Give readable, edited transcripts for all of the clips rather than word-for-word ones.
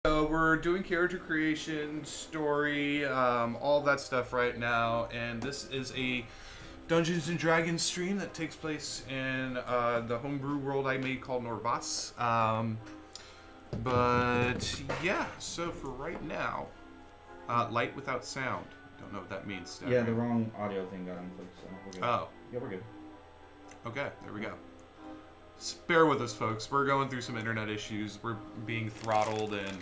So we're doing character creation, story, all that stuff right now, and this is a Dungeons and Dragons stream that takes place in the homebrew world I made called Norvas. But yeah, so for right now, light without sound. Don't know what that means. Yeah, the wrong audio thing got unplugged, so we're good. Oh. Yeah, we're good. Okay, there we go. Bear with us, folks. We're going through some internet issues. We're being throttled, and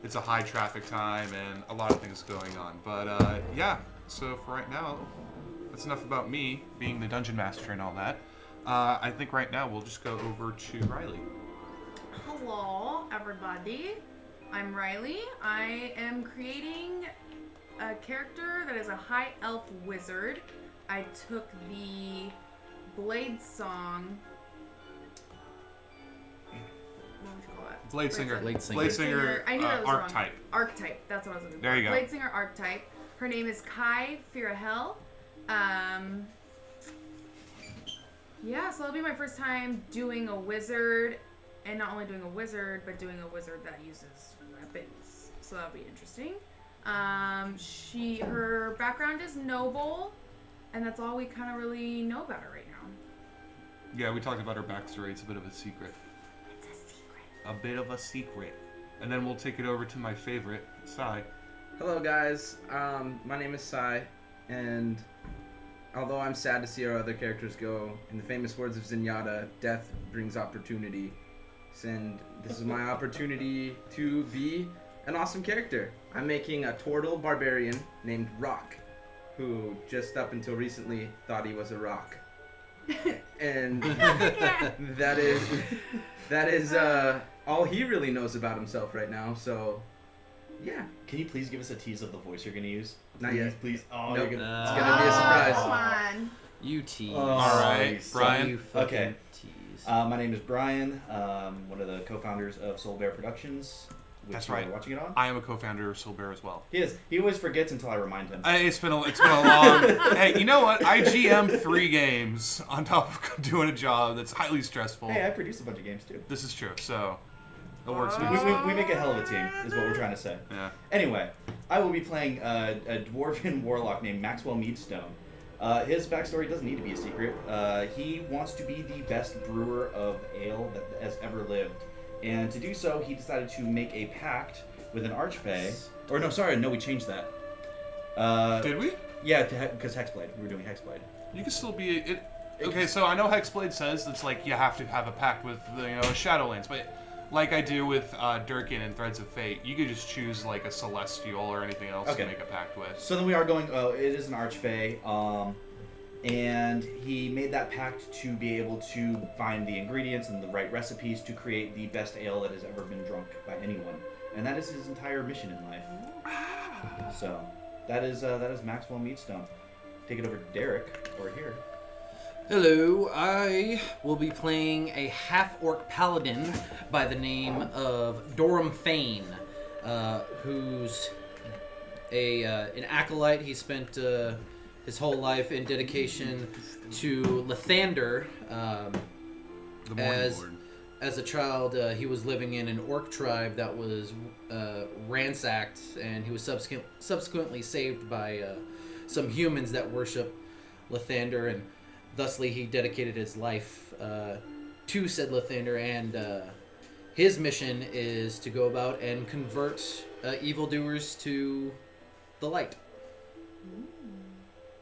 it's a high traffic time, and a lot of things going on. But yeah, so for right now, that's enough about me being the dungeon master and all that. I think right now we'll just go over to Riley. Hello, everybody. I'm Riley. I am creating a character that is a high elf wizard. I took the Blade Song. What would you call it? Blade Singer. I knew that was archetype. Wrong. Archetype. That's what I was looking for. There you go. Blade Singer archetype. Her name is Kai Firahel. Yeah, so that'll be my first time doing a wizard, and not only doing a wizard, but doing a wizard that uses weapons. So that'll be interesting. Her background is noble, and that's all we kind of really know about her right now. Yeah, we talked about her backstory. It's a bit of a secret. It's a secret. A bit of a secret. And then we'll take it over to my favorite, Sai. Hello guys, my name is Sai, and although I'm sad to see our other characters go, in the famous words of Zenyatta, death brings opportunity. And this is my opportunity to be an awesome character. I'm making a turtle barbarian named Rock, who just up until recently thought he was a rock. And that is all he really knows about himself right now, so yeah. Can you please give us a tease of the voice you're going to use? Not yet. Please. Oh, Nope. you're gonna... It's gonna be a surprise. Come on. You tease. All right, Brian. You fucking Okay. tease. My name is Brian, one of the co-founders of Soul Bear Productions, which That's you right. are watching it on. I am a co-founder of Soul Bear as well. He is. He always forgets until I remind him. It's been a long. Hey, you know what? I GM 3 games on top of doing a job that's highly stressful. Hey, I produce a bunch of games too. This is true, so it works. We make a hell of a team, is what we're trying to say. Yeah. Anyway, I will be playing a dwarven warlock named Maxwell Meadstone. His backstory doesn't need to be a secret. He wants to be the best brewer of ale that has ever lived. And to do so, he decided to make a pact with an archfey. Or no, we changed that. Did we? Yeah, because Hexblade. We were doing Hexblade. You can still be it. Okay, so I know Hexblade says it's like you have to have a pact with Shadowlands, but like I do with Durkin and Threads of Fate, you could just choose like a Celestial or anything else to make a pact with. So then we are going. It is an archfey, and he made that pact to be able to find the ingredients and the right recipes to create the best ale that has ever been drunk by anyone, and that is his entire mission in life. So that is Maxwell Meadstone. Take it over to Derek over here. Hello, I will be playing a half-orc paladin by the name of Dorum Fane, who's an acolyte. He spent his whole life in dedication to Lathander. The Morning Lord. As a child, he was living in an orc tribe that was ransacked, and he was subsequently saved by some humans that worship Lathander, and thusly he dedicated his life to said Lathander, and his mission is to go about and convert evildoers to the light.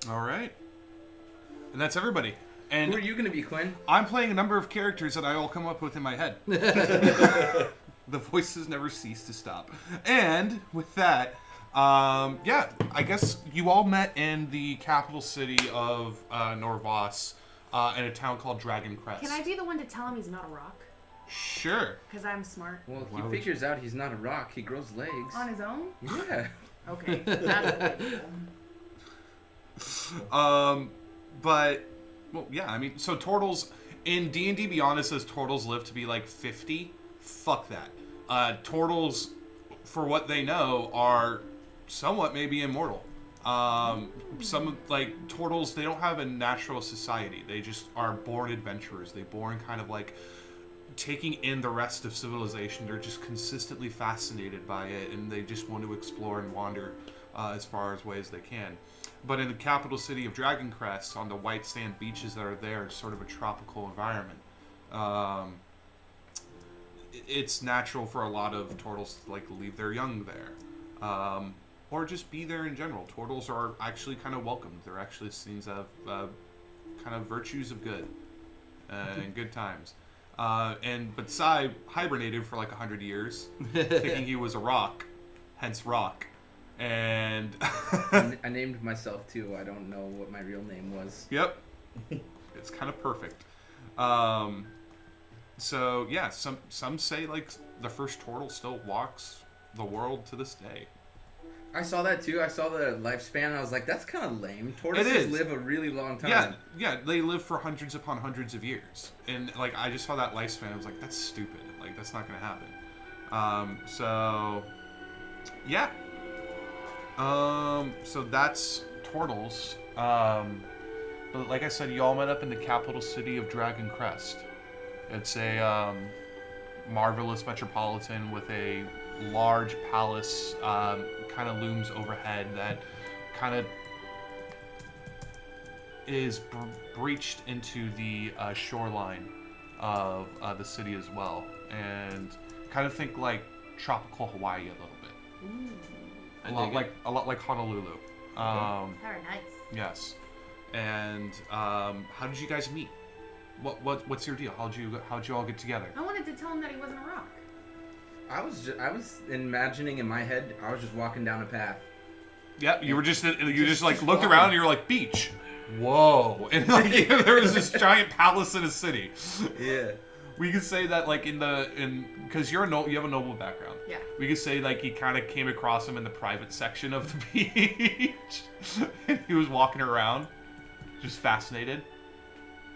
All right, and that's everybody. And Who are you going to be, Quinn? I'm playing a number of characters that I all come up with in my head. The voices never cease to stop. And with that, yeah, I guess you all met in the capital city of Norvas in a town called Dragon Crest. Can I be the one to tell him he's not a rock? Sure. Because I'm smart. Well, he figures out he's not a rock. He grows legs. On his own? Yeah. Okay, that's But, well, yeah, I mean, so turtles, in D&D Beyond it says turtles live to be like 50. Fuck that. Turtles, for what they know, are somewhat maybe immortal. Some, like, turtles, they don't have a natural society. They just are born adventurers. They're born kind of like taking in the rest of civilization. They're just consistently fascinated by it, and they just want to explore and wander as far away as they can. But in the capital city of Dragon Crest, on the white sand beaches that are there, it's sort of a tropical environment. It's natural for a lot of turtles to like leave their young there, or just be there in general. Turtles are actually kind of welcomed. They're actually seen as kind of virtues of good and good times. But Sai hibernated for like 100 years, thinking he was a rock, hence Rock. And I named myself too. I don't know what my real name was. Yep, it's kind of perfect. So yeah, some say like the first turtle still walks the world to this day. I saw that too. I saw the lifespan and I was like, that's kind of lame. Tortoises live a really long time. Yeah, they live for hundreds upon hundreds of years. And like I just saw that lifespan, I was like, that's stupid. Like that's not gonna happen. So yeah. So that's turtles. But like I said, you all met up in the capital city of Dragon Crest. It's a marvelous metropolitan with a large palace kind of looms overhead that kind of is breached into the shoreline of the city as well, and kind of think like tropical Hawaii a little bit. A lot like Honolulu. Very nice. Yes. And how did you guys meet? What's your deal? How'd you all get together? I wanted to tell him that he wasn't a rock. I was imagining in my head, I was just walking down a path. Yeah, you were just like looked around and you were like, beach. Whoa. And like there was this giant palace in a city. Yeah. We could say that like because you have a noble background. Yeah. We could say like he kind of came across him in the private section of the beach. And he was walking around, just fascinated.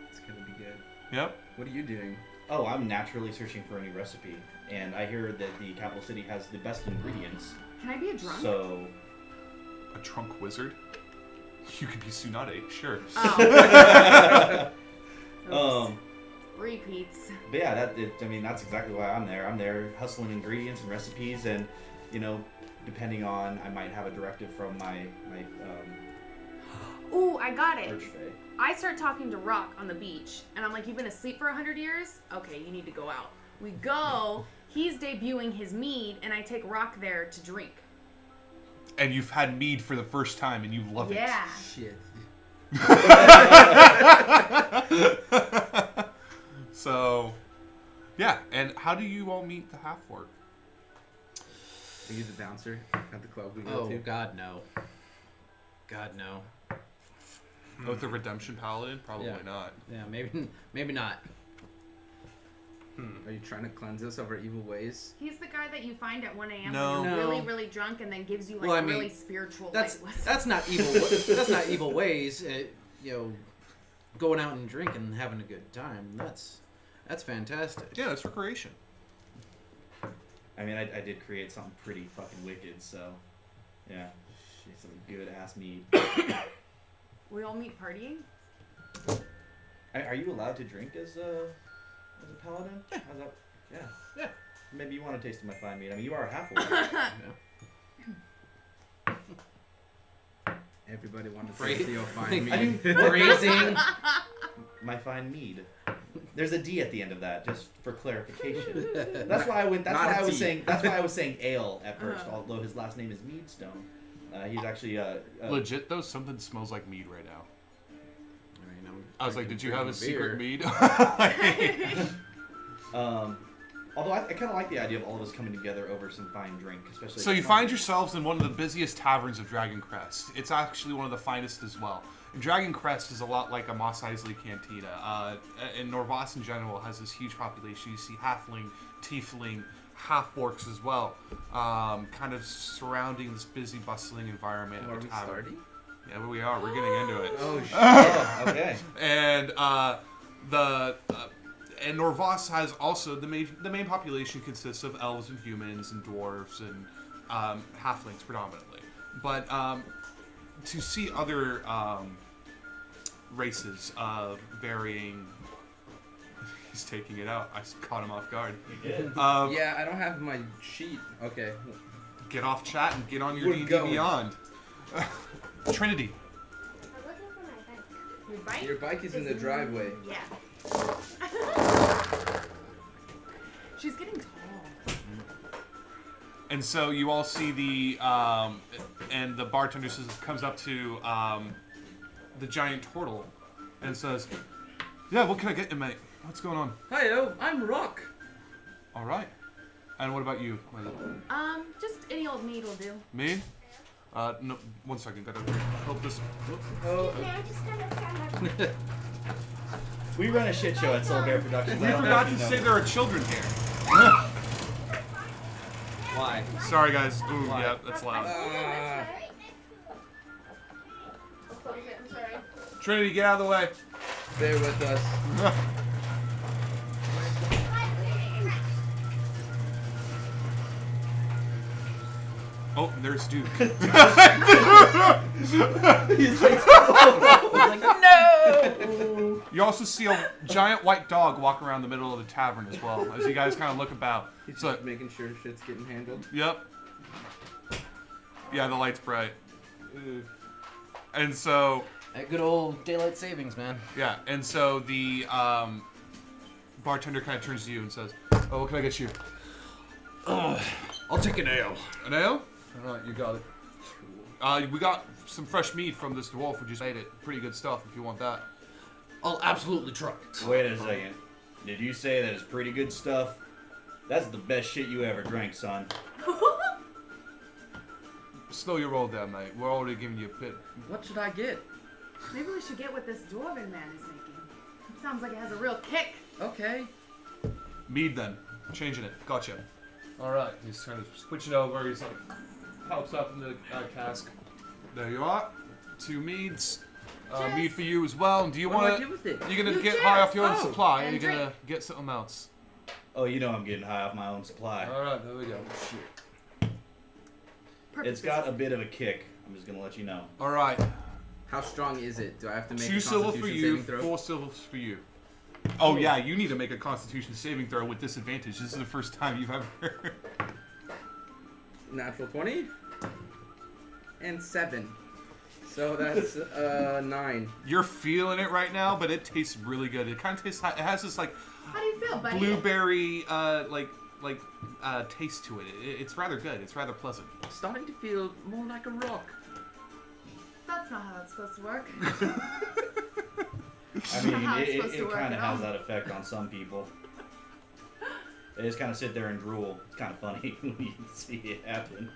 It's gonna be good. Yep. What are you doing? Oh, I'm naturally searching for a new recipe, and I hear that the capital city has the best ingredients. Can I be a drunk? So, A drunk wizard? You could be Tsunade, sure. Oh. Repeats. But yeah, that's exactly why I'm there. I'm there hustling ingredients and recipes, and depending on, I might have a directive from my Ooh, I got it. archfey. I start talking to Rock on the beach, and I'm like, you've been asleep for 100 years? Okay, you need to go out. We go, he's debuting his mead, and I take Rock there to drink. And you've had mead for the first time and you love it. Yeah. Shit. So, yeah. And how do you all meet the half-orc? Are you the bouncer at the club we go Oh, to? God, no. God, no. With the redemption paladin? Probably Yeah. not. Yeah, maybe not. Are you trying to cleanse us of our evil ways? He's the guy that you find at 1 a.m. No. when you're No. really, really drunk and then gives you like Well, I mean, really spiritual That's life lessons. that's not evil. That's not evil ways. Going out and drinking and having a good time. That's fantastic. Yeah, that's recreation. I mean, I did create something pretty fucking wicked, so yeah, some good ass meat. We all meet partying? Are you allowed to drink as a paladin? Yeah. How's that? Yeah. Yeah. Maybe you want to taste of my fine meat. I mean, you are a half-orc. Everybody wanted to Right. say you'll find me. I mean, Raising. my fine mead. There's a D at the end of that, just for clarification. That's why I went. That's Not why a I was T. saying. That's why I was saying ale at first, although his last name is Meadstone. He's actually Legit though, something smells like mead right now. I mean, I was like, did you have a secret mead? Although I kind of like the idea of all of us coming together over some fine drink, especially. So you find yourselves in one of the busiest taverns of Dragon Crest. It's actually one of the finest as well. And Dragon Crest is a lot like a Mos Eisley Cantina. And Norvas in general has this huge population. You see halfling, tiefling, half-orcs as well, kind of surrounding this busy, bustling environment Are of we a tavern. starting? Yeah, we are. We're getting into it. Oh, shit. Oh, okay. And and Norvas has also the main population consists of elves and humans and dwarves and halflings predominantly. But to see other races of varying He's taking it out. I caught him off guard. You did. Yeah, I don't have my sheet. Okay. Get off chat and get on your We're D&D going. Beyond. Trinity. I'm looking for my bike. Your bike? Your bike is in the driveway. Yeah. She's getting tall. And so you all see the and the bartender comes up to the giant turtle and says, "Yeah, what can I get you, mate? What's going on?" Hi, I'm Rock. All right. And what about you? Just any old meat will do. Me? No. 1 second. Gotta help this. Oh, Hey, I just got a camera. We run a shit show at Soul Bear Productions. We I don't know forgot if to you say know. there are children here. why? Sorry, guys. Ooh, Why? yeah, that's loud. I'm sorry. Trinity, get out of the way. Bear with us. Oh, there's Duke. No! You also see a giant white dog walk around the middle of the tavern as well, as you guys kind of look about. He's So, just making sure shit's getting handled. yep. Yeah, the light's bright. And so, That good old daylight savings, man. yeah, and so the bartender kind of turns to you and says, "Oh, what can I get you?" I'll take an ale. An ale? All right, you got it. We got some fresh meat from this dwarf who just made it. Pretty good stuff if you want that. I'll absolutely try. Wait a second. Did you say that it's pretty good stuff? That's the best shit you ever drank, son. Slow your roll down, mate. We're already giving you a bit. What should I get? Maybe we should get what this dwarven man is making. Sounds like it has a real kick. Okay. Mead then. Changing it. Gotcha. Alright, he's trying to switch it over. He's like, helps up in the cask. There you are. 2 meads. Mead for you as well. And do you What do I want do to... with it? You're going to You get cheers. high off your own Oh, supply, or and you're going to drink. get something else? Oh, you know I'm getting high off my own supply. Alright, there we go. Perfect. It's got a bit of a kick. I'm just gonna let you know. Alright. How strong is it? Do I have to make 2 a silver Constitution for you, saving throw? 4 silvers for you. Oh yeah, you need to make a Constitution saving throw with disadvantage. This is the first time you've ever... Natural 20. And 7. So that's 9. You're feeling it right now, but it tastes really good. It kind of tastes... It has this like How do you feel, buddy? blueberry taste to it. It's rather good. It's rather pleasant. Starting to feel more like a rock. That's not how it's supposed to work. I mean, How it's it supposed to work kind of at all. has that effect on some people. They just kind of sit there and drool. It's kind of funny when you see it happen.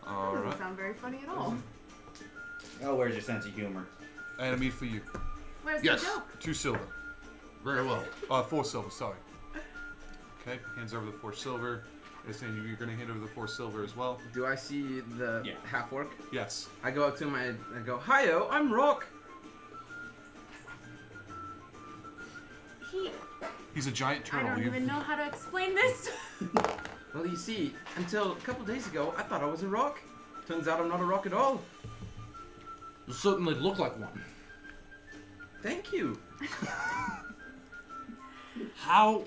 Doesn't Alright. sound very funny at all. Oh, where's your sense of humor? And a meat for you. Where's Yes. the joke? 2 silver. Very well. 4 silver, sorry. Okay, hands over the 4 silver. You're saying you're going to hand over the 4 silver as well? Do I see the Yeah. half orc? Yes. I go up to him and I go, "Hi-yo, I'm Rock." He's a giant I turtle. don't even know how to explain this. Well, you see, until a couple days ago, I thought I was a rock. Turns out I'm not a rock at all. You certainly look like one. Thank you. How?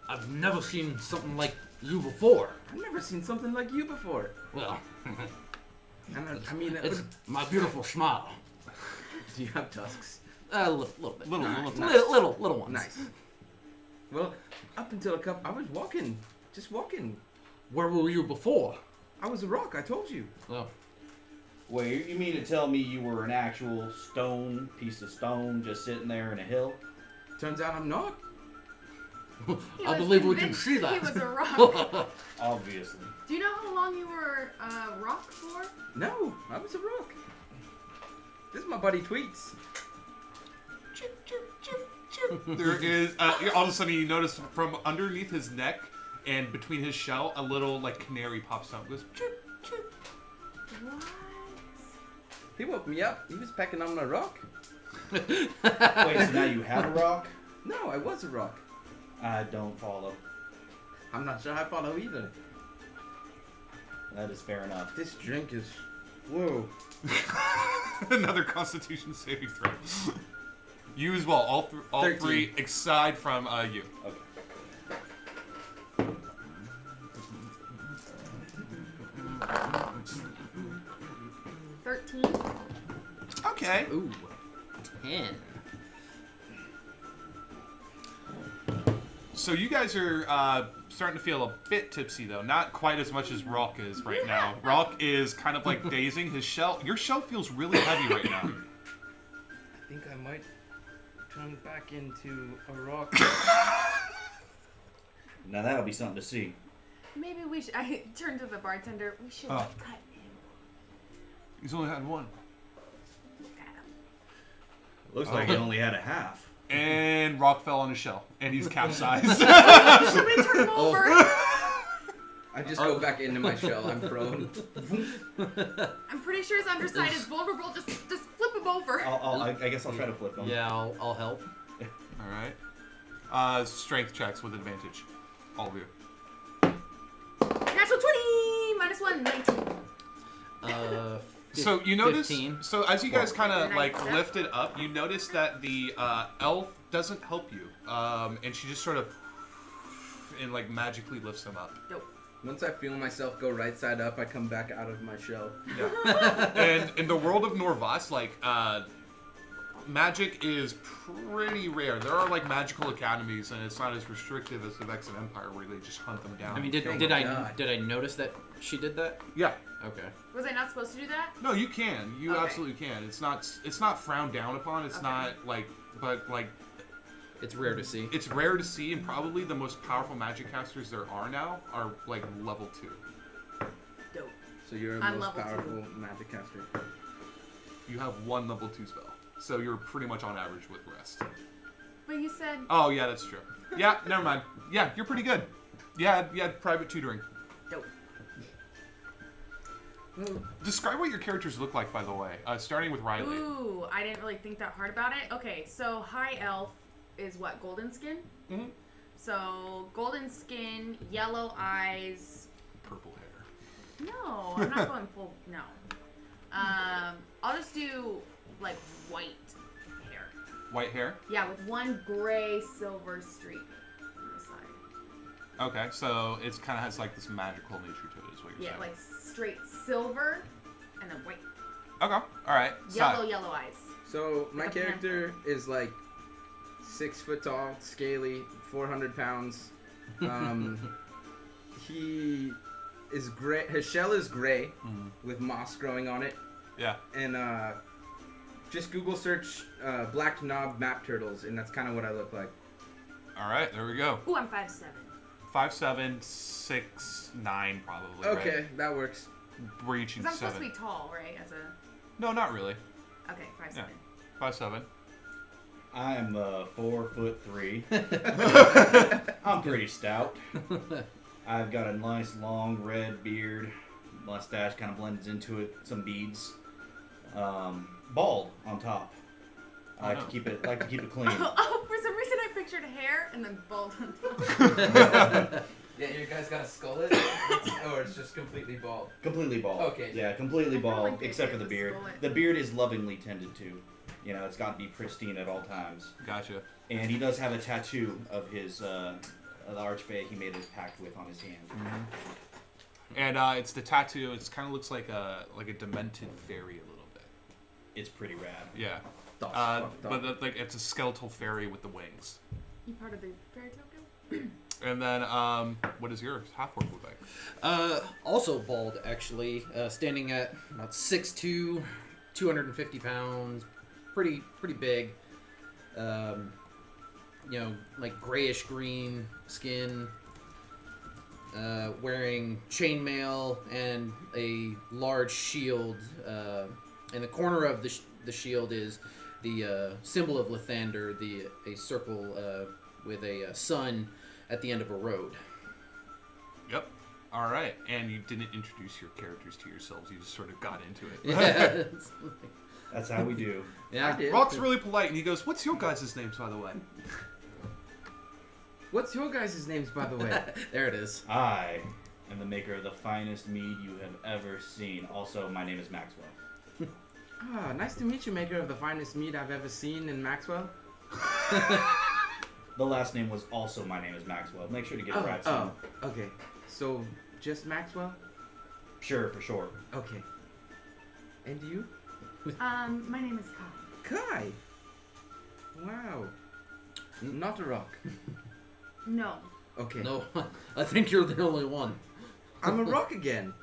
I've never seen something like you before. I've never seen something like you before. Well, And I mean, it's my beautiful smile. do you have tusks? A little bit. Little. Little ones. Nice. Well, up until I was walking, just walking. Where were you before? I was a rock. I told you. Well, Wait, you mean to tell me you were an actual piece of stone, just sitting there in a hill? Turns out I'm not. He I was believe we can convinced see that. He was a rock. Obviously. Do you know how long you were rock for? No, I was a rock. This is my buddy Tweets. There is... all of a sudden you notice from underneath his neck and between his shell, a little like canary pops out. It goes... Chirp, chirp. What? He woke me up. He was pecking on my rock. Wait, so now you have a rock? No, I was a rock. I don't follow. I'm not sure I follow either. That is fair enough. This drink is... Whoa. Another Constitution saving throw. You as well. All 13. three, aside from you. Okay. 13. Okay. Ooh, 10. So you guys are starting to feel a bit tipsy, though. Not quite as much as Rock is right now. Rock is kind of like dazing. His shell, your shell feels really heavy right now. I think I might turn back into a rock. Now that'll be something to see. Maybe we should. I turned to the bartender. We should Oh. cut him. He's only had one. Got him. Looks like he only had a half. And Rock fell on his shell, and he's capsized. Should we turn him over? I just go back into my shell. I'm prone. I'm pretty sure his underside is vulnerable. Just flip him over. I guess I'll try to flip him. Yeah, I'll help. All right. Strength checks with advantage. All of you. Natural 20 minus 1, 19. So you notice. 15. So as you guys kind of Nice. like lift it up, you notice that the elf doesn't help you, and she just sort of and like magically lifts him up. Dope. Once I feel myself go right side up, I come back out of my shell. Yeah. And in the world of Norvas, like magic is pretty rare. There are like magical academies, and it's not as restrictive as the Vexen Empire, where they just hunt them down. I mean, Thank did God. I notice that she did that? yeah. Okay. Was I not supposed to do that? No, you can. You Okay. absolutely can. It's not frowned down upon. It's Okay. not like, but like. It's rare to see. It's rare to see, and probably the most powerful magic casters there are now are like level 2. Dope. So you're the I'm most level 2. powerful magic caster. You have one level 2 spell, so you're pretty much on average with rest. But you said Oh yeah, that's true. Yeah, never mind. Yeah, you're pretty good. Yeah, private tutoring. dope. Describe what your characters look like, by the way. Starting with Riley. Ooh, I didn't really think that hard about it. Okay, so high elf is what? Golden skin? Mhm. So golden skin, yellow eyes. Purple hair. No, I'm not going full. No. I'll just do like white hair. White hair. Yeah, with one gray silver streak on the side. Okay, so it's kind of has like this magical nature to it, is what you're Yeah, saying. like straight silver and then white. Okay, all right. Yellow eyes. So my Like a character is like 6 foot tall, scaly, 400 pounds. He is gray. His shell is gray with moss growing on it. Yeah. And just Google search black knob map turtles, and that's kind of what I look like. All right, there we go. Ooh, I'm 5'7". 5'7", 6'9", probably. Okay, Right? that works. Reaching Because I'm supposed to 7. be tall, right? As a No, not really. okay, 5'7". Yeah. 5'7". I'm 4'3". I'm pretty stout. I've got a nice long red beard, mustache kind of blends into it, some beads. Bald on top. I like to keep it clean. Oh, for some reason I pictured hair and then bald on top. Yeah, you guys got a skullet? Or it's just completely bald? Completely bald. Okay. Yeah, completely I kinda bald, like the except for idea the of a beard. skullet. The beard is lovingly tended to. You know, it's got to be pristine at all times. Gotcha. And he does have a tattoo of his the archfey he made his pact with on his hand. And it's the tattoo. It kind of looks like a demented fairy a little bit. It's pretty rad. Yeah. That's fucked up. But like it's a skeletal fairy with the wings. You part of the fairy tale guild? And then what is yours? Half orc look like? Also bald, actually. Standing at about 6'2", 250 pounds. Pretty big. Like grayish green skin. Wearing chainmail and a large shield. In the corner of the shield is the symbol of Lathander, a circle with a sun at the end of a road. Yep. All right. And you didn't introduce your characters to yourselves. You just sort of got into it. Yeah. That's how we do. Yeah. I did. Rock's really polite, and he goes, "What's your guys' names, by the way?" What's your guys' names, by the way? There it is. I am the maker of the finest mead you have ever seen. Also, my name is Maxwell. Ah, nice to meet you, maker of the finest mead I've ever seen in Maxwell. The last name was also my name is Maxwell. Make sure to get it right. Oh, okay. So, just Maxwell? Sure, for sure. Okay. And you? My name is Kai. Kai! Wow. Not a rock. No. Okay. No, I think you're the only one. I'm a rock again.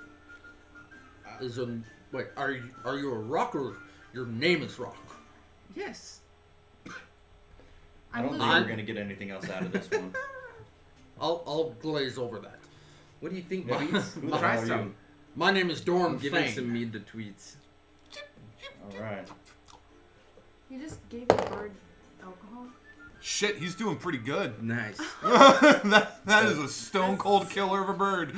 Wait, are you a rock or your name is Rock? Yes. I don't think we're gonna get anything else out of this one. I'll glaze over that. What do you think, Yeah. tweets? Who the Try hell are some. you? My name is Dorm I'm giving Fang. some mead to tweets. All right. You just gave the bird alcohol? Shit, he's doing pretty good. Nice. that is a stone cold killer of a bird.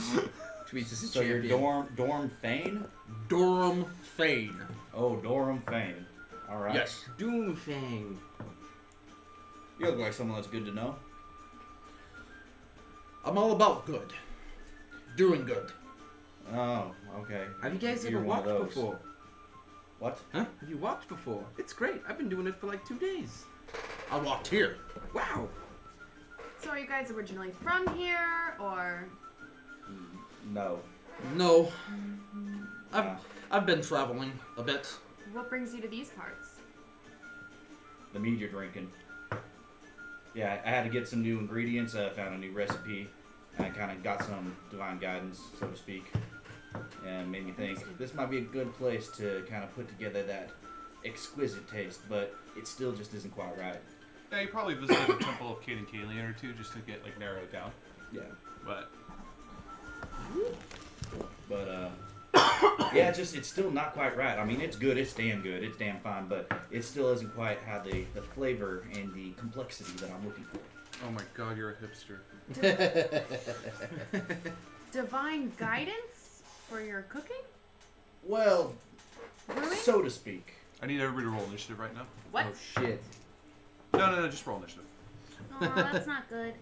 Tweets is a So you're champion. Dorm Fane? Durham Fane. Oh, Dorm Fane. All right. Yes. Doomfang. You look like someone that's good to know. I'm all about good. Doing good. Oh, okay. Have you guys You're ever one of walked those. before? What? Have you walked before? It's great. I've been doing it for like 2 days. I walked here. Wow. So are you guys originally from here, or? No. No. Nah. I've been traveling a bit. What brings you to these parts? The mead you're drinking. Yeah, I had to get some new ingredients. I found a new recipe. And I kind of got some divine guidance, so to speak. And made me think this might be a good place to kind of put together that exquisite taste, but it still just isn't quite right. Yeah, you probably visited the Temple of Kate and Kalian or two just to get like narrowed it down. Yeah. But Yeah, it's still not quite right. I mean, it's good, it's damn fine, but it still isn't quite had the flavor and the complexity that I'm looking for. oh my god, you're a hipster. Divine guidance for your cooking? Well, Brewing? so to speak. I need everybody to roll initiative right now. What? Oh shit. No, just roll initiative. Oh, that's not good.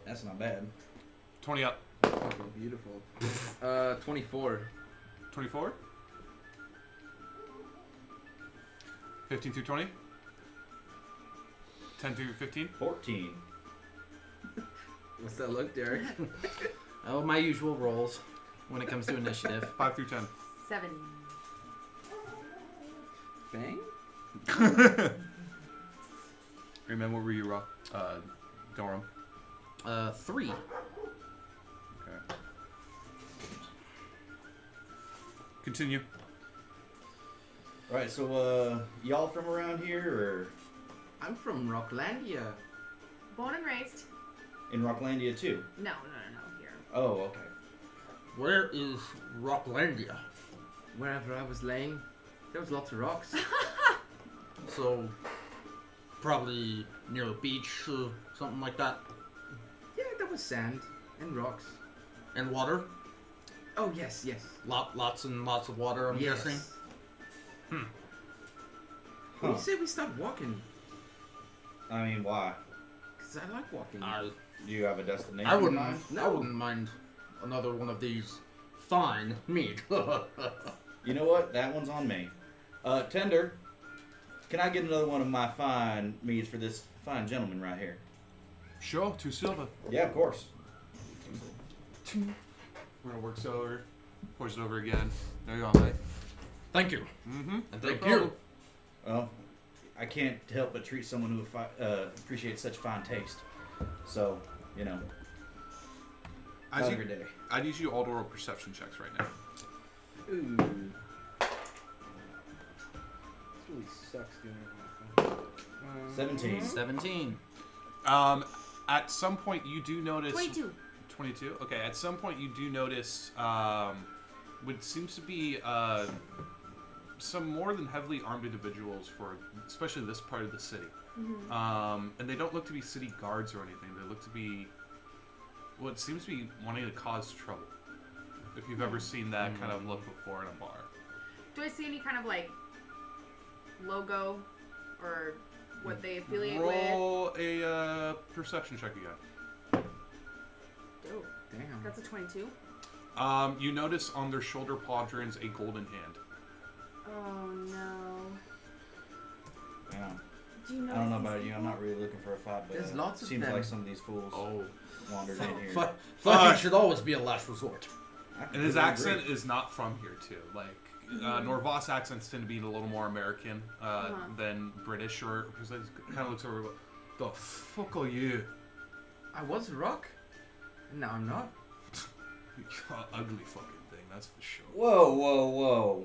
That's not bad. 20 up. Okay, beautiful. 24. 24? 15 through 20? 10 through 15? 14. What's that look, Derek? Oh, my usual rolls when it comes to initiative. 5 through 10. 7. Fang? Remember, what were you, Rock? Durham. 3. Okay. Continue. Right, so, y'all from around here, or I'm from Rocklandia. Born and raised? in Rocklandia too? No, here. Oh, okay. Where is Rocklandia? Wherever I was laying, there was lots of rocks. So, probably near a beach, something like that. Yeah, there was sand and rocks. And water. Oh, yes. Lots and lots of water, I'm Yes. guessing. When Huh. you say we stopped walking? I mean, why? Because I like walking. Do you have a destination I in wouldn't. mind? No. I wouldn't mind another one of these fine meat. You know what? That one's on me. Tender, can I get another one of my fine meads for this fine gentleman right here? Sure, 2 silver. Yeah, of course. We're gonna work silver. Pours it over again. There you go, mate. Thank you. Mm-hmm. And thank you. Well, I can't help but treat someone who appreciates such fine taste. So, you know, As every you, day. I need you all to roll perception checks right now. Ooh. This really sucks doing it like that. 17. 17. At some point you do notice 22. 22. Okay. At some point you do notice what seems to be some more than heavily armed individuals for especially this part of the city. Mm-hmm. And they don't look to be city guards or anything. They look to be what seems to be wanting to cause trouble. If you've ever seen that kind of look before in a bar. Do I see any kind of like logo or what they affiliate with? Roll a perception check again. Dope. Damn. That's a 22. You notice on their shoulder pauldrons a golden hand. Oh no. Yeah. Do you know? I don't know about you. I'm not really looking for a fight, but There's lots of seems them. like some of these fools wandered in here. Fighting should always be a last resort. And his accent is not from here too. Like Norvas accents tend to be a little more American than British, or because it kind of looks over. The fuck are you? I was Rock. No, I'm not. Ugly fucking thing, that's for sure. Whoa.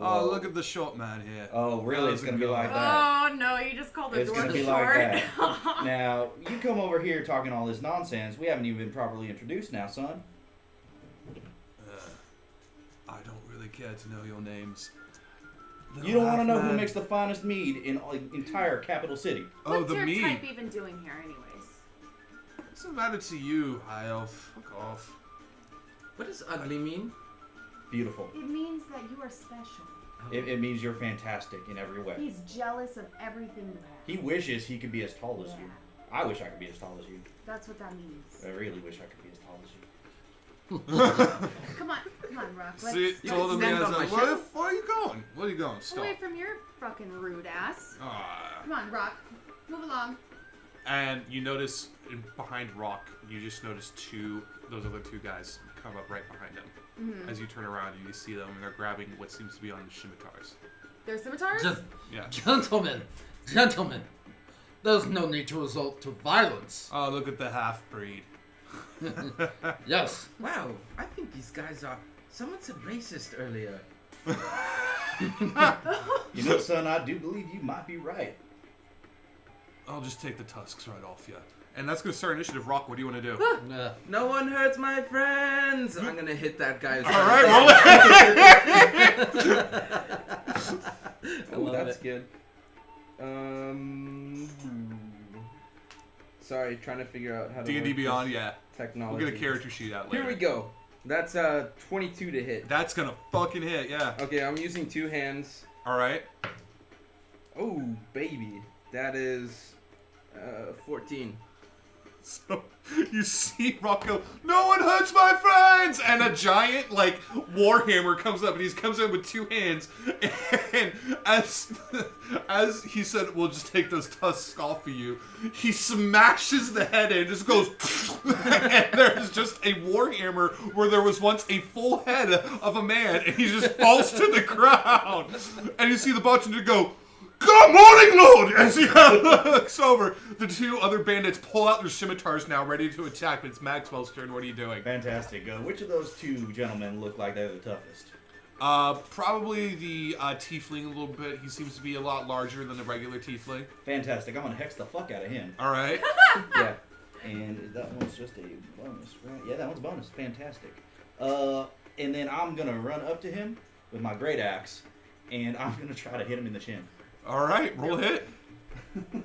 Oh, look at the short man here. Oh, really? It's How's it going to be going? like that. Oh no, you just called the It's dwarf going to be short. like that. Now, you come over here talking all this nonsense. We haven't even been properly introduced now, son. I don't really care to know your names. You don't want to know who Half-man. makes the finest mead in the entire capital city. Oh, What's the your mead. type even doing here, anyways? What's the matter to you, High Elf? Fuck off. What does ugly mean? Beautiful. It means that you are special. It means you're fantastic in every way. He's jealous of everything you have. He wishes he could be as tall as you. I wish I could be as tall as you. That's what that means. I really wish I could be as tall as you. Come on, Rock. Let's See, You told can him he stand has on a, my where, shelf. where are you going? Where are you going? Stop. Away from your fucking rude ass. Ah. Come on, Rock. Move along. And you notice behind Rock, you just notice those other two guys come up right behind him. Mm-hmm. As you turn around, you see them, and they're grabbing what seems to be on scimitars. There's scimitars? Yeah. Gentlemen, there's no need to resort to violence. Oh, look at the half-breed. Yes. Wow, I think these guys are. Someone said racist earlier. You know, son, I do believe you might be right. I'll just take the tusks right off you. And that's going to start initiative. Rock, what do you want to do? No one hurts my friends. I'm gonna hit that guy. As All right, roll it. Oh, that's good. Sorry, trying to figure out how to. D&D work Beyond, this yeah. Technology. We'll get a character sheet out later. Here we go. That's 22 to hit. That's going to fucking hit, yeah. Okay, I'm using two hands. All right. Oh, baby. That is 14. So you see Rock go, no one hurts my friends! And a giant, like, warhammer comes up, and he comes in with two hands. And as he said, we'll just take those tusks off of you, he smashes the head in, just goes, and there's just a warhammer where there was once a full head of a man, and he just falls to the ground. And you see the bartender go, good morning, Lord! As he looks over, the two other bandits pull out their scimitars now, ready to attack. But it's Maxwell's turn. What are you doing? Fantastic. Which of those two gentlemen look like they're the toughest? Probably the tiefling a little bit. He seems to be a lot larger than the regular tiefling. Fantastic. I'm going to hex the fuck out of him. All right. Yeah. And that one's just a bonus, right? Yeah, that one's bonus. Fantastic. And then I'm going to run up to him with my great axe, and I'm going to try to hit him in the chin. All right. Roll a hit. I'm going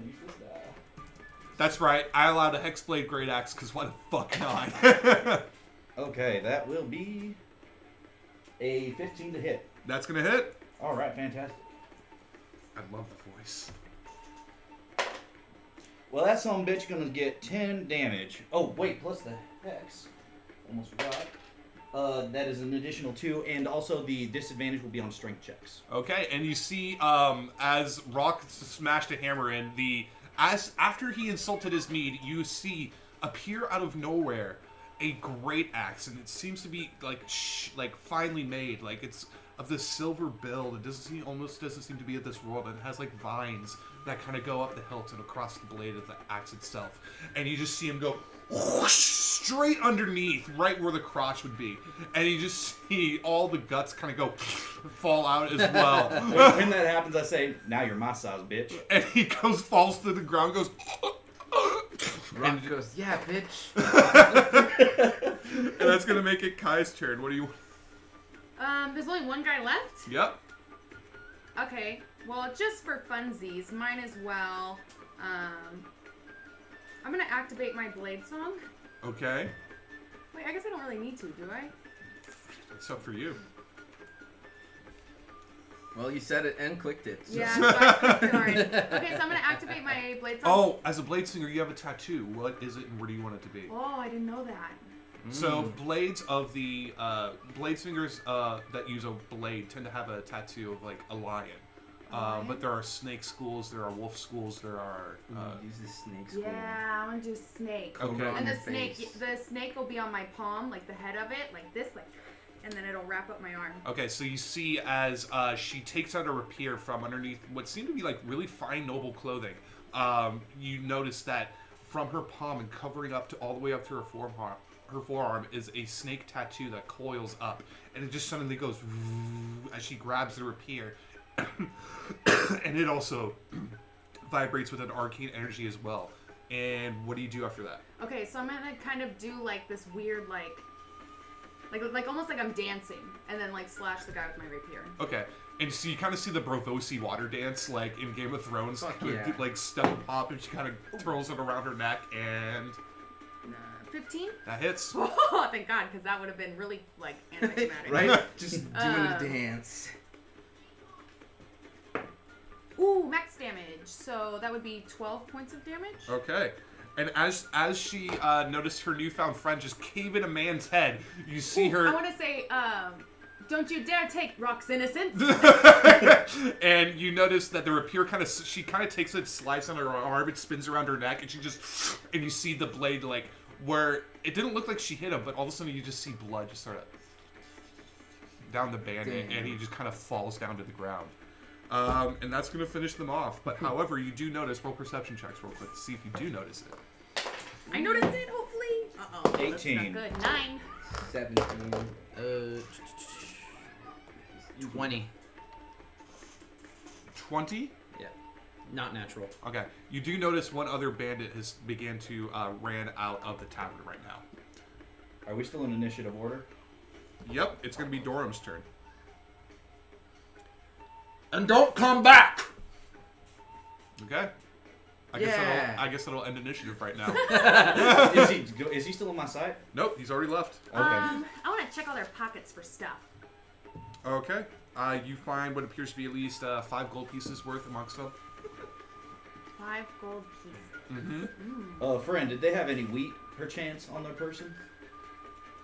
to use this die. That's right. I allowed a hexblade great axe because why the fuck not? Okay, that will be a 15 to hit. That's gonna hit. All right, fantastic. I love the voice. Well, that son of a bitch gonna get 10 damage. Oh, wait, plus the hex. Almost forgot. That is an additional 2, and also the disadvantage will be on strength checks. Okay, and you see, as Rock smashed a hammer in, after he insulted his mead, you see appear out of nowhere a great axe, and it seems to be like finely made, like it's of this silver build. It almost doesn't seem to be of this world. It has like vines that kind of go up the hilt and across the blade of the axe itself, and you just see him go whoosh, straight underneath, right where the crotch would be, and you just see all the guts kind of go fall out as well. When that happens, I say, now you're my size, bitch. And he falls to the ground, goes. Rock goes, yeah, bitch. And that's gonna make it Kai's turn. What do you? There's only one guy left? Yep. Okay, well, just for funsies, mine as well. I'm gonna activate my blade song. Okay. Wait, I guess I don't really need to, do I? It's up for you. Well, you said it and clicked it. So. Yeah, so I clicked it already. Okay, so I'm gonna activate my blade song. Oh, as a blade singer, you have a tattoo. What is it, and where do you want it to be? Oh, I didn't know that. So blades of the blade singers that use a blade tend to have a tattoo of like a lion But there are snake schools, there are wolf schools, there are. Use the snake school. Yeah, I want to do snake. Okay. On And your the face. snake will be on my palm, like the head of it, like this, like, and then it'll wrap up my arm. Okay, so you see as she takes out a rapier from underneath what seemed to be like really fine, noble clothing. You notice that from her palm and covering up to all the way up to her forearm is a snake tattoo that coils up, and it just suddenly goes as she grabs the rapier, and it also vibrates with an arcane energy as well. And what do you do after that? Okay, so I'm gonna kind of do like this weird, like almost like I'm dancing, and then like slash the guy with my rapier. Okay, and so you kind of see the Bravosi water dance, like in Game of Thrones, Fuck kind yeah. of like step and pop, and she kind of twirls it around her neck, and 15? that hits. Oh, thank God, because that would have been really like anticlimactic. Right? Just doing a dance. Ooh, max damage. So that would be 12 points of damage. Okay. And as she noticed her newfound friend just cave in a man's head, you see her. I want to say, don't you dare take Rock's innocence. And you notice that the rapier she kind of takes it, slides on her arm, it spins around her neck, and she just, and you see the blade like where it didn't look like she hit him, but all of a sudden you just see blood just sort of down the bandit, and he just kind of falls down to the ground. And that's going to finish them off. But however, you do notice, roll perception checks real quick to see if you do notice it. I noticed it, hopefully. Uh-oh. 18. That's not good. 9. 17. 20. 20? Yeah. Not natural. Okay. You do notice one other bandit has began to ran out of the tavern right now. Are we still in initiative order? Yep, it's going to be Dorham's turn. And don't come back! Okay. Yeah. I guess that'll end initiative right now. Is he still on my side? Nope, he's already left. Okay. I want to check all their pockets for stuff. Okay. You find what appears to be at least 5 gold pieces worth amongst them. 5 gold pieces. Mm-hmm. Friend, did they have any wheat, perchance, on their person?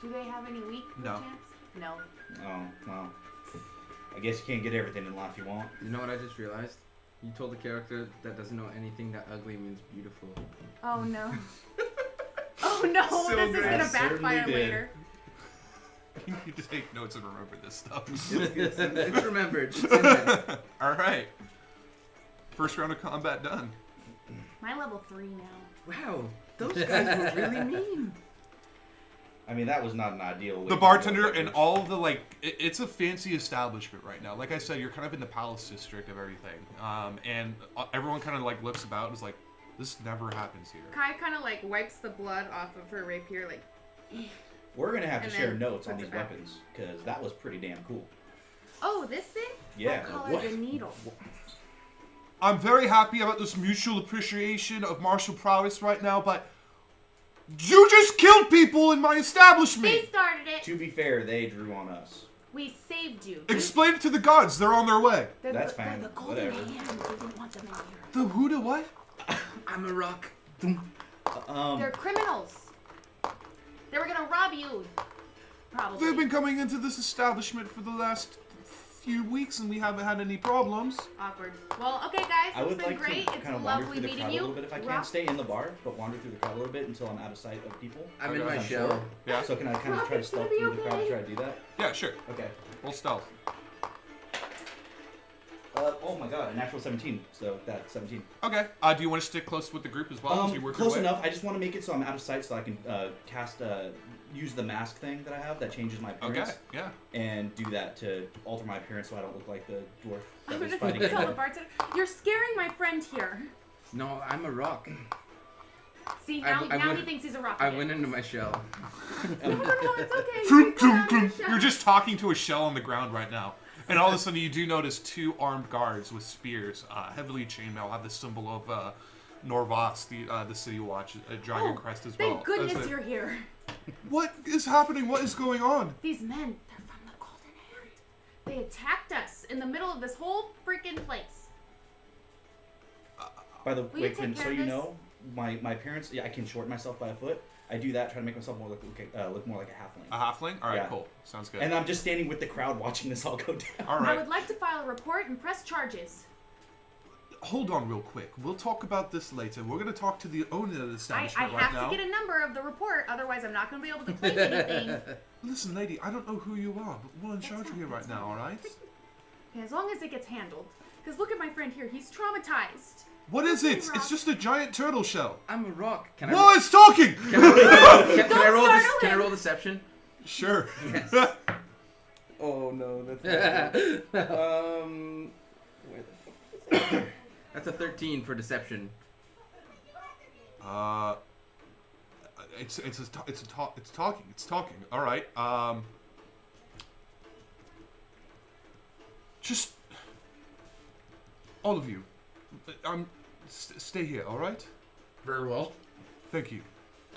Do they have any wheat No. chance? No. Oh, well. I guess you can't get everything in life you want. You know what I just realized? You told the character that doesn't know anything that ugly means beautiful. Oh no. Oh no, So this is good. gonna Certainly backfire did. later. You need to take notes and remember this stuff. It's remembered. It's in there. Alright. First round of combat done. My level 3 now. Wow, those guys were really mean. I mean, that was not an ideal way The to bartender go. and all the, like, it's a fancy establishment right now. Like I said, you're kind of in the palace district of everything. And everyone kind of, like, looks about and is like, this never happens here. Kai kind of like wipes the blood off of her rapier, like. We're going to have to And share then notes on puts these it back. weapons, because that was pretty damn cool. Oh, this thing? Yeah. What color What? the needle? I'm very happy about this mutual appreciation of martial prowess right now, but you just killed people in my They establishment! started it. To be fair, they drew on us. We saved you. Explain it to the gods, they're on their way. That's they're fine. the golden Whatever. hand. We didn't want them in here. The who to what? I'm a rock. They're criminals. They were gonna rob you. Probably. They've been coming into this establishment for the last few weeks and we haven't had any problems. Awkward. Well, okay, guys. I It's would been like great. to It's kind of wander lovely through the meeting crowd a you. little bit if I can. Rock- Stay in the bar, but wander through the crowd a little bit until I'm out of sight of people. I'm in Okay. my I'm shell. sure. Yeah? So can I kind of Rock, try to it's gonna stealth be through the crowd to okay. try to do that? Yeah, sure. Okay. Roll stealth. Oh my god, a natural 17. So that's 17. Okay. Do you want to stick close with the group as well as you work your Close way? enough. I just want to make it so I'm out of sight so I can use the mask thing that I have that changes my appearance. Okay, yeah. And do that to alter my appearance so I don't look like the dwarf that I'm was gonna fighting tell the everyone. bartender. You're scaring my friend here. No, I'm a rock. See, I now, w- I now would- he thinks he's a rock. I again. went into my shell. No, it's okay. Vroom, You can vroom, come vroom. out of the You're shell. just talking to a shell on the ground right now. And all of a sudden you do notice 2 armed guards with spears, heavily chainmail, have the symbol of Norvas, the city watch, a dragon crest as well. Thank goodness As a- you're here. What is happening? What is going on? These men, they're from the Golden Hand. They attacked us in the middle of this whole freaking place. By the Will you way, take Quinn, care so of you this? know, my parents, yeah, I can shorten myself by a foot. I do that, try to make myself more look more like a halfling. A halfling? All right, Yeah. cool. Sounds good. And I'm just standing with the crowd watching this all go down. All I right. would like to file a report and press charges. hold on real quick. We'll talk about this later. We're going to talk to the owner of the I establishment right have now. to get a number of the report, otherwise I'm not going to be able to claim anything. Listen, lady, I don't know who you are, but we're in charge fine, here right that's now, fine. alright? Okay, as long as it gets handled. Because look at my friend here, he's traumatized. What is it? Rock. It's just a giant turtle shell. I'm a rock. Can Whoa, it's talking! Can I roll startle Can I him. roll deception? Sure. Yes. Oh no, that's not where the fuck is it? That's a 13 for deception. It's talking. All right. Just all of you. Stay here. All right. Very well. Thank you.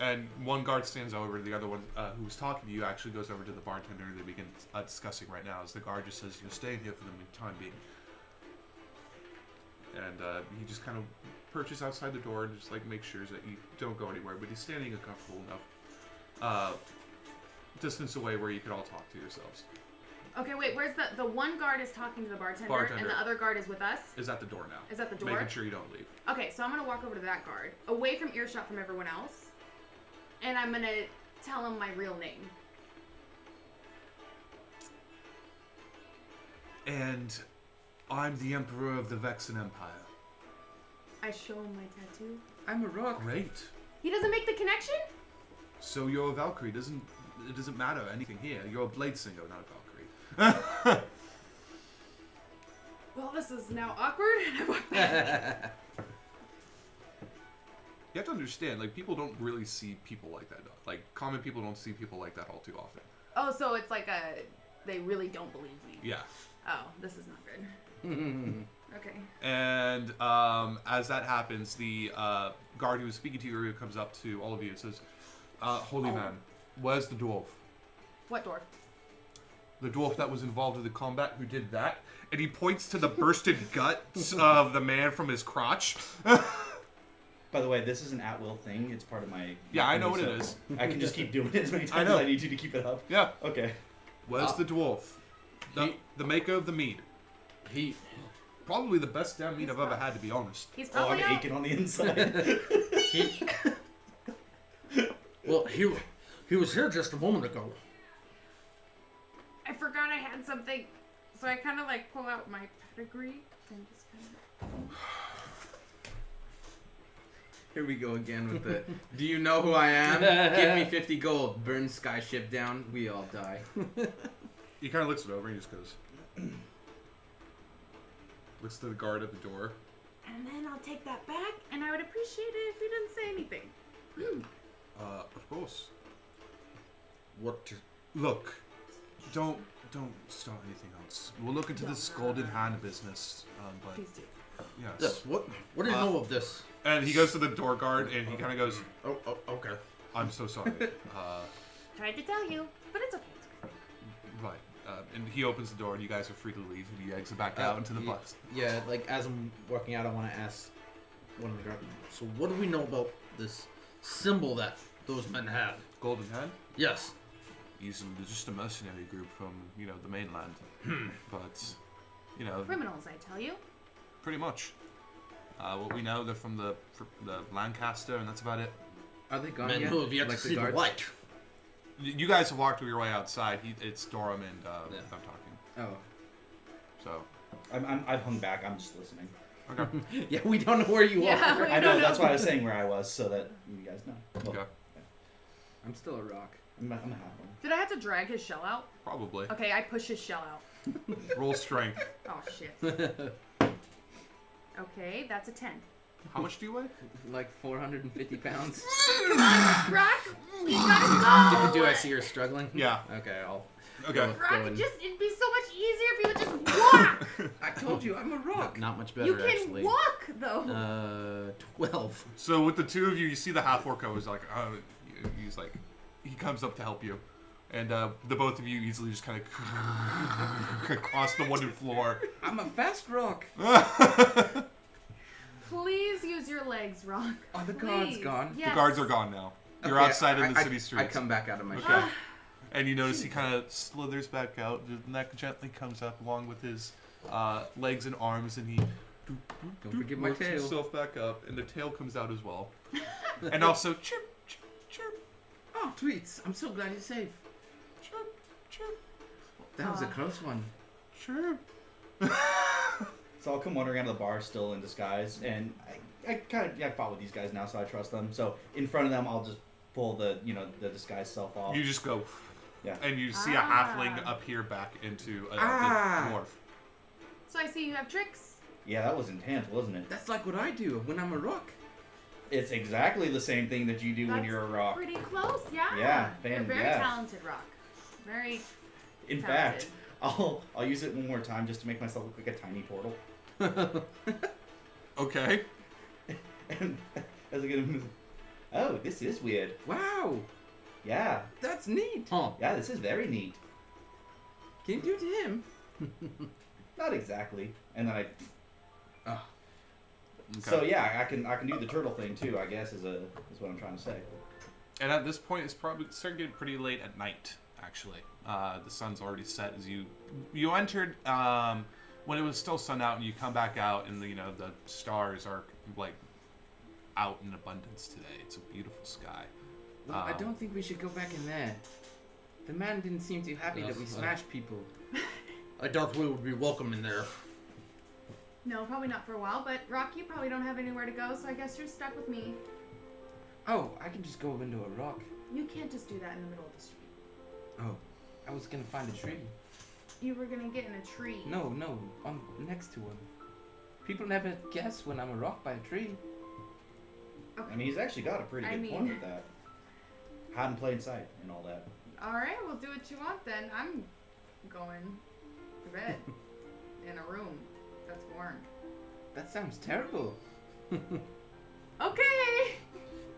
And one guard stands over. The other one, who's talking to you, actually goes over to the bartender. They begin discussing right now. As the guard just says, "You're staying here for the time being." And he just kind of perches outside the door and just like makes sure that you don't go anywhere. But he's standing a comfortable enough distance away where you can all talk to yourselves. Okay, wait, where's the one guard is talking to the bartender, and the other guard is with us? Is at the door now. Is at the door? Making sure you don't leave. Okay, so I'm going to walk over to that guard, away from earshot from everyone else, and I'm going to tell him my real name. And I'm the Emperor of the Vexen Empire. I show him my tattoo. I'm a rock. Great. He doesn't make the connection? So you're a Valkyrie. It doesn't matter anything here. You're a blade singer, not a Valkyrie. Well, this is now awkward, and I walk back. You have to understand, like, people don't really see people like that. Like, common people don't see people like that all too often. Oh, so it's like they really don't believe me. Yeah. Oh, this is not good. Okay. And as that happens, the guard who was speaking to you earlier comes up to all of you and says, Holy man, where's the dwarf? What dwarf? The dwarf that was involved in the combat who did that. And he points to the bursted guts of the man from his crotch. By the way, this is an at-will thing. It's part of my... Yeah, I know what it is. I can just keep doing it as many times know. as I need to keep it up. Yeah. Okay. Where's the dwarf? The maker of the mead. He Probably the best damn mead I've ever had, to be honest. He's Oh, I'm probably out. aching on the inside. well he was here just a moment ago. I forgot I had something, so I kind of like pull out my pedigree and just kind of... Here we go again with the, do you know who I am? Give me 50 gold. Burn skyship down. We all die. He kind of looks it over and he just goes... looks to the guard at the door. And then I'll take that back, and I would appreciate it if you didn't say anything. Of course. What? Look, don't start anything else. We'll look into this golden hand business, but Please do. yes. This? What do you know of this? And he goes to the door guard and he kind of goes, Oh, okay. "I'm so sorry." Tried to tell you, but it's okay. Right. And he opens the door and you guys are free to leave. And he exits back out into the bus. Yeah, like as I'm walking out, I want to ask one of the guards. So, what do we know about this symbol that those men had? Golden hand. Yes. He's just a mercenary group from the mainland. But Criminals, I tell you. pretty much. What we know, they're from the Lancaster, and that's about it. Are they gone Men yet? who have yet Like to the see the guards? light. You guys have walked your way outside. It's Dorum and Yeah. I'm talking. Oh. So. I've hung back. I'm just listening. Okay. Yeah, we don't know where you Yeah, are. we I don't know. That's why I was saying where I was, so that you guys know. Well, Okay. I'm still a rock. I'm a half one. Did I have to drag his shell out? Probably. Okay, I push his shell out. Roll strength. Oh, shit. Okay, that's a 10. How much do you weigh? Like 450 pounds. Come on, Rock! You gotta go! Do I see her struggling? Yeah. Okay, I'll. Okay. Go Rock, and- it'd be so much easier if you would just walk! I told you, I'm a rock. Not much better, You can actually. walk, though! 12. So with the two of you, you see the half orc is like, he's like, he comes up to help you, and the both of you easily just kind of cross the wooden floor. I'm a fast rock. Please use your legs, Rock. Are the guards Please. gone? Yes. The guards are gone now. You're Okay, outside in the city I streets. come back out of my Okay. shell. And you notice he kind of slithers back out. The neck gently comes up along with his legs and arms, and he Don't forget my Works tail. yourself back up, and the tail comes out as well. And also, chirp, chirp, chirp, Oh, Tweets, I'm so glad you're safe. chirp, chirp, That was a close one. chirp. So I'll come wandering out of the bar still in disguise, and I fought with these guys now, so I trust them. So in front of them, I'll just pull the disguise self off. You just go, Yeah. and you see a halfling appear back into a dwarf. So I see you have tricks. Yeah, that was intense, wasn't it? That's like what I do when I'm a rock. It's exactly the same thing that you do when That's you're a rock. Pretty close, yeah. Yeah, You're very yeah. talented, Rock. Very In talented. fact, I'll use it one more time just to make myself look like a tiny portal. Okay. And as I get him, oh, this is weird. Wow, Yeah, that's neat. Huh. yeah, this is very neat. Can you do it to him? Not exactly. And then I. Oh, Okay. So yeah, I can do the turtle thing too. I guess is what I'm trying to say. And at this point, it's probably starting to get pretty late at night. Actually, the sun's already set as you entered when it was still sun out, and you come back out, and the stars are like out in abundance today. It's a beautiful sky. well, I don't think we should go back in there. The man didn't seem too happy that we smashed people. I doubt we would be welcome in there. No, probably not for a while, but Rock, you probably don't have anywhere to go, so I guess you're stuck with me. Oh, I can just go into a rock. You can't just do that in the middle of the street. Oh, I was gonna find a tree. You were gonna get in a tree. No, I'm next to one. People never guess when I'm a rock by a tree. Okay. I mean, he's actually got a pretty good point with that. Hide in plain sight and all that. Alright, we'll do what you want then. I'm going to bed in a room that's warm. That sounds terrible. Okay!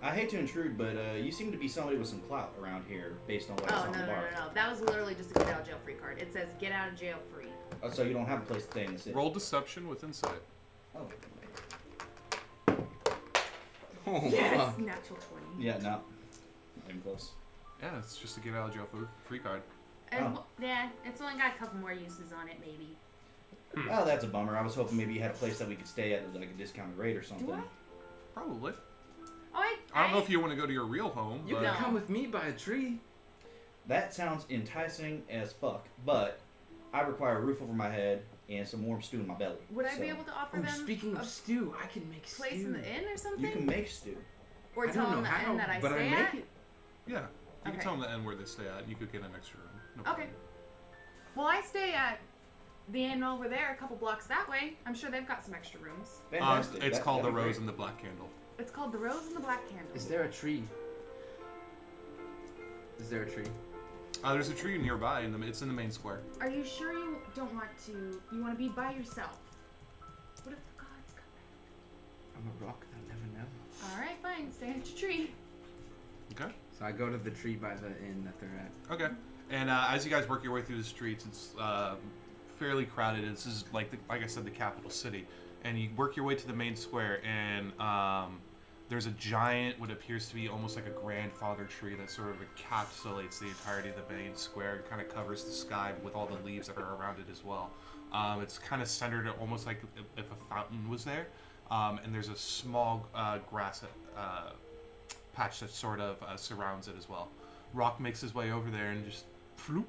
I hate to intrude, but you seem to be somebody with some clout around here, based on what I Oh, saw in no. the bar. That was literally just a get out of jail free card. It says get out of jail free. Oh, so you don't have a place to stay in the city. Roll deception with insight. Oh. Oh, Yes! fuck. Natural 20. Yeah, no. Not even close. Yeah, it's just a get out of jail free card. And, Oh. yeah, it's only got a couple more uses on it, maybe. Oh, that's a bummer. I was hoping maybe you had a place that we could stay at like a discounted rate or something. Do I? Probably. Oh, I don't know if you want to go to your real home, You but can No. come with me by a tree. That sounds enticing as fuck, but I require a roof over my head and some warm stew in my belly. Would I So, be able to offer Oh, them speaking a of stew, I can make place stew. in the inn or something? You can make stew. Or I tell don't them know the how, inn that I but stay I make at? it. yeah, you Okay. can tell them the end where they stay at. You could get an extra room. No Okay. problem. Well, I stay at the inn over there, a couple blocks that way. I'm sure they've got some extra rooms. Fantastic. It's That- called the that'd be Rose great. and the Black Candle. It's called the Rose and the Black Candle. Is there a tree? Is there a tree? There's a tree nearby, it's in the main square. Are you sure you don't want to? You want to be by yourself? What if the gods come I'm a rock, they'll never know. back? All right, fine. Stay at your tree. Okay. So I go to the tree by the inn that they're at. Okay. And as you guys work your way through the streets, it's fairly crowded. This is like I said, the capital city. And you work your way to the main square, and there's a giant, what appears to be almost like a grandfather tree that sort of encapsulates the entirety of the main square and kind of covers the sky with all the leaves that are around it as well. It's kind of centered almost like if a fountain was there. And there's a small grass patch that sort of surrounds it as well. Rock makes his way over there and just floop,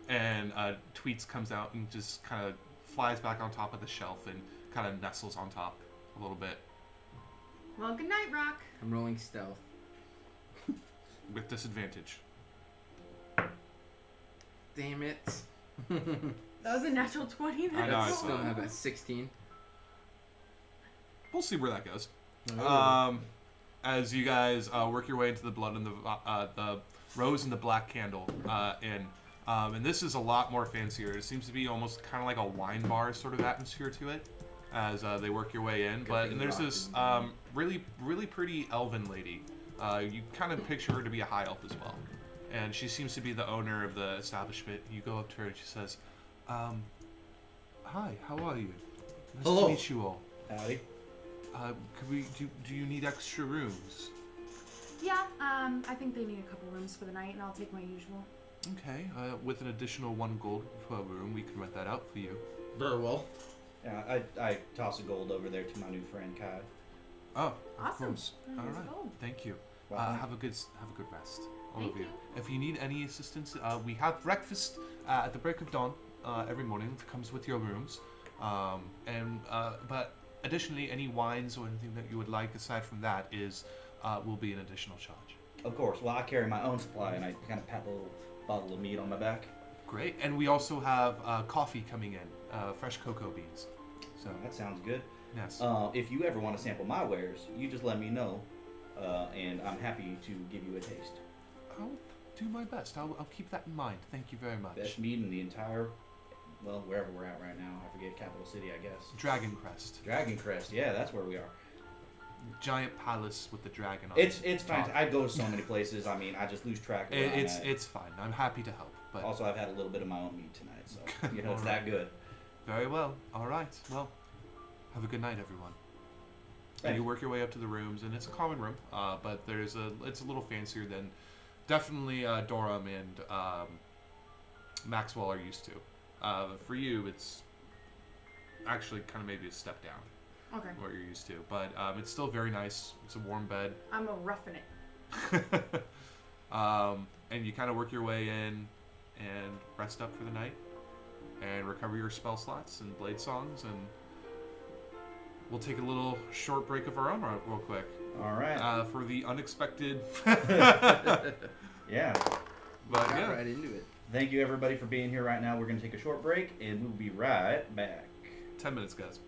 and Tweets comes out and just kind of flies back on top of the shelf and kind of nestles on top a little bit Well, good night, Rock. I'm rolling stealth. with disadvantage. Damn it. That was a natural 20. I know, I I still saw. have a 16. We'll see where that goes. Oh. As you guys work your way into the blood and the Rose and the Black Candle inn. And this is a lot more fancier. It seems to be almost kind of like a wine bar sort of atmosphere to it as they work your way in. And there's this really, really pretty elven lady. You kind of picture her to be a high elf as well. And she seems to be the owner of the establishment. You go up to her and she says, hi, how are you? Nice Hello. to meet you all. Howdy. Do you need extra rooms? Yeah, I think they need a couple rooms for the night, and I'll take my usual. Okay, with an additional 1 gold per room, we can rent that out for you. Very well. Yeah, I toss a gold over there to my new friend Kai. Oh, of Awesome. course. Here's All the right. gold. Thank you. Wow. Have a good rest, all Thank of you. you. If you need any assistance, we have breakfast at the break of dawn every morning. It comes with your rooms, but additionally, any wines or anything that you would like aside from that will be an additional charge. Of course. Well, I carry my own supply, and I kind of pat a little bottle of meat on my back. Great, and we also have coffee coming in, fresh cocoa beans. So That sounds good. yes, If you ever want to sample my wares, you just let me know, and I'm happy to give you a taste. I'll do my best. I'll keep that in mind. Thank you very much. Best meat in the entire, well, wherever we're at right now. I forget, capital city, I guess. Dragon Crest, Dragon Crest. Yeah, that's where we are. giant palace with the dragon on It's it. fine. I go to so many places. I mean, I just lose track of where I'm at. It's fine. I'm happy to help. But Also, I've had a little bit of my own meat tonight, so you know it's Alright. that good. very well. All right. Well, have a good night, everyone. And you work your way up to the rooms, and it's a common room, but it's a little fancier than definitely Dorum and Maxwell are used to. For you, it's actually kind of maybe a step down Okay. what you're used to, but it's still very nice. It's a warm bed. I'm a roughing it. And you kind of work your way in and rest up for the night and recover your spell slots and blade songs, and we'll take a little short break of our own real quick All right. for the unexpected. Yeah. But Got yeah, right into it. Thank you, everybody, for being here right now. We're going to take a short break, and we'll be right back. 10 minutes, guys.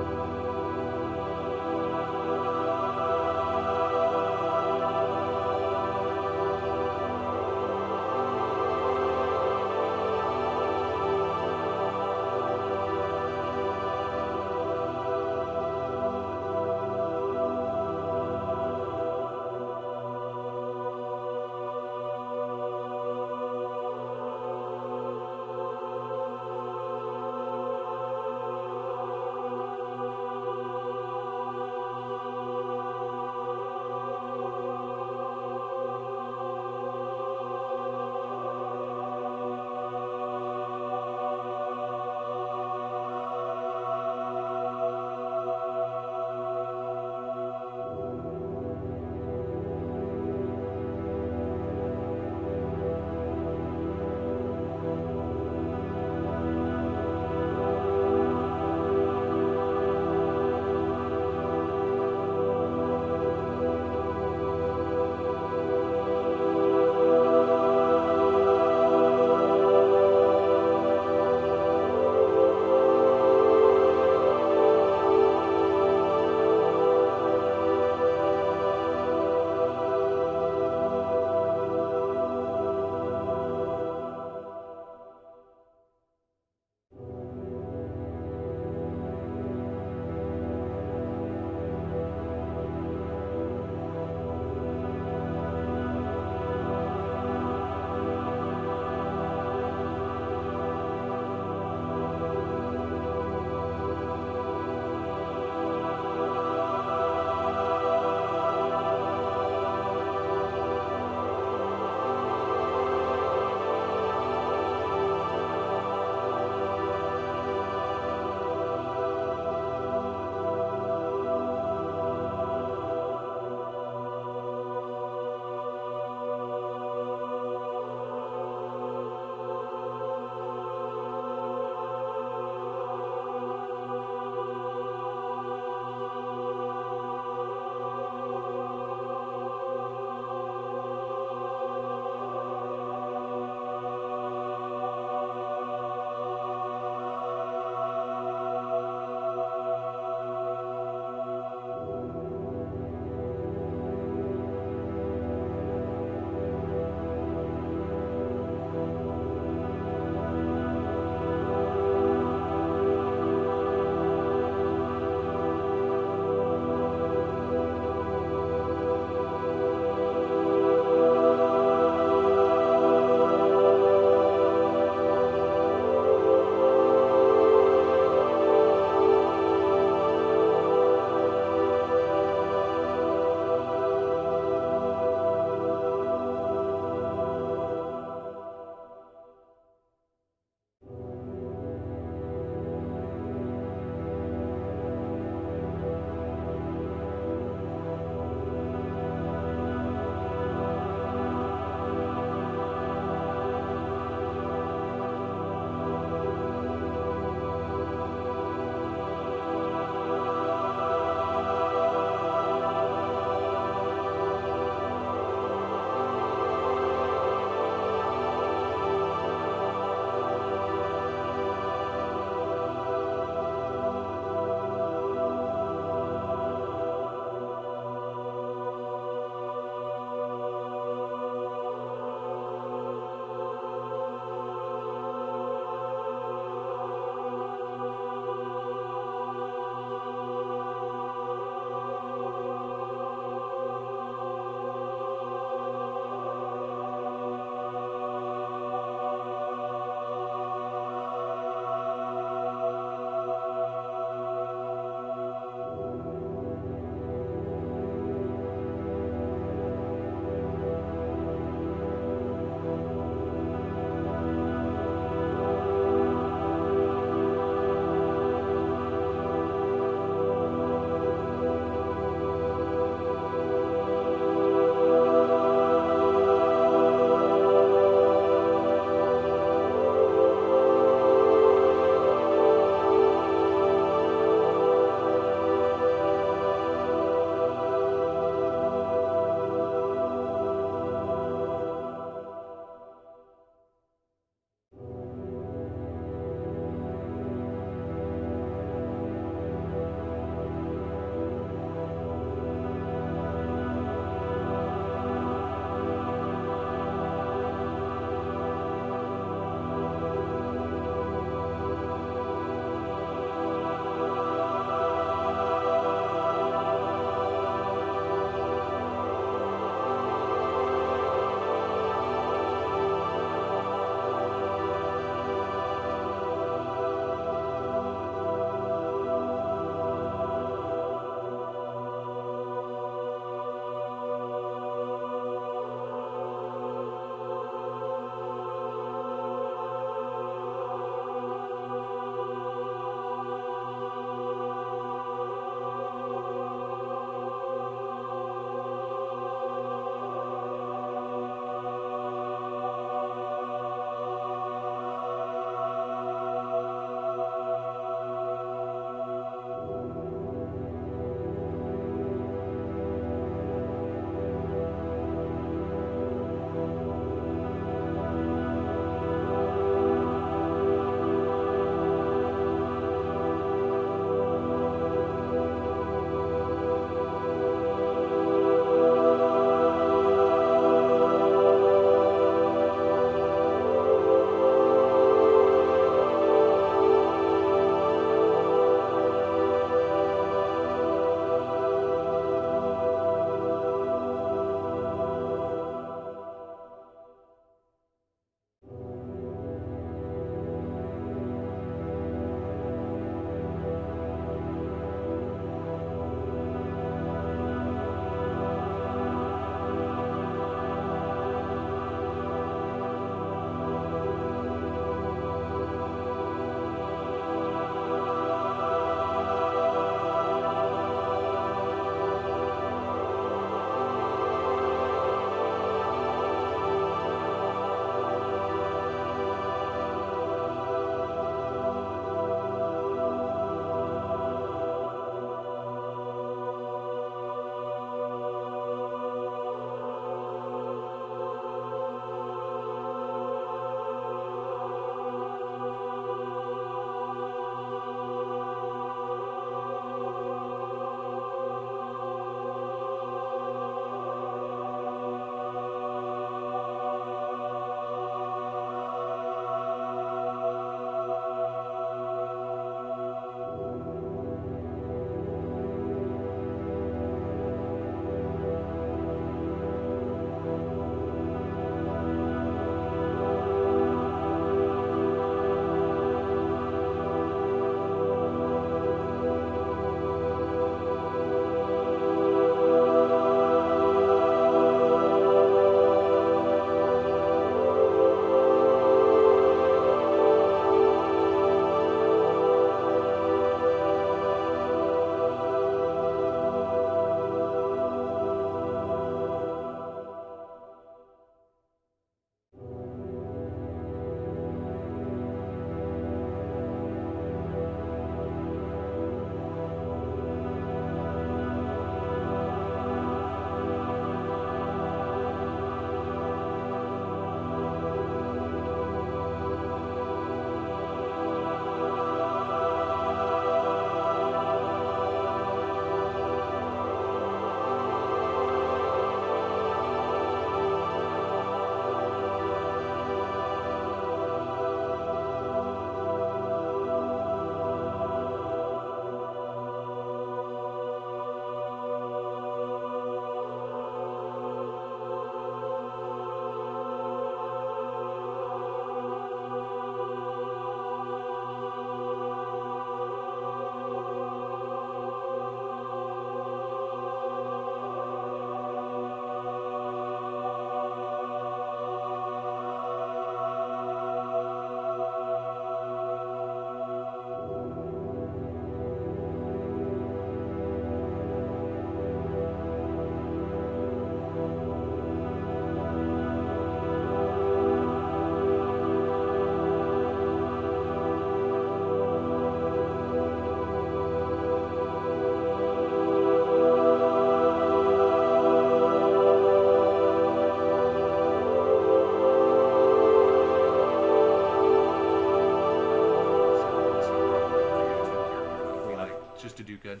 do good.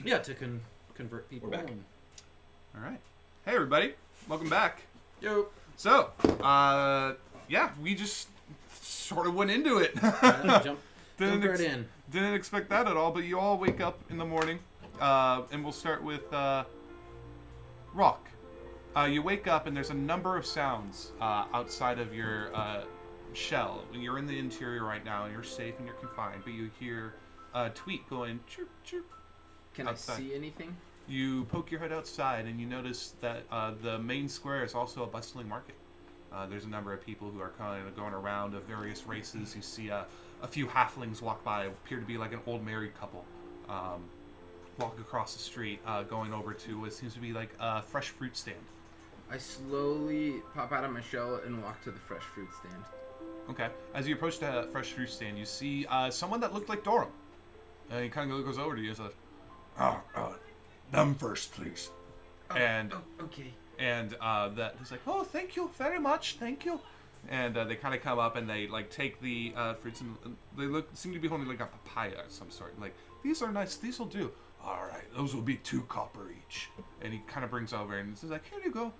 Yeah, to convert people. We're back. All right. Hey, everybody. Welcome back. Yo. So, yeah, we just sort of went into it. Jump right in. Didn't expect that at all, but you all wake up in the morning, and we'll start with Rock. You wake up, and there's a number of sounds outside of your shell. You're in the interior right now, and you're safe and you're confined, but you hear a tweet going chirp, chirp. Can outside. I see anything? You poke your head outside, and you notice that the main square is also a bustling market. There's a number of people who are kind of going around of various races. You see a few halflings walk by, appear to be like an old married couple, walk across the street, going over to what seems to be like a fresh fruit stand. I slowly pop out of my shell and walk to the fresh fruit stand. Okay. As you approach the fresh fruit stand, you see someone that looked like Dorum. He kind of goes over to you and says, them first, please. Okay. And that he's like, oh, thank you very much, thank you. And they kind of come up and they like take the fruits and they seem to be holding like a papaya of some sort. Like, these are nice, these will do. All right, those will be 2 copper each. And he kind of brings over and says like, here you go.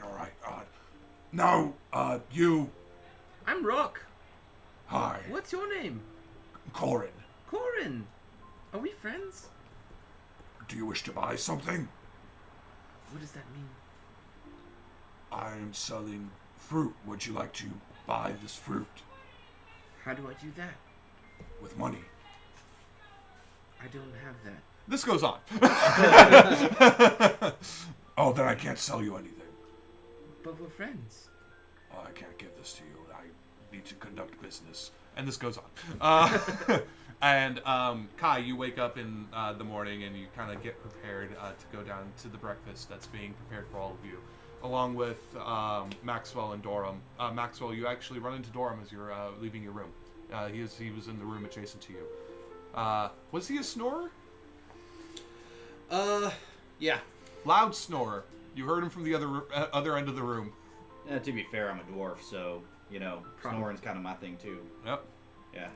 All right. Now, you. I'm Rock. Hi. What's your name? Corin. Corin. Are we friends? Do you wish to buy something? What does that mean? I am selling fruit. Would you like to buy this fruit? How do I do that? With money. I don't have that. This goes on. Oh, then I can't sell you anything. But we're friends. Oh, I can't give this to you. I need to conduct business. And this goes on. And Kai, you wake up in the morning and you kind of get prepared to go down to the breakfast that's being prepared for all of you, along with Maxwell and Dorum. Maxwell, you actually run into Dorum as you're leaving your room. He was in the room adjacent to you. Was he a snorer? Yeah. Loud snorer. You heard him from the other end of the room. To be fair, I'm a dwarf, so, snoring's kind of my thing, too. Yep. Yeah.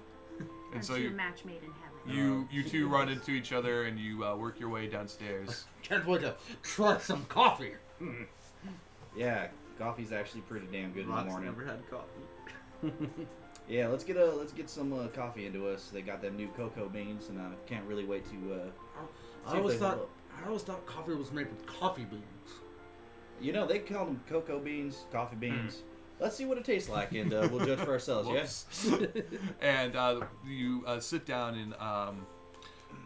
And so Aren't you you, a match made in heaven? you two run into each other and you work your way downstairs. Can't wait to try some coffee. Yeah, coffee's actually pretty damn good in the Rock's morning. never had coffee. Yeah, let's get some coffee into us. They got them new cocoa beans, and I can't really wait to. I always thought coffee was made with coffee beans. They call them cocoa beans, coffee beans. Let's see what it tastes like, and we'll judge for ourselves. Yes. And you sit down, and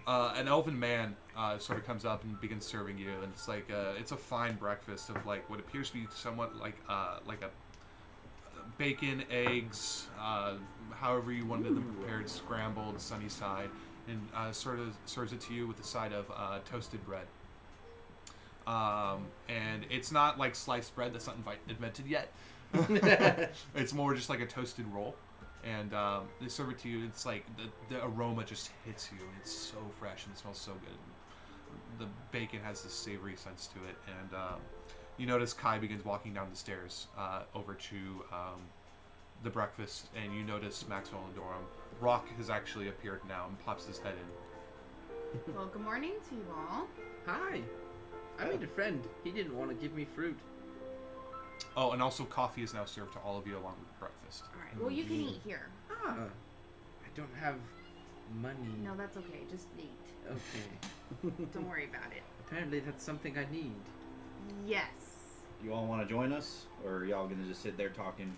an elven man sort of comes up and begins serving you, and it's like it's a fine breakfast of like what appears to be somewhat like a bacon, eggs, however you wanted them prepared, scrambled, sunny side, and sort of serves it to you with a side of toasted bread. And it's not like sliced bread, that's not invented yet. It's more just like a toasted roll, and they serve it to you. It's like the aroma just hits you, and it's so fresh and it smells so good. The bacon has this savory sense to it, and you notice Kai begins walking down the stairs over to the breakfast, and you notice Maxwell and Dorum. Rock has actually appeared now and pops his head in. Well, good morning to you all. Hi. I made a friend. He didn't want to give me fruit. Oh, and also coffee is now served to all of you along with breakfast. All right. Well, you can eat here. Ah. I don't have money. No, that's okay. Just eat. Okay. Don't worry about it. Apparently that's something I need. Yes. You all want to join us, or are y'all gonna just sit there talking,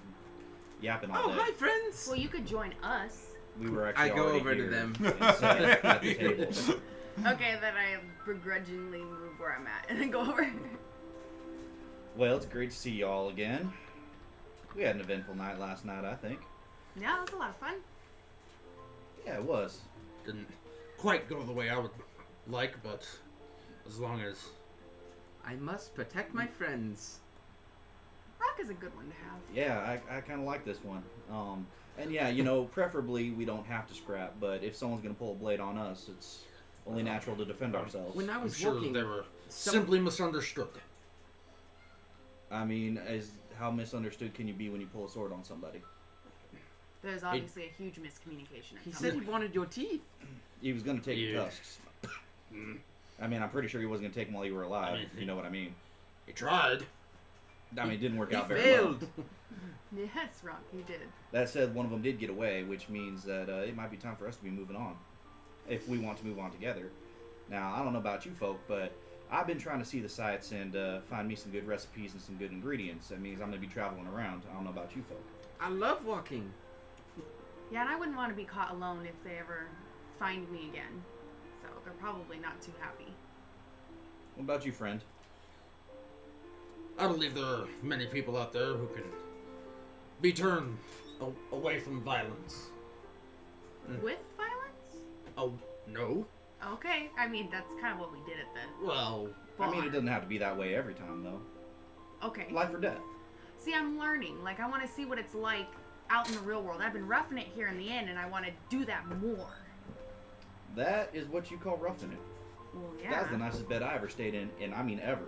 yapping all Oh, day? hi, friends. Well, you could join us. We were actually I go already over to here them. and sat at the table. Okay, then I begrudgingly move where I'm at and then go over. Well, it's great to see y'all again. We had an eventful night last night, I think. Yeah, it was a lot of fun. Yeah, it was. Didn't quite go the way I would like, but as long as I must protect my friends. Rock is a good one to have. Yeah, I kind of like this one. And yeah, preferably we don't have to scrap, but if someone's going to pull a blade on us, it's only natural to defend ourselves. When I I'm was sure walking, they were some- simply misunderstood. I mean, how misunderstood can you be when you pull a sword on somebody? There's obviously a huge miscommunication. He said he wanted your teeth. He was going to take the Yeah. tusks. I mean, I'm pretty sure he wasn't going to take them while you were alive, I mean, if you know what I mean. He tried. I mean, it didn't work He out very failed. well. Yes, Rock, you did. That said, one of them did get away, which means that it might be time for us to be moving on. If we want to move on together. Now, I don't know about you folk, but I've been trying to see the sights and find me some good recipes and some good ingredients. That means I'm going to be traveling around. I don't know about you folk. I love walking. Yeah, and I wouldn't want to be caught alone if they ever find me again. So they're probably not too happy. What about you, friend? I believe there are many people out there who can be turned away from violence. With violence? Oh, no. Okay, I mean, that's kind of what we did at the Well, I mean, it bar. doesn't have to be that way every time, though. Okay. Life or death. See, I'm learning. Like, I want to see what it's like out in the real world. I've been roughing it here in the inn, and I want to do that more. That is what you call roughing it. Well, yeah. That's the nicest bed I ever stayed in, and I mean ever.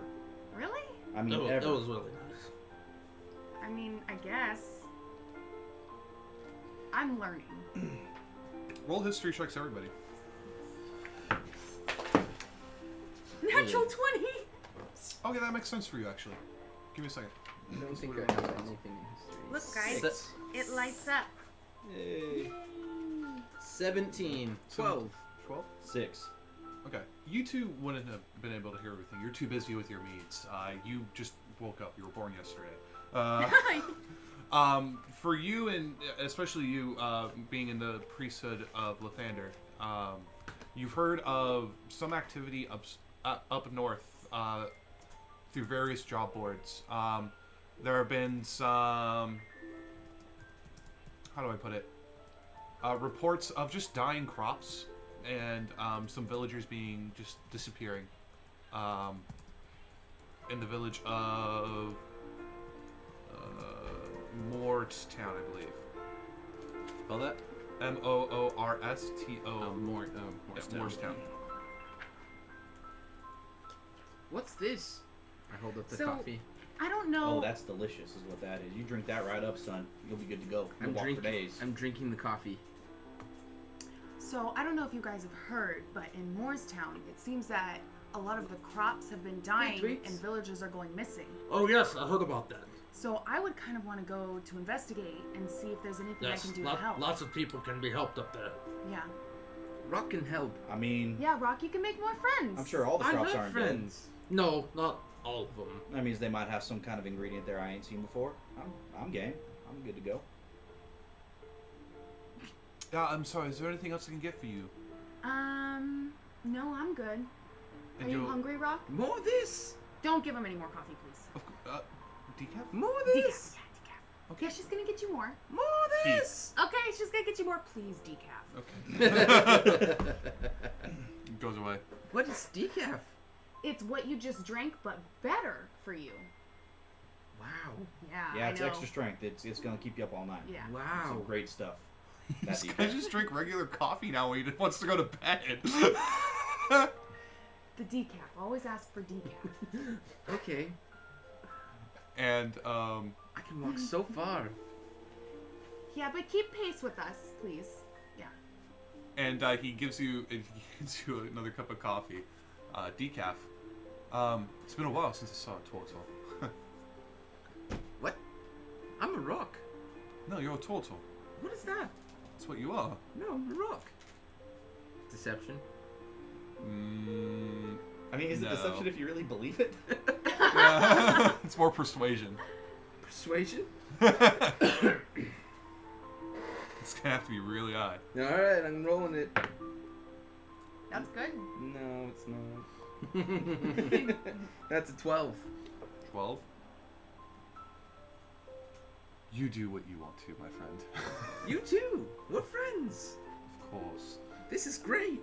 Really? I mean that ever. was really nice. I mean, I guess. I'm learning. Roll history checks, everybody. Natural 20! Okay, that makes sense for you, actually. Give me a second. I don't think I have anything in history. Look, guys, it lights up. Yay. 17. 12. 12? 6. Okay. You two wouldn't have been able to hear everything. You're too busy with your meads. You just woke up. You were born yesterday. For you, and especially you being in the priesthood of Lathander, you've heard of some activity up north through various job boards. There have been some, how do I put it, reports of just dying crops and some villagers being just disappearing in the village of Morstown, I believe. Spell that? Moorsto. Morstown. What's this? I hold up the So- coffee. I don't know. Oh, that's delicious is what that is. You drink that right up, son. You'll be good to go. You'll walk for days. I'm drinking the coffee. So, I don't know if you guys have heard, but in Moorestown, it seems that a lot of the crops have been dying tweaks. and villagers are going missing. Oh, yes, I heard about that. So, I would kind of want to go to investigate and see if there's anything Yes, I can do to help. lots of people can be helped up there. Yeah. Rock can help. I mean, Yeah, Rock, you can make more friends. I'm sure all the I crops love aren't friends. No, not all of them. dead. That means they might have some kind of ingredient there I ain't seen before. I'm game. I'm good to go. Yeah, I'm sorry. Is there anything else I can get for you? No, I'm good. Are And you you'll- hungry, Rock? More of this. Don't give him any more coffee, please. Decaf? More of Decaf. this. Yeah, decaf. Okay, she's gonna get you more. More of this. Okay, she's gonna get you more. Please, decaf. Okay. Goes away. What is decaf? It's what you just drank, but better for you. Wow. Yeah, Yeah, I it's know. extra strength. It's gonna keep you up all night. Yeah. Wow. Some great stuff. That This guy decaf. just drink regular coffee now when he wants to go to bed. The decaf. Always ask for decaf. Okay. And I can walk so far. Yeah, but keep pace with us, please. Yeah. he gives you another cup of coffee, decaf. It's been a while since I saw a turtle. What? I'm a rock. No, you're a turtle. What is that? That's what you are. No, I'm a rock. Deception. I mean, is it No. deception if you really believe it? Yeah. It's more persuasion. Persuasion? It's gonna have to be really high. Alright, I'm rolling it. That's good. No, it's not. That's a 12. 12. You do what you want to, my friend. You too. We're friends. Of course. This is great.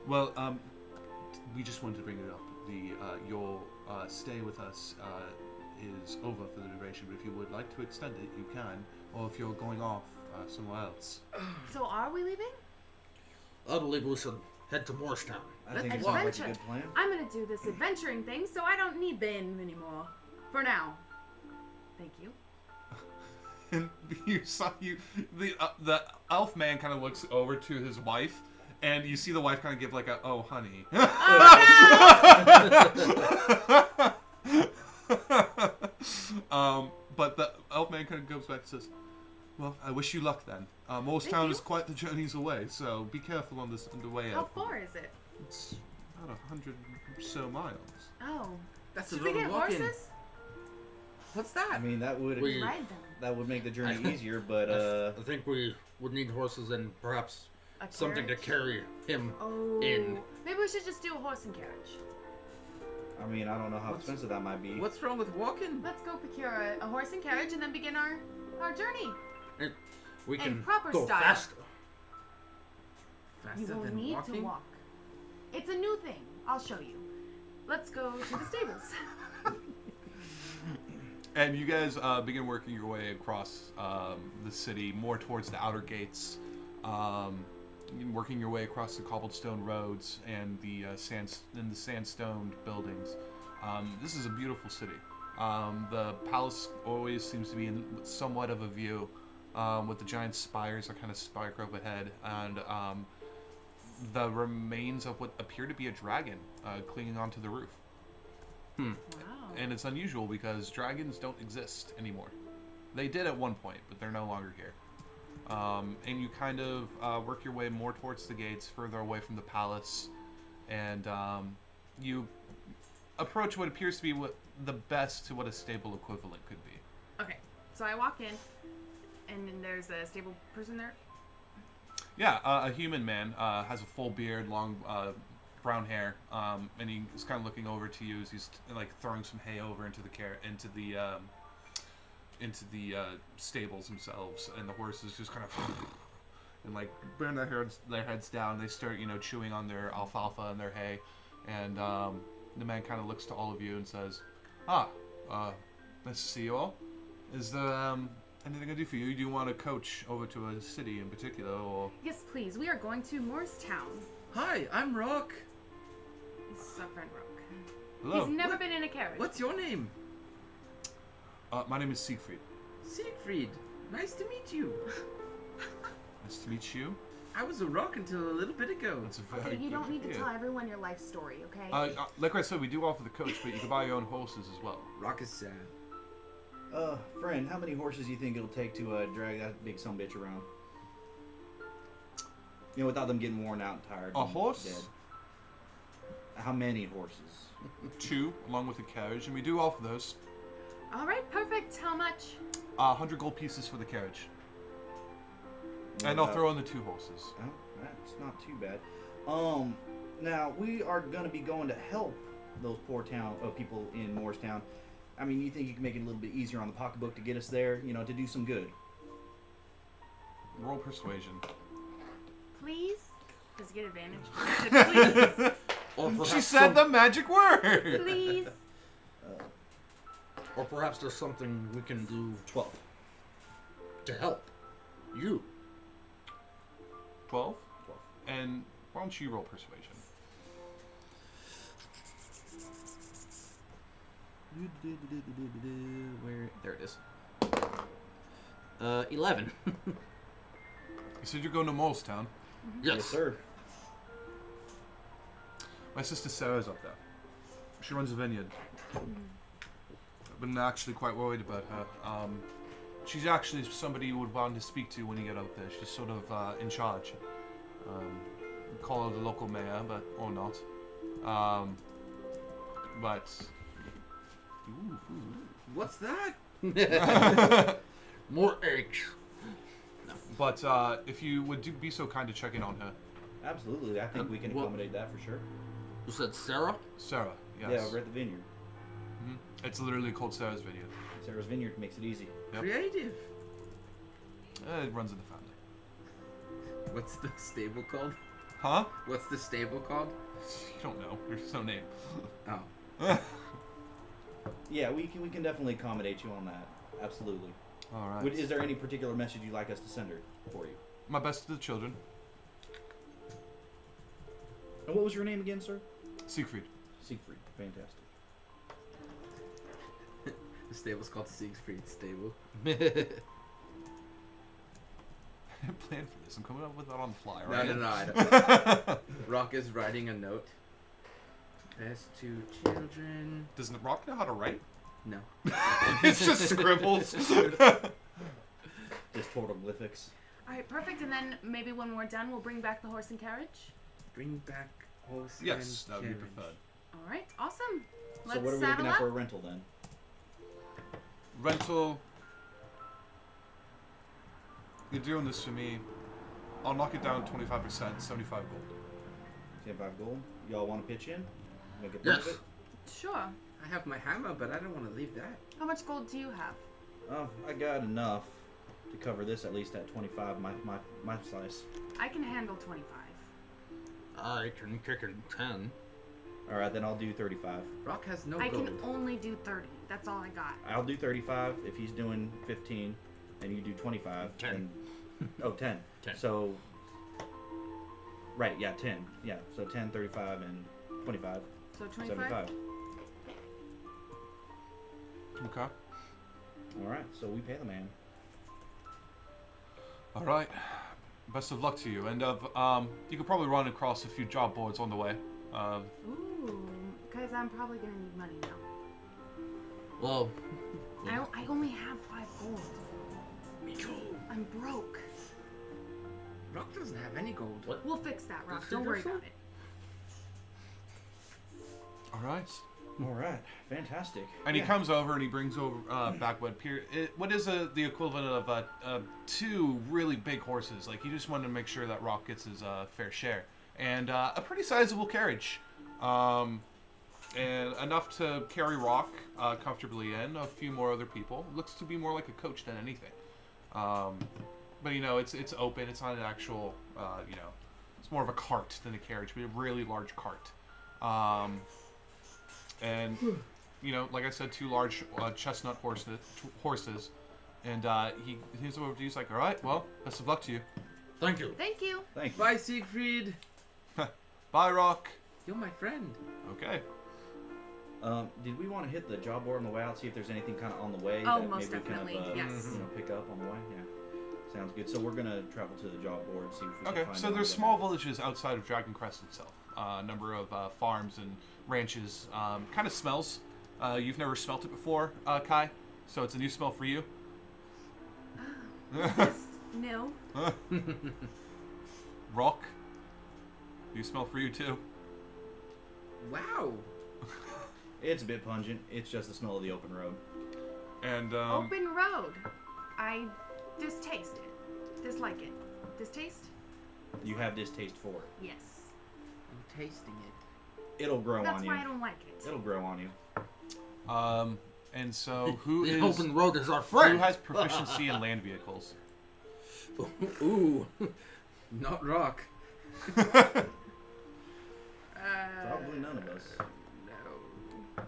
Well, we just wanted to bring it up. Your stay with us is over for the duration, but if you would like to extend it, you can. Or if you're going off somewhere else. So are we leaving? I believe we should head to Morstown. I think Let's it sounds like a adventure. good plan. I'm gonna do this adventuring thing, so I don't need the inn anymore. For now. Thank you. And the elf man kind of looks over to his wife, and you see the wife kind of give like a "oh honey." But the elf man kind of goes back and says, "Well, I wish you luck then. Morristown is quite the journeys away, so be careful on the way How out." far is it? It's about 100 or so miles. Oh. That's Should a we little get walk-in. horses? What's that? I mean, that would We- Ride them. make the journey easier, but I think we would need horses and perhaps A something to carriage? carry him Oh. in. Maybe we should just do a horse and carriage. I mean, I don't know how expensive that might be. What's wrong with walking? Let's go procure a horse and carriage and then begin our journey. We In can proper go style. faster. Faster You will than need walking? to walk. It's a new thing. I'll show you. Let's go to the stables. And you guys begin working your way across the city, more towards the outer gates, working your way across the cobblestone roads and the sandstone buildings. This is a beautiful city. The palace always seems to be in somewhat of a view, with the giant spires that kind of spike overhead, and the remains of what appear to be a dragon clinging onto the roof. Wow. And it's unusual because dragons don't exist anymore. They did at one point, but they're no longer here. And you kind of work your way more towards the gates, further away from the palace, and you approach what appears to be the best to what a stable equivalent could be. Okay, so I walk in, and then there's a stable person there. Yeah, a human man has a full beard, long brown hair, and he's kind of looking over to you as he's like throwing some hay over into the stables themselves, and the horses just kind of and like burn their heads down. They start chewing on their alfalfa and their hay, and the man kind of looks to all of you and says, nice to see you all. Is there anything I can do for you? Do you want to coach over to a city in particular, or? Yes, please. We are going to Morristown. Hi, I'm Rock. This is our friend Rok. Hello. He's never been in a carriage. What's your name? My name is Siegfried. Siegfried. Nice to meet you. Nice to meet you. I was a rock until a little bit ago. That's a very Okay, you good don't need to idea. tell everyone your life story, okay? Like I said, we do offer the coach, but you can buy your own horses as well. Rock is sad. Friend, how many horses do you think it'll take to drag that big sumbitch around? Without them getting worn out and tired. A and horse? Dead. How many horses? 2, along with the carriage, and we do offer those. All right, perfect. How much? 100 gold pieces for the carriage. And I'll throw in the 2 horses. Oh, that's not too bad. Now we are gonna be going to help those poor people in Morristown. I mean, you think you can make it a little bit easier on the pocketbook to get us there, to do some good? Roll persuasion. Please? Does he get advantage? I said, Or She perhaps said the magic word! please. Please. Or perhaps there's something we can do 12. to help you. 12? And why don't you roll persuasion? Where? There it is. 11. You said you're going to Morristown. Yes. sir. My sister Sarah's up there. She runs a vineyard. I've been actually quite worried about her. She's actually somebody you would want to speak to when you get out there. She's sort of in charge. Call her the local mayor, or not. But What's that? More eggs. But if you would be so kind to check in on her. Absolutely. I think we can well- accommodate that for sure. You said Sarah? Sarah, yes. Yeah, over at the vineyard. It's literally called Sarah's Vineyard. Sarah's Vineyard makes it easy. Yep. Creative. It runs in the family. What's the stable called? Huh? What's the stable called? You don't know. There's no name. Oh. Yeah, we can definitely accommodate you on that. Absolutely. All right. Is there any particular message you'd like us to send her for you? My best to the children. And what was your name again, sir? Siegfried. Siegfried. Fantastic. The stable's called Siegfried's Stable. I didn't plan for this. I'm coming up with that on the fly, right? No, I don't. Rock is writing a note. Best to children. Does Rock know how to write? No. It's just scribbles. Just hieroglyphics. All right, perfect. And then maybe when we're done, we'll bring back the horse and carriage. Bring back horse Yes, and that would be carriage. preferred. All right, awesome. Let's So what are we saddle looking at up. for a rental then? Rental. You're doing this for me. I'll knock it down 25%, 75 gold. 75 gold. Y'all want to pitch in? Make a Yes. of it? Sure. I have my hammer, but I don't want to leave that. How much gold do you have? I got enough to cover this at least at 25. My slice. I can handle 25. I can kick it 10. All right, then I'll do 35. Rock has no I gold. can only do 30. That's all I got. I'll do 35 if he's doing 15, and you do 25. 10. Then, oh, 10. 10. So, right, yeah, 10. Yeah, so 10, 35, and 25. So 25? 75. Okay. All right, so we pay the man. All right. Best of luck to you. And you could probably run across a few job boards on the way. Ooh, because I'm probably going to need money now. Well, I only have 5 gold. me too. I'm broke. Rock doesn't have any gold. What? We'll fix that, Rock. That's Don't worry beautiful. about it. All right. All right, fantastic. And he comes over and he brings over back what is the equivalent of 2 really big horses. Like, he just wanted to make sure that Rock gets his fair share. And a pretty sizable carriage. And enough to carry Rock comfortably in. A few more other people. Looks to be more like a coach than anything. But, you know, it's open. It's not an actual, you know, it's more of a cart than a carriage. But a really large cart. And, you know, like I said, 2 large chestnut horses. And he hands over to you. He's like, all right, well, best of luck to you. Thank you. Thank you. Thank you. Bye, Siegfried. Bye, Rock. You're my friend. Okay. Did we want to hit the job board on the way out, see if there's anything kind of on the way Oh, that most maybe we definitely, kind of yes. you know, pick up on the way? Yeah. Sounds good. So we're going to travel to the job board and see if we Okay, can find so anything there's that- small villages outside of Dragon Crest itself. A number of farms and ranches. Kind of smells. You've never smelt it before, Kai, so it's a new smell for you. No. Rock, new smell for you too. Wow. It's a bit pungent. It's just the smell of the open road. And Open road. I distaste it. Dislike it. Distaste? You have distaste for it. Yes. I'm tasting it. It'll grow That's on you. why I don't like it. It'll grow on you. and so who The is open road is our who friend. has proficiency in land vehicles? Ooh. Not Rock. Probably none of us. No.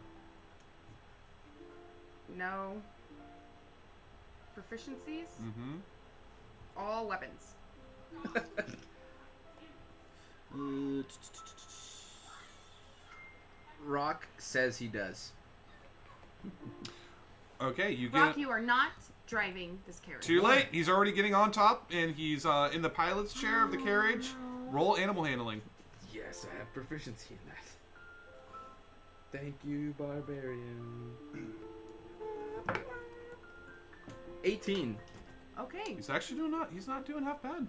No. Proficiencies? Mm-hmm. All weapons. Rock says he does. Okay, you Rock, get. you are not driving this carriage. Too late. He's already getting on top, and he's in the pilot's chair of the carriage. Roll animal handling. Yes, I have proficiency in that. Thank you, barbarian. 18. Okay. He's actually he's not doing half bad.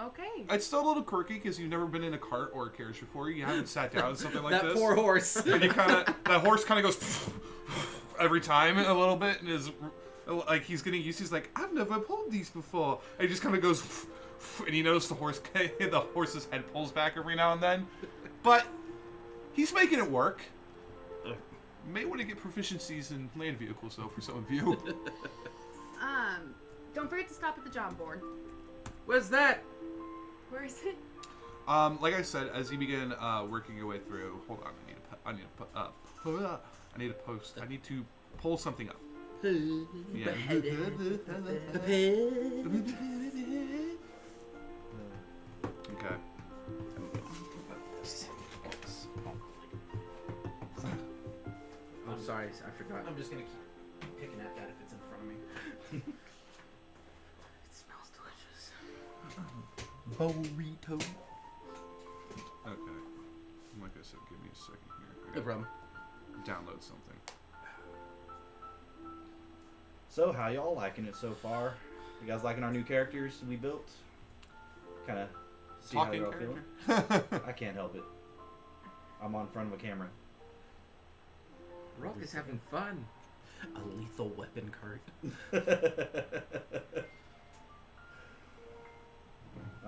Okay. It's still a little quirky because you've never been in a cart or a carriage before. You haven't sat down in something like That this. poor horse. And you that horse kind of goes every time a little bit, and is like he's getting used. He's like, I've never pulled these before. And he just kind of goes, and you notice the horse's head pulls back every now and then, but he's making it work. May want to get proficiencies in land vehicles though for some of you. Don't forget to stop at the job board. What's that? Where is it? Like I said, as you begin working your way through, hold on, I need to pull something up. Yeah. Okay. I'm sorry, I forgot. I'm just gonna keep picking at that if it's in front of me. It smells delicious. burrito. Okay. Like I said, give me a second here. I No gotta problem. download something. So, how y'all liking it so far? You guys liking our new characters we built? Kind of see Talking how you're all character. feeling? I can't help it. I'm on front of a camera. Rock is having fun. A lethal weapon cart.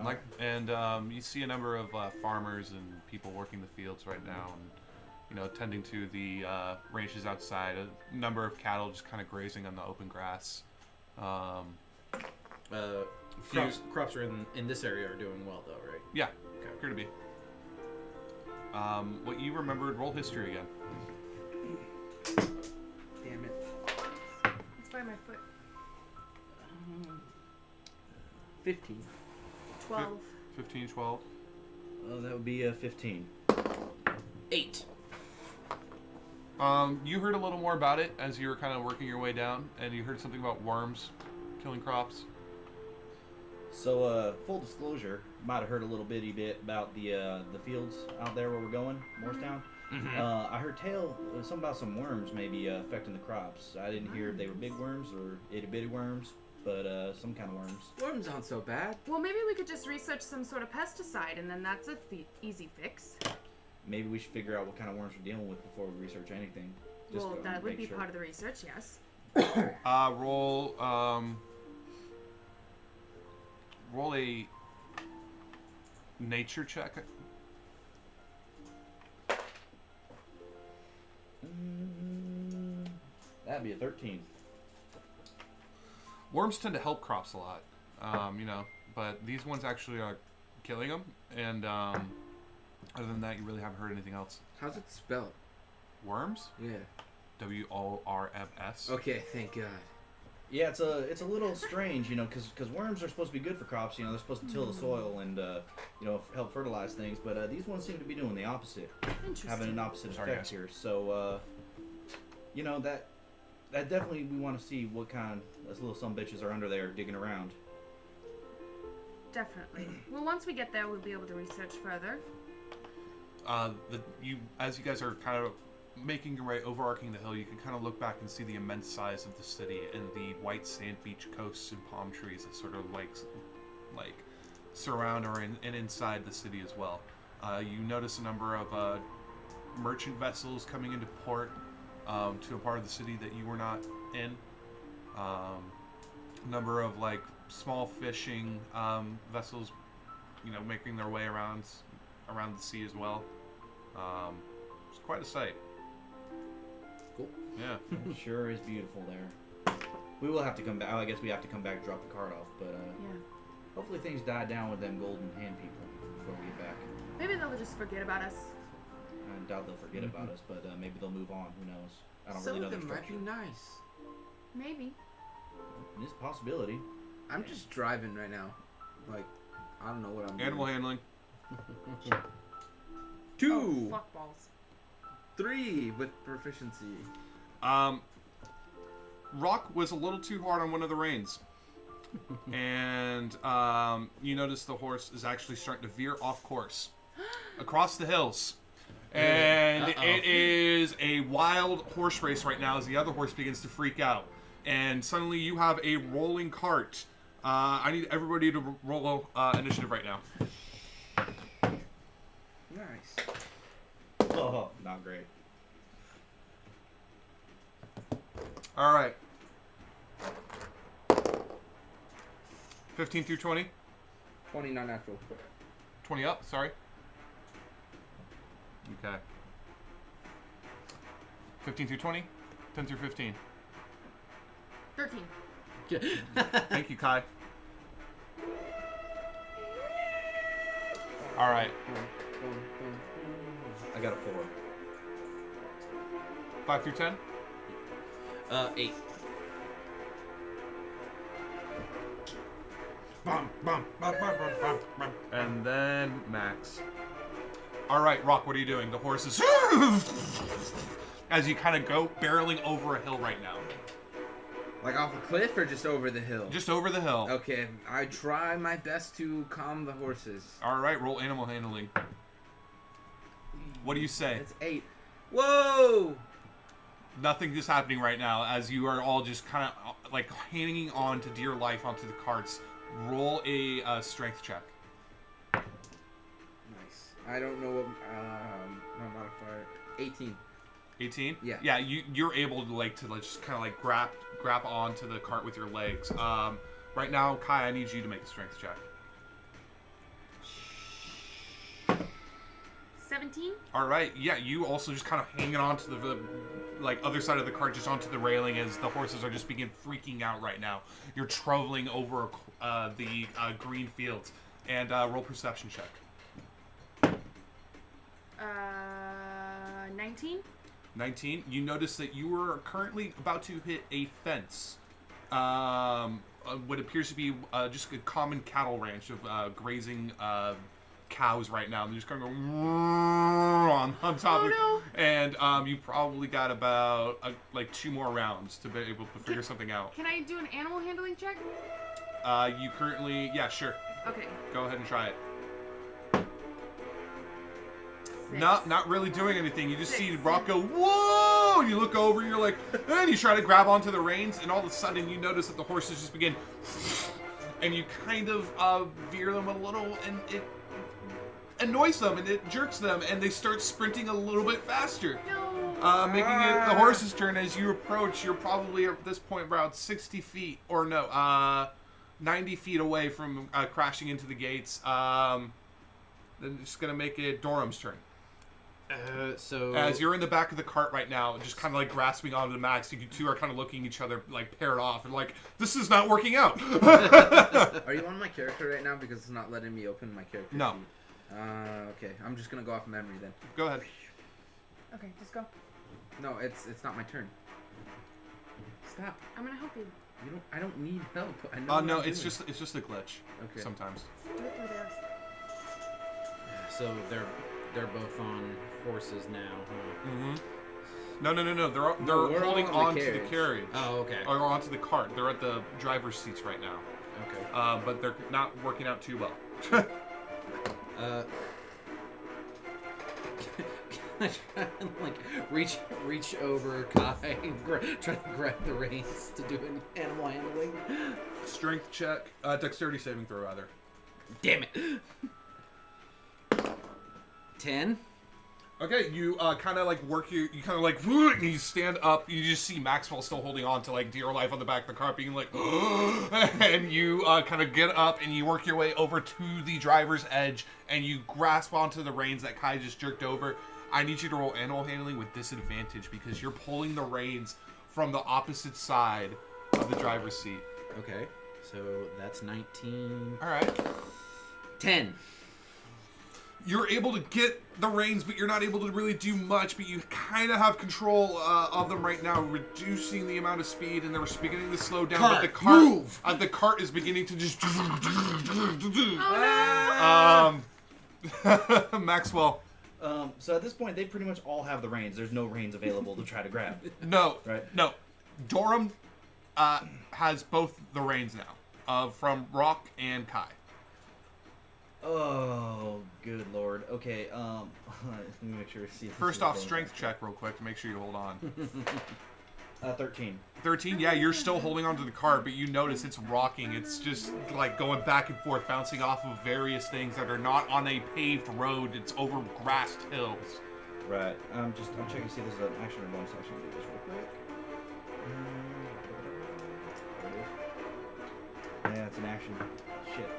Like, and you see a number of farmers and people working the fields right now, and tending to the ranches outside. A number of cattle just kind of grazing on the open grass. Crops are in this area are doing well though, right? Yeah, Okay. appear to be. What you remembered? Roll history again. Damn it. It's by my foot. 15. 12. 15, 12. Well, that would be a 15. 8. You heard a little more about it as you were kind of working your way down, and you heard something about worms killing crops. So, full disclosure, might have heard a little bitty bit about the fields out there where we're going, Morristown. I heard something about some worms maybe affecting the crops. I didn't hear if they were big worms or itty bitty worms, but some kind of worms. Worms aren't so bad. Well, maybe we could just research some sort of pesticide, and then that's a easy fix. Maybe we should figure out what kind of worms we're dealing with before we research anything. Well, to that would make be sure. part of the research, yes. Roll a nature check. That'd be a 13. Worms tend to help crops a lot, but these ones actually are killing them. And other than that, you really haven't heard anything else. How's it spelled? Worms? Yeah. WORMS. Okay, thank God. Yeah, it's a little strange, because worms are supposed to be good for crops. They're supposed to till the soil and help fertilize things. But these ones seem to be doing the opposite, having an opposite Sorry, effect guys. here. So, that definitely we want to see what kind of those little sumbitches are under there digging around. Definitely. Well, once we get there, we'll be able to research further. As you guys are kind of making your way overarching the hill, you can kind of look back and see the immense size of the city and the white sand beach coasts and palm trees that sort of like surround and inside the city as well. You notice a number of merchant vessels coming into port to a part of the city that you were not in. A number of small fishing vessels, making their way around the sea as well. It's quite a sight. Cool. Yeah. It sure is beautiful there. We will have to come back. I guess we have to come back and drop the cart off. But Yeah. hopefully things die down with them golden hand people before we get back. Maybe they'll just forget about us. I doubt they'll forget about us, but maybe they'll move on. Who knows? I don't Some really know of their them might structure. be nice. Maybe. It's a possibility. I'm just driving right now. I don't know what I'm Animal doing. handling. 2! Oh, fuck balls. 3 with proficiency. Rock was a little too hard on one of the reins. And you notice the horse is actually starting to veer off course across the hills. And it is a wild horse race right now as the other horse begins to freak out. And suddenly you have a rolling cart. I need everybody to roll initiative right now. Nice. Oh, not great. All right. 15 through 20? 20 non-natural. 20 up, sorry. Okay. 15 through 20? 10 through 15. 13. Thank you, Kai. All right. I got a 4. 5 through 10? 8. And then Max. All right, Rock, what are you doing? The horse is... As you kind of go barreling over a hill right now. Like off a cliff or just over the hill? Just over the hill. Okay, I try my best to calm the horses. All right, roll animal handling. What do you say? It's 8. Whoa! Nothing is happening right now as you are all just kind of like hanging on to dear life onto the carts. Roll a strength check. Nice. I don't know what my modifier. 18. 18? Yeah. Yeah, you're able to just kind of like grab onto the cart with your legs. Right now, Kai, I need you to make a strength check. 17. All right. Yeah, you also just kind of hanging on to the other side of the cart, just onto the railing as the horses are just freaking out right now. You're traveling over the green fields, and roll perception check. 19. 19. You notice that you are currently about to hit a fence. What appears to be just a common cattle ranch of grazing cows right now. They're just going to go on top of it. No. And you probably got about 2 more rounds to be able to figure something out. Can I do an animal handling check? You currently, yeah, sure. Okay. Go ahead and try it. 6. Not really doing anything. You just see Rock go, whoa! You look over, you're like, and you try to grab onto the reins, and all of a sudden you notice that the horses just begin, and you kind of veer them a little, and it annoys them, and it jerks them, and they start sprinting a little bit faster. No. Making it the horse's turn. As you approach, you're probably at this point about 60 feet, or no, 90 feet away from crashing into the gates. Then it's going to make it Dorum's turn. So As you're in the back of the cart right now, just kind of like grasping onto the max, you two are kind of looking at each other like paired off and like, this is not working out. Are you on my character right now because it's not letting me open my character No. sheet? Okay, I'm just gonna go off memory then. Go ahead. Okay, just go. No, it's not my turn. Stop. I'm gonna help you. I don't need help. I know. No, what I'm it's doing. just a glitch. Okay. Sometimes. Do it through there. So they're both on horses now, huh? Mm-hmm. No. They're we're holding all on on the to the carriage. carriage. Oh, okay. Or onto the cart. They're at the driver's seats right now. Okay. But they're not working out too well. Can I try and reach over Kai and try to grab the reins to do an animal handling? Strength check. Dexterity saving throw, rather. Damn it. 10. Okay, you kind of like work you kind of like, and you stand up. You just see Maxwell still holding on to like dear life on the back of the cart, being like, and you kind of get up and you work your way over to the driver's edge, and you grasp onto the reins that Kai just jerked over. I need you to roll animal handling with disadvantage because you're pulling the reins from the opposite side of the driver's seat. Okay. So that's 19. All right. 10. You're able to get the reins, but you're not able to really do much, but you kind of have control of them right now, reducing the amount of speed, and they're beginning to slow down, but the cart, move! The cart is beginning to just... Maxwell. So at this point, they pretty much all have the reins. There's no reins available to try to grab. No. Right. No. Dorum has both the reins now, from Rock and Kai. Oh, good lord. Okay, let me make sure to see if this First is off, going strength back. check real quick to make sure you hold on. 13. 13, yeah, you're still holding onto the cart, but you notice it's rocking. It's just like going back and forth, bouncing off of various things that are not on a paved road. It's over grassed hills. Right. I'm checking to see if this is an action or bonus action. Do this real quick. There it is. Yeah, it's an action. Shit.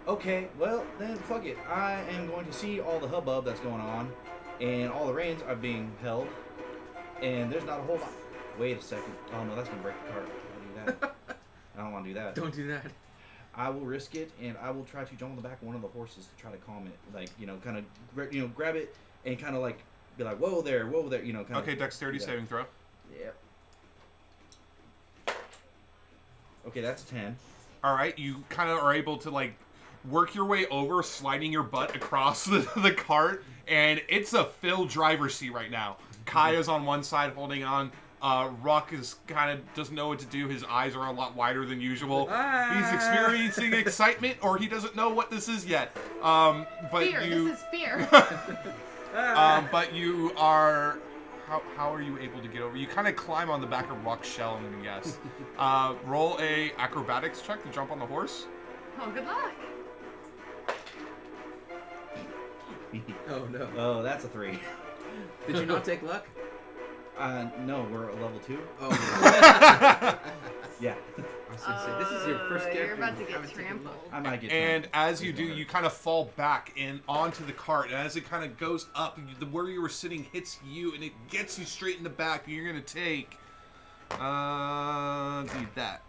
Okay, well, then fuck it. I am going to see all the hubbub that's going on, and all the reins are being held, and there's not a whole lot. Wait a second. Oh no, that's going to break the cart. I don't do that. I don't want to do that. Don't do that. I will risk it, and I will try to jump on the back of one of the horses to try to calm it. Like, kind of, grab it, and kind of like, be like, whoa there, kind of. Okay, dexterity saving throw. Yep. Okay, that's a 10. All right, you kind of are able to like work your way over, sliding your butt across the cart, and it's a filled driver's seat right now. Kaya's on one side holding on. Rock is kind of doesn't know what to do. His eyes are a lot wider than usual. He's experiencing excitement, or he doesn't know what this is yet. But Fear. you, This is fear. but you are. How are you able to get over? You kind of climb on the back of Rock's shell, I'm gonna guess. Roll a acrobatics check to jump on the horse. Oh, good luck. Oh no. Oh, that's a 3. Did you not take luck? No, we're at level 2. Oh. Yeah. I was gonna say, this is your first character. You're about to you get haven't taken trampled. luck. I might get. And as you do, you kind of fall back and onto the cart. And as it kind of goes up, where you were sitting hits you, and it gets you straight in the back. And you're gonna take, need that.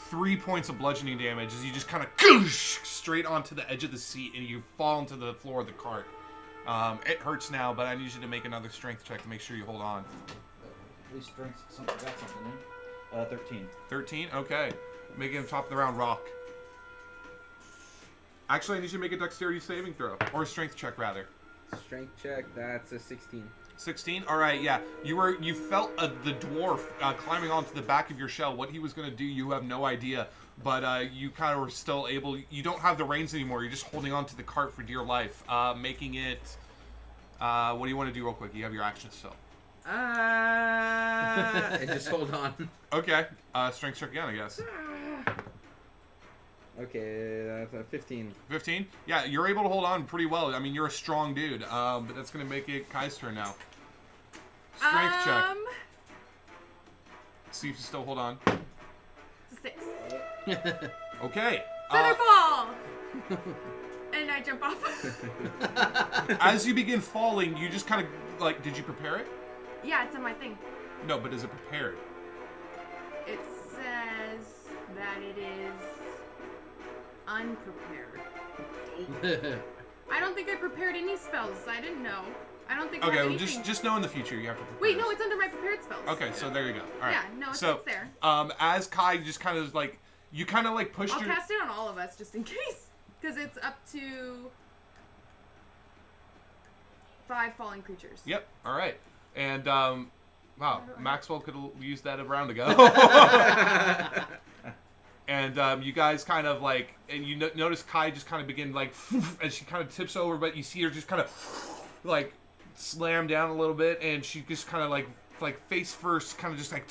3 points of bludgeoning damage as you just kind of goosh straight onto the edge of the seat, and you fall into the floor of the cart. It hurts now, but I need you to make another strength check to make sure you hold on. At least strength something got something in. 13. 13? Okay. Make him top of the round, Rock. Actually, I need you to make a dexterity saving throw. Or a strength check, rather. Strength check, that's a 16. 16? Alright, yeah. You felt the dwarf climbing onto the back of your shell. What he was going to do, you have no idea. But you kind of were still able... You don't have the reins anymore. You're just holding on to the cart for dear life. Making it... what do you want to do real quick? You have your action still. And just hold on. Okay. Strength check again, I guess. Okay, that's a 15. 15? Yeah, you're able to hold on pretty well. I mean, you're a strong dude. But that's going to make it Kai's turn now. Strength check. See if you still hold on. It's a 6. Okay. Feather fall! And I jump off. As you begin falling, you just kind of, like, did you prepare it? Yeah, it's in my thing. No, but is it prepared? It says that it is unprepared. I don't think I prepared any spells. I didn't know. I don't think I Okay, have well, anything. just know in the future you have to prepare. Wait, no, it's under my prepared spells. Okay, so there you go. All right. Yeah, no, it's there. As Kai just kind of like, you kind of like pushed I'll your... cast it on all of us just in case. Because it's up to 5 falling creatures. Yep, all right. And, wow, Maxwell could have used that a round ago. And you guys kind of like, and you notice Kai just kind of begin like, and she kind of tips over, but you see her just kind of like slam down a little bit, and she just kind of like face first, kind of just like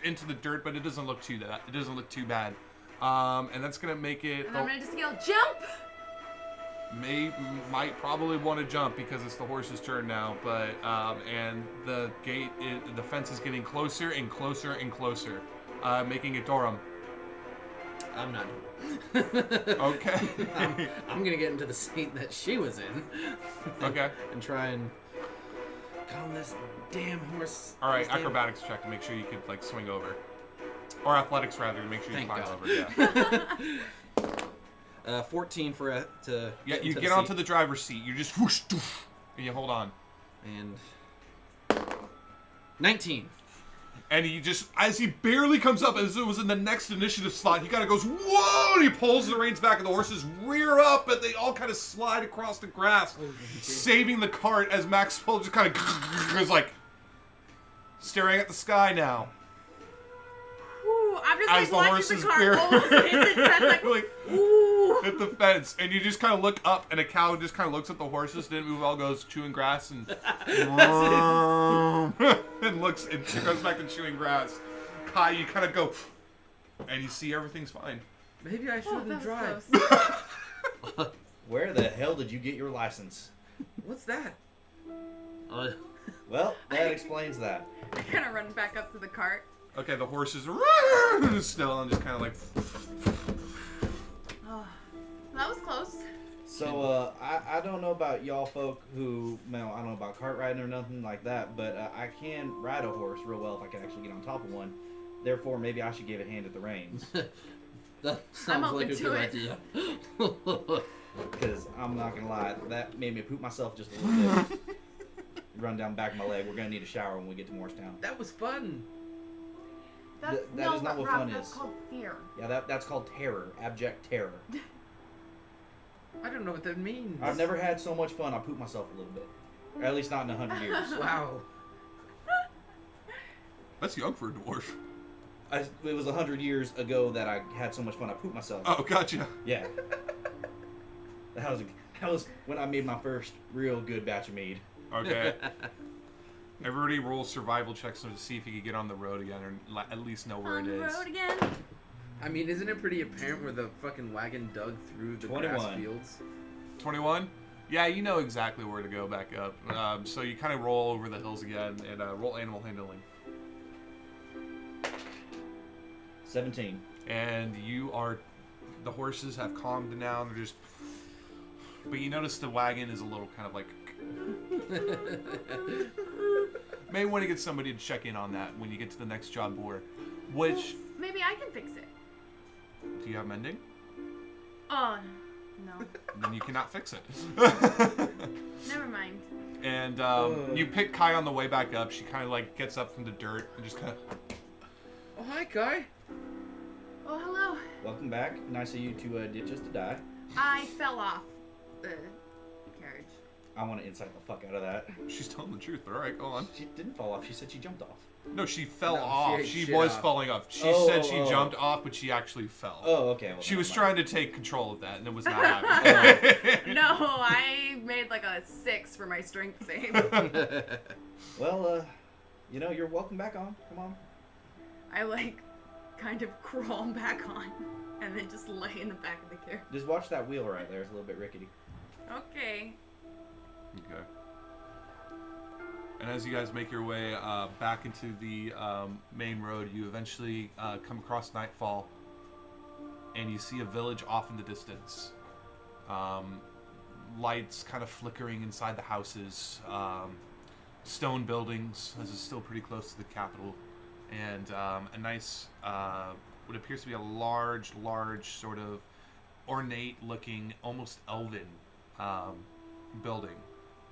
into the dirt, but it doesn't look too bad. It doesn't look too bad. And that's gonna make it. And I'm gonna just yell, jump! Might probably want to jump because it's the horse's turn now, but and the gate, the fence is getting closer and closer and closer, making it Dorum. I'm not. Okay. I'm gonna get into the seat that she was in. Okay. And try and calm this damn horse. All right, this damn- acrobatics check to make sure you could like swing over, or athletics rather to make sure you Thank climb God. over. Yeah. 14 for to. Yeah, you into get the onto seat. the driver's seat. You just whoosh, doof, and you hold on. And 19. And he just, as he barely comes up, as it was in the next initiative slot, he kind of goes, whoa! And he pulls the reins back, and the horses rear up, and they all kind of slide across the grass, saving the cart as Maxwell just kind of is like staring at the sky now. Ooh, I'm just As the like horse watching is the car bare- almost hit the fence, like, Like, ooh. hit the fence, and you just kind of look up, and a cow just kind of looks at the horses, didn't move well, goes chewing grass, and and looks, and goes back to chewing grass. Kai, you kind of go, and you see everything's fine. Maybe I Oh, shouldn't that was drive. close. Where the hell did you get your license? What's that? Well, that explains that. I kind of run back up to the cart. Okay, the horses still, and just kind of like. Oh, that was close. So, I don't know about y'all folk who, well, I don't know about cart riding or nothing like that, but I can ride a horse real well if I can actually get on top of one. Therefore, maybe I should give a hand at the reins. That sounds like a open good to idea. Because I'm not going to lie, that made me poop myself just a little bit. Run down the back of my leg. We're going to need a shower when we get to Morristown. That was fun. That's, that is not what fun that's is. called fear. Yeah, that's called terror. Abject terror. I don't know what that means. I've never had so much fun. I pooped myself a little bit. Or at least not in 100 years. Wow. That's young for a dwarf. It was 100 years ago that I had so much fun I pooped myself. Oh, gotcha. Yeah. That was when I made my first real good batch of mead. Okay. Everybody roll survival checks to see if you can get on the road again, or at least know where On it the is. road again. I mean, isn't it pretty apparent where the fucking wagon dug through the 21. grass fields? 21? Yeah, you know exactly where to go back up. So you kind of roll over the hills again and roll animal handling. 17. And the horses have calmed down. They're just, but you notice the wagon is a little kind of like. May want to get somebody to check in on that when you get to the next job board. Which Maybe I can fix it. do you have mending? Oh, no. Then you cannot fix it. Never mind. And you pick Kai on the way back up. She kind of like gets up from the dirt and just kind of. Oh, hi, Kai. Oh, hello. Welcome back. Nice of you to ditch us to die. I fell off the carriage. I want to insight the fuck out of that. She's telling the truth. All right, go on. She didn't fall off. She said she jumped off. No, she fell No, she off. ate She shit was off. falling off. She Oh, said she oh, oh. jumped off, but she actually fell. Oh, okay. Well, She was never mind. trying to take control of that, and it was not happening. No, I made like a 6 for my strength save. Well, you're welcome back on. Come on. I like kind of crawl back on and then just lay in the back of the carriage. Just watch that wheel right there. It's a little bit rickety. Okay. Okay. And as you guys make your way back into the main road, you eventually come across nightfall, and you see a village off in the distance. Lights kind of flickering inside the houses, stone buildings, as it's still pretty close to the capital, and a nice, what appears to be a large sort of ornate-looking, almost elven building,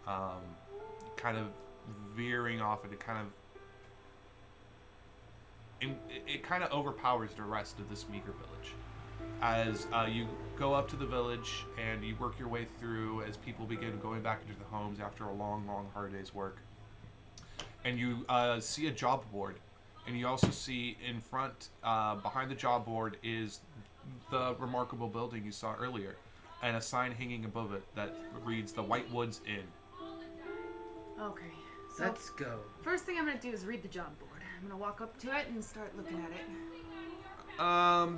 kind of veering off into kind of it kind of overpowers the rest of this meager village as you go up to the village and you work your way through as people begin going back into the homes after a long hard day's work, and you see a job board, and you also see in front behind the job board is the remarkable building you saw earlier, and a sign hanging above it that reads the White Woods Inn. Okay. So Let's go. first thing I'm gonna do is read the job board. I'm gonna walk up to it and start looking at it.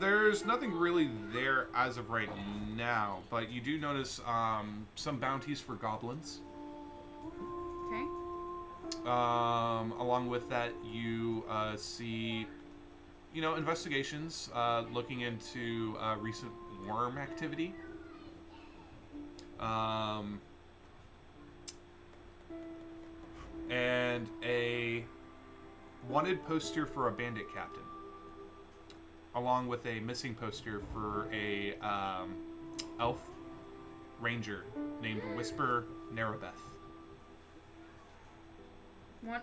There's nothing really there as of right now, but you do notice some bounties for goblins. Okay. Along with that, you see, investigations looking into recent worm activity. And a wanted poster for a bandit captain, along with a missing poster for a elf ranger named Whisper Narrabeth.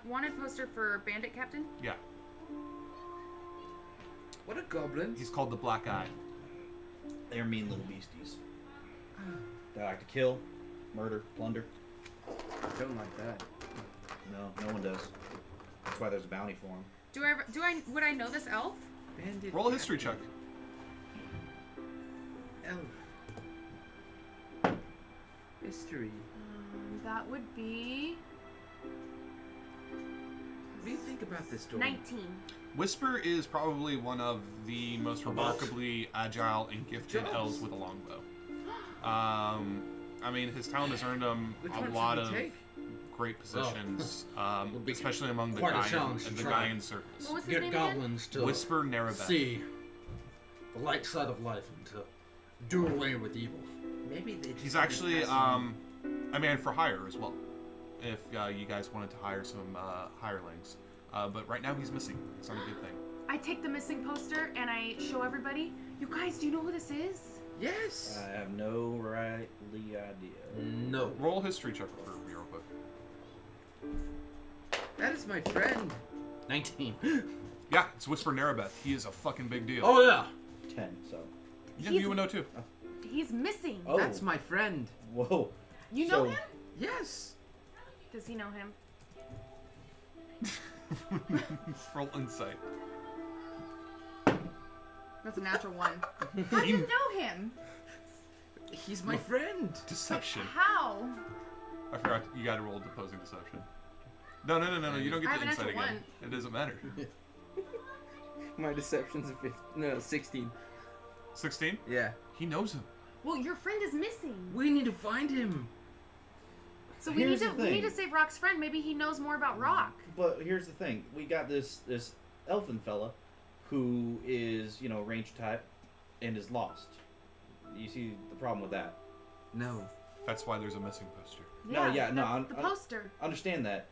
Wanted poster for Bandit Captain? Yeah, What a goblin. he's called the Black Eye. They're mean little beasties. They like to kill, murder, plunder. Don't like that. No one does. That's why there's a bounty for them. Would I know this elf? Bandit Roll a history check. Elf. History. That would be What do you think about this door? 19. Whisper is probably one of the most remarkably agile and gifted elves with a longbow. I mean, his talent has earned him Which a one lot should of we take? great positions, Would be especially among the quite a Gaian, challenge to the try. Gaian circles. What was his Get name again? goblins to Whisper Narrabeth. see the light side of life and to do away with evil. Maybe they just He's actually didn't pass a man for hire as well, if you guys wanted to hire some hirelings. But right now he's missing. It's not a good thing. I take the missing poster and I show everybody. You guys, do you know who this is? Yes. I have no rightly idea. No. Roll a history check for me real quick. That is my friend. 19. Yeah, it's Whisper Narrabeth. He is a fucking big deal. Oh yeah. 10, so. Yeah, He's- you would know too. He's missing. Oh. That's my friend. Whoa. You know So- him? Yes. Does he know him? Roll insight. That's a natural 1. How do you know him? He's my friend. Deception. How? I forgot. You got to roll opposing deception. No. You don't I get have the a insight natural again. It doesn't matter. My deception's a 16. 16? Yeah. He knows him. Well, your friend is missing. We need to find him. So we Here's need the to thing. save Rock's friend. Maybe he knows more about Rock. But here's the thing: we got this elfin fella, who is range type, and is lost. You see the problem with that? No. That's why there's a missing poster. The poster. Understand that.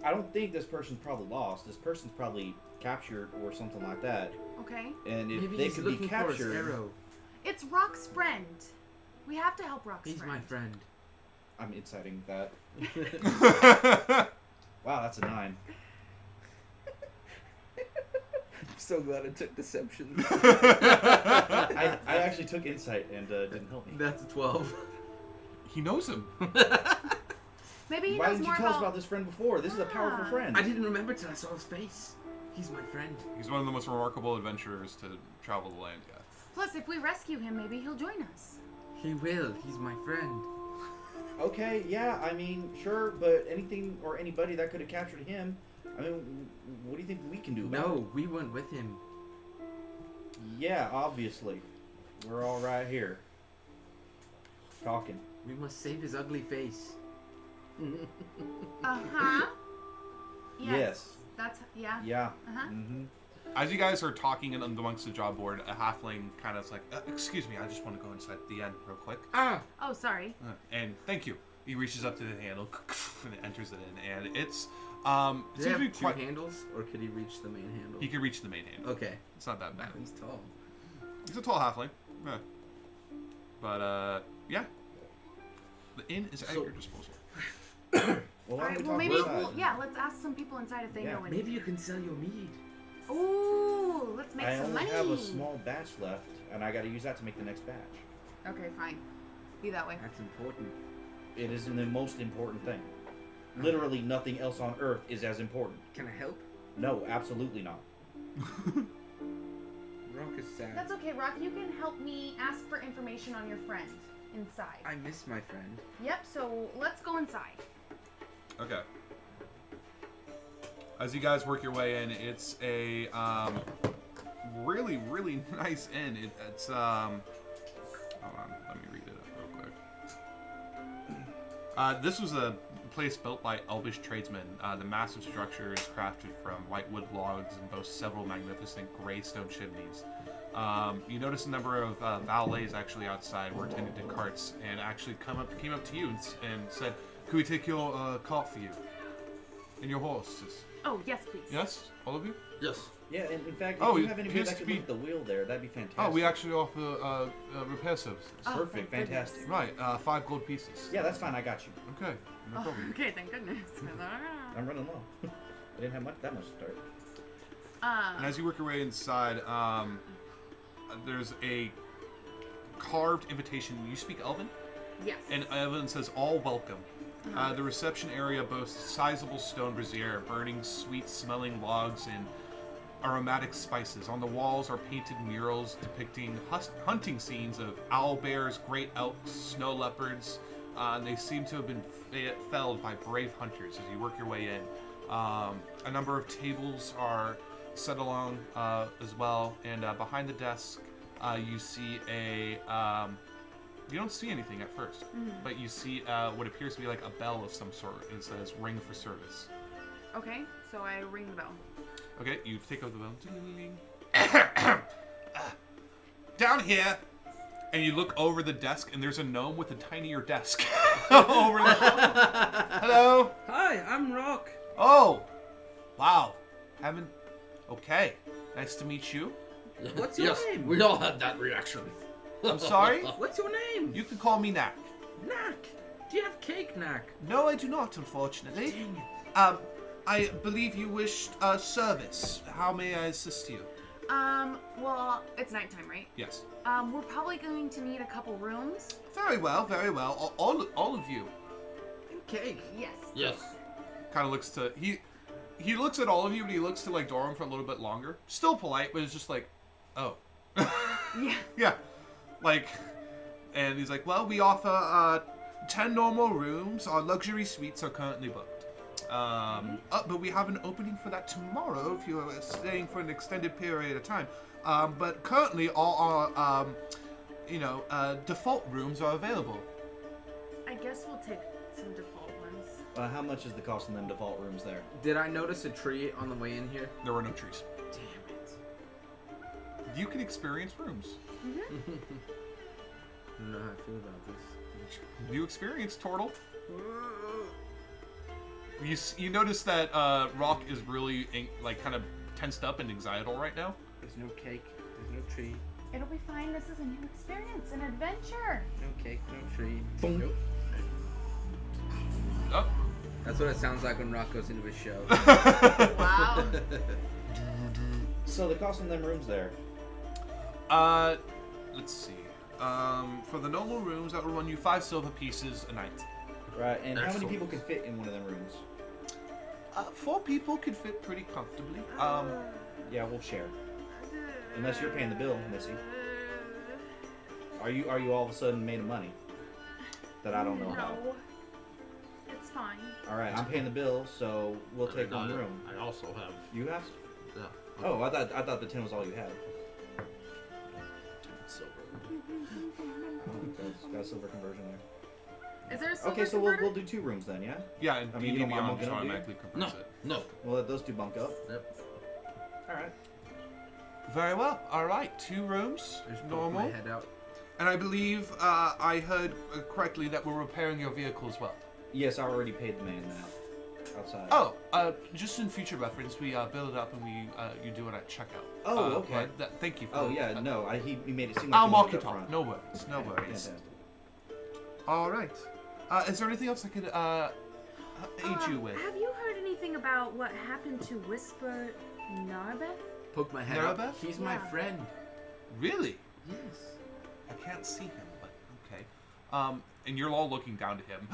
I don't think this person's probably lost. This person's probably captured or something like that. Okay. And if Maybe they he's could looking be for his captured, arrow. It's Rock's friend. We have to help Rock's He's friend. my friend. I'm inciting that. Wow, that's a 9. I'm so glad I took deception. I actually took insight and didn't help me. That's a 12. He knows him. Maybe he Why knows didn't you more tell us about this friend before? This is a powerful friend. I didn't remember till I saw his face. He's my friend. He's one of the most remarkable adventurers to travel the land yet. Plus, if we rescue him, maybe he'll join us. He will. He's my friend. Okay, yeah, I mean, sure, but anything or anybody that could have captured him, I mean, what do you think we can do about it? No, we went with him. Yeah, obviously. We're all right here. Talking. We must save his ugly face. Uh-huh. Yes. That's, yeah. Yeah. Uh-huh. Mm-hmm. As you guys are talking amongst the job board, a halfling kind of like, excuse me, I just want to go inside the end real quick. Ah! Oh, sorry. And thank you. He reaches up to the handle and enters it in, and it's Does he have two handles, or could he reach the main handle? He can reach the main handle. Okay. It's not that bad. Wow, he's tall. He's a tall halfling. Yeah. But yeah, the inn is at your disposal. Well, All why right, don't well, we maybe, talk inside? let's ask some people inside if they Yeah, know anything. Maybe you can sell your mead. Ooh, let's make I some only money. have a small batch left, and I got to use that to make the next batch. Okay, fine. Be that way. That's important. It is the most important thing. Literally nothing else on Earth is as important. Can I help? No, absolutely not. Rock is sad. That's okay, Rock. You can help me ask for information on your friend inside. I miss my friend. Yep, so let's go inside. Okay. As you guys work your way in, it's a really, really nice inn. It's hold on, let me read it up real quick. This was a place built by elvish tradesmen. The massive structure is crafted from whitewood logs and boasts several magnificent gray stone chimneys. You notice a number of valets actually outside were attending to carts and actually came up to you and said, "Could we take your cart for you and your horses?" Oh, yes, please. Yes, all of you. Yes. Yeah, and in fact, if Oh, you it have anybody appears that to could be- lift the wheel there, that'd be fantastic. Oh, we actually offer repair services. Oh, Perfect, thank goodness. fantastic. Right, 5 gold pieces. Yeah, that's fine. I got you. Okay, no Oh, problem. okay, thank goodness. I'm running low. I didn't have that much to start. And as you work your way inside, there's a carved invitation. You speak Elven? Yes. And Elven says, "All welcome." The reception area boasts a sizable stone brazier, burning sweet-smelling logs and aromatic spices. On the walls are painted murals depicting hunting scenes of owl bears, great elks, snow leopards. And they seem to have been felled by brave hunters as you work your way in. A number of tables are set along as well, and behind the desk you see a... you don't see anything at first, but you see what appears to be like a bell of some sort. It says "Ring for service." Okay, so I ring the bell. Okay, you take up the bell. Ding-a-ling. Down here! And you look over the desk, and there's a gnome with a tinier desk. Over the... Hello? Hi, I'm Rock. Oh! Wow. Okay. Nice to meet you. What's your Yes, name? we all had that reaction. I'm sorry? What's your name? You can call me Knack. Knack. Do you have cake, Knack? No, I do not, unfortunately. Dang it. I believe you wished service. How may I assist you? Well, it's nighttime, right? Yes. We're probably going to need a couple rooms. Very well, very well. All of you. cake. Yes. Yes. Kind of looks to he looks at all of you, but he looks to like Dorum for a little bit longer. Still polite, but it's just like, oh, Yeah. yeah, like, and he's like, well, we offer 10 normal rooms. Our luxury suites are currently booked. But we have an opening for that tomorrow if you're staying for an extended period of time. But currently, all our default rooms are available. I guess we'll take some default ones. How much is the cost of them default rooms there? Did I notice a tree on the way in here? There were no trees. Damn it. You can experience rooms. I don't know how I feel about this. You experience Tortle. You notice that Rock is really kind of tensed up and anxietal right now. There's no cake. There's no tree. It'll be fine. This is a new experience, an adventure. No cake. No tree. Boom. Nope. Oh. That's what it sounds like when Rock goes into his show. Wow. So the cost of them rooms there. Let's see. For the normal rooms, that will run you 5 silver pieces a night. Right, and how many Excellent. people could fit in one of them rooms? 4 people could fit pretty comfortably. Yeah, we'll share. Unless you're paying the bill, Missy. Are you all of a sudden made of money? That I don't know about. No. It's fine. Alright, I'm paying the bill, so we'll take one room. I also have. You have? Yeah. Oh, I thought the 10 was all you had. Silver. Got a silver conversion there. Is there a silver Okay, so converter? we'll do 2 rooms then, yeah? Yeah, and I mean, you don't mind DnD bumping just up, do you? automatically No. converts it. No. We'll let those 2 bunk up. Yep. Alright. Very well. All right, 2 rooms, There's normal. my head out. And I believe I heard correctly that we're repairing your vehicle as well. Yes, I already paid the man that. Outside. Oh, just in future reference, we build it up and you do it at checkout. Oh, okay. but thank you for Oh, yeah, no, he made it seem like I'll he mark wanted it up off. front. No worries. No worries. Fantastic. All right. Is there anything else I could aid you with? Have you heard anything about what happened to Whisper Narbeth? Poke my head Narabeth? out. He's my Yeah. friend. Really? Yes. I can't see him, but okay. And you're all looking down to him.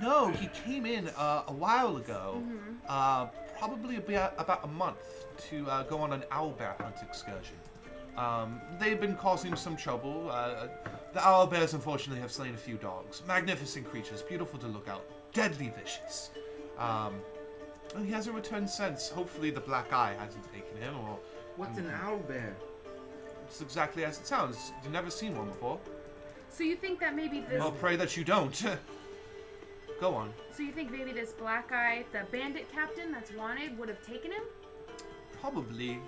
No, he came in a while ago, probably about a month, to go on an owlbear hunt excursion. They've been causing some trouble. The owlbears, unfortunately, have slain a few dogs. Magnificent creatures, beautiful to look at, deadly vicious. He hasn't returned since. Hopefully the black eye hasn't taken him, or What's an owl bear? it's exactly as it sounds. You've never seen one before. So you think that maybe this? I'll pray that you don't. Go on. So you think maybe this black eye, the bandit captain that's wanted, would have taken him? Probably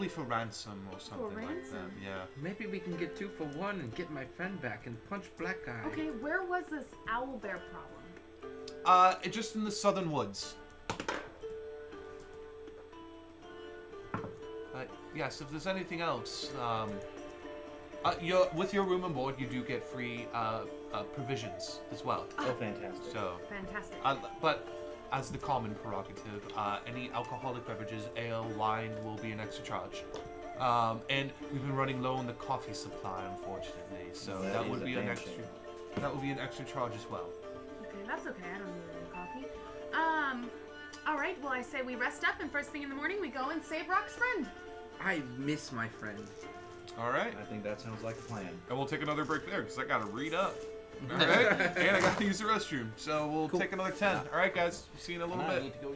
for ransom or something like that. ransom? Yeah. Maybe we can get 2 for 1 and get my friend back and punch Black Eye. Okay, where was this owlbear problem? Just in the southern woods. Yes, if there's anything else, with your room and board, you do get free provisions as well. Oh, fantastic. So, Fantastic. but as the common prerogative, any alcoholic beverages, ale, wine, will be an extra charge. And we've been running low on the coffee supply, unfortunately. So that is would a be an damn extra. shame. That would be an extra charge as well. Okay, that's okay. I don't need any coffee. All right. Well, I say we rest up, and first thing in the morning, we go and save Rock's friend. I miss my friend. All right. I think that sounds like a plan. And we'll take another break there because I gotta read up. All right. And I gotta use the restroom. So we'll take another 10. All right, guys. See you in a little And I bit. need to go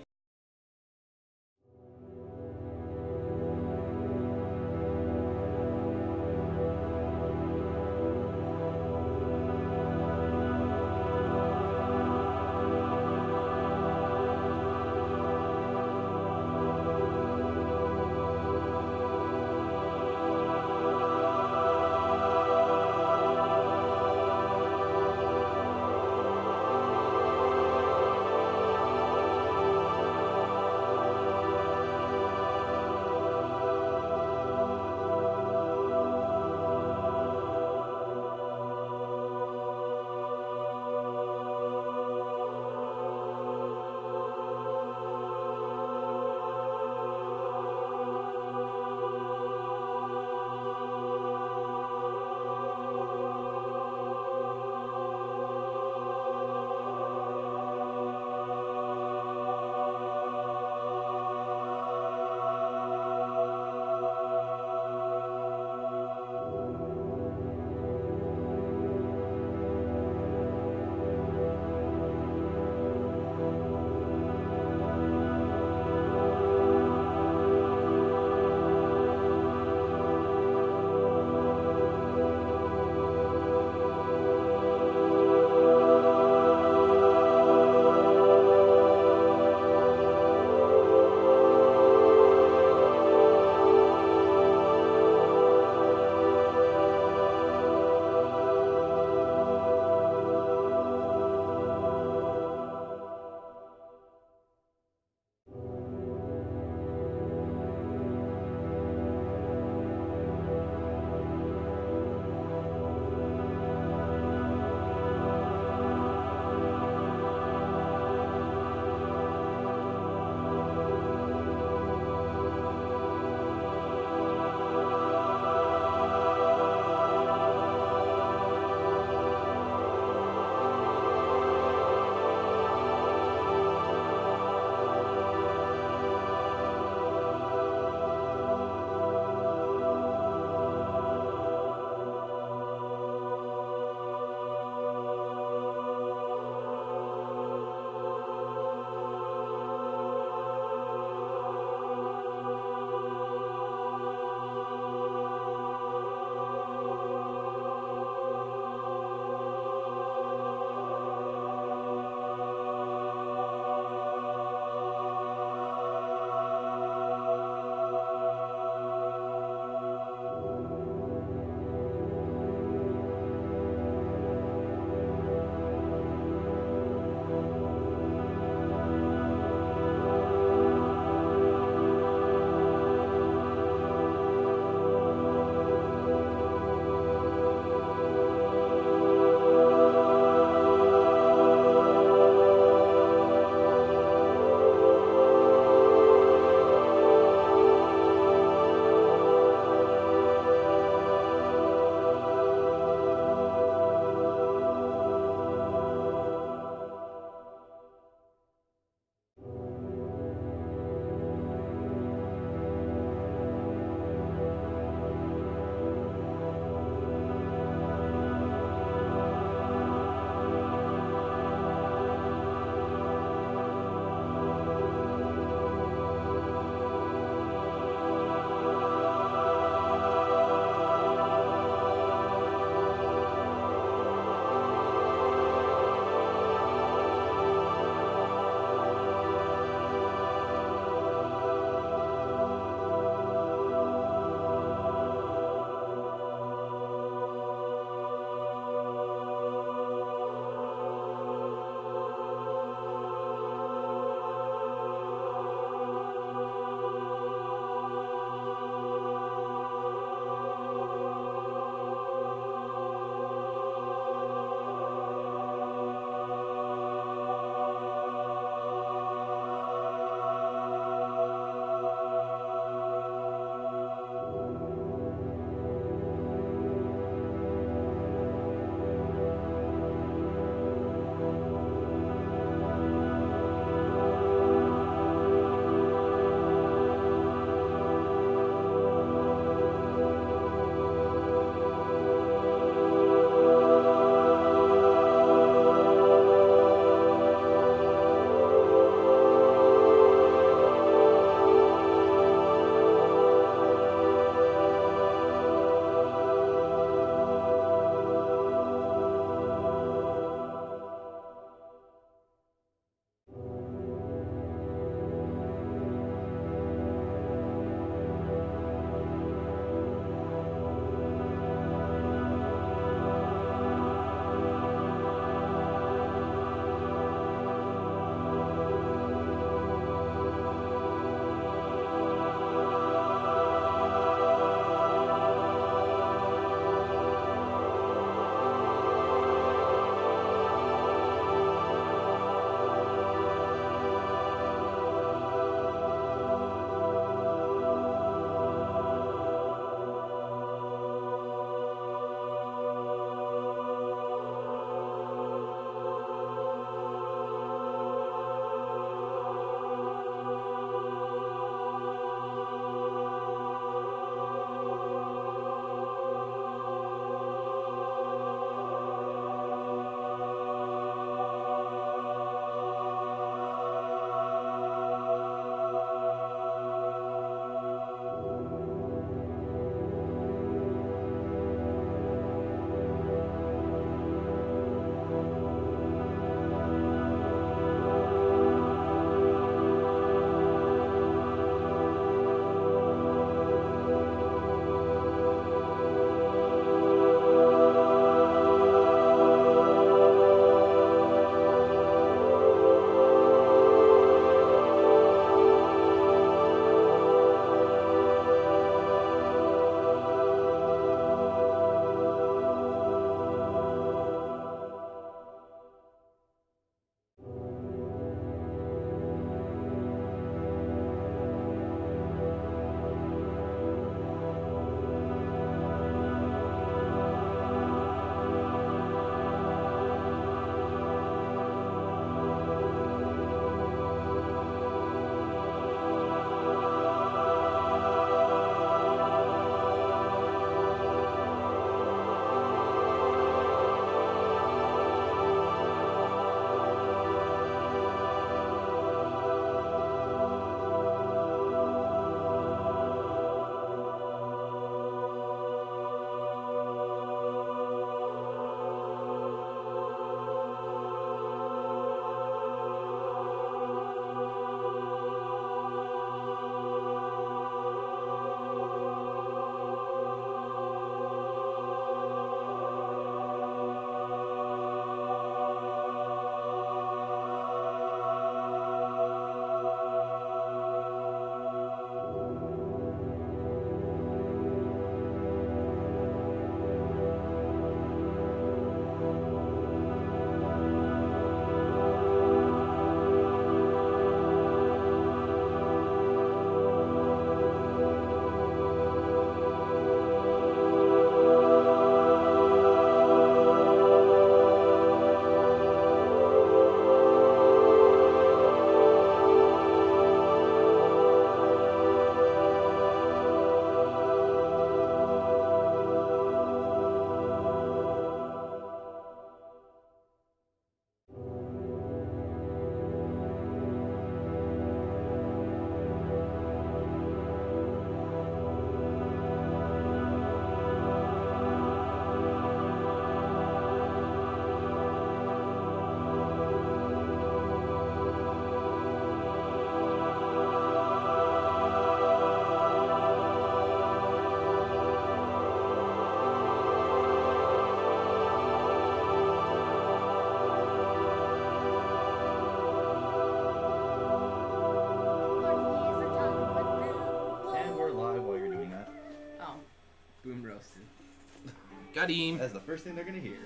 Got him. That's the first thing they're gonna hear.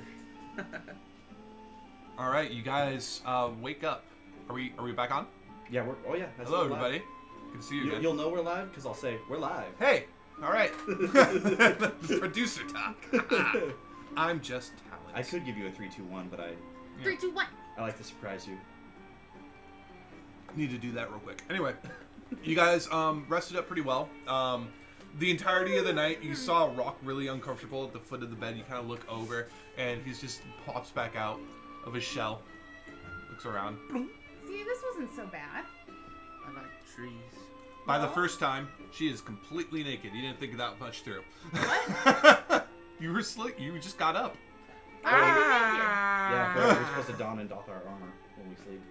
All right, you guys, wake up. Are we back on? Yeah, we're. Oh yeah. That's Hello, we're live. everybody. Good to see you again. You'll know we're live because I'll say we're live. Hey. All right. Producer talk. I'm just talent. I could give you a 3, 2, 1, but 3, 2, 1. I like to surprise you. Need to do that real quick. Anyway, you guys rested up pretty well. The entirety of the night, you saw Rock really uncomfortable at the foot of the bed. You kind of look over, and he just pops back out of his shell. Looks around. See, this wasn't so bad. I like trees. By the first time, she is completely naked. You didn't think that much through. What? You were slick. You just got up. Why would I be Yeah, I feel like we're supposed to don and doff our armor when we sleep.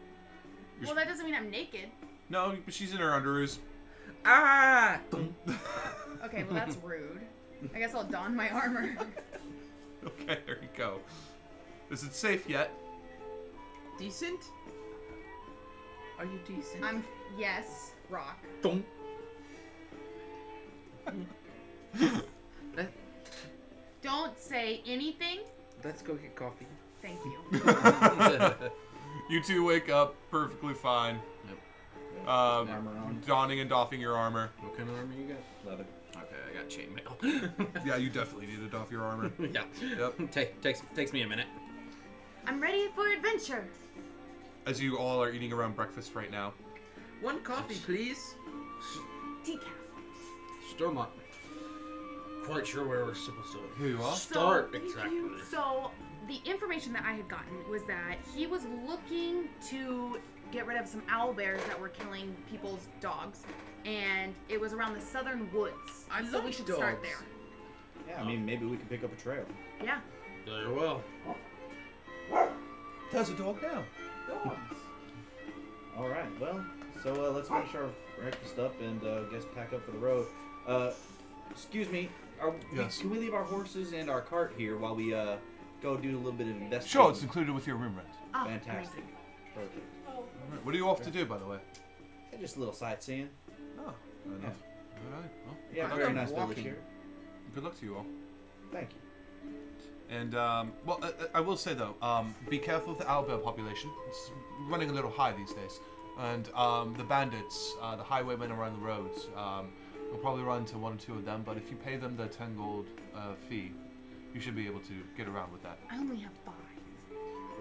naked? Well, that doesn't mean I'm naked. No, but she's in her underoos. Ah! Okay, well that's rude. I guess I'll don my armor. Okay, there you go. Is it safe yet? Decent? Are you decent? Yes, Rock. Don't say anything. Let's go get coffee. Thank you. You two wake up perfectly fine. Armor on. Donning and doffing your armor. What kind of armor you got? Leather. Okay, I got chainmail. Yeah, you definitely need to doff your armor. Yeah. Yep. Takes me a minute. I'm ready for adventure. As you all are eating around breakfast right now. One coffee, please. Decaf. Still not quite sure where we're supposed to Here you are. start So, exactly. So the information that I had gotten was that he was looking to get rid of some owl bears that were killing people's dogs, and it was around the southern woods. So we love should start dogs. there. Yeah, I mean maybe we could pick up a trail. Yeah. Very well. There's a dog now. All right. Well, so let's finish our breakfast up and guess pack up for the road. Excuse me. Yes. Can we leave our horses and our cart here while we go do a little bit of investigation? Sure, it's included with your room rent. Oh, Fantastic. amazing. Perfect. Alright, what are you off to do, by the way? Yeah, just a little sightseeing. Oh, fair enough. Alright, well, Yeah, good very luck. nice village walking. here. Good luck to you all. Thank you. And, I will say, though, be careful with the owlbear population. It's running a little high these days. And the bandits, the highwaymen around the roads, you'll probably run into 1 or 2 of them, but if you pay them the 10 gold fee, you should be able to get around with that. I only have 5.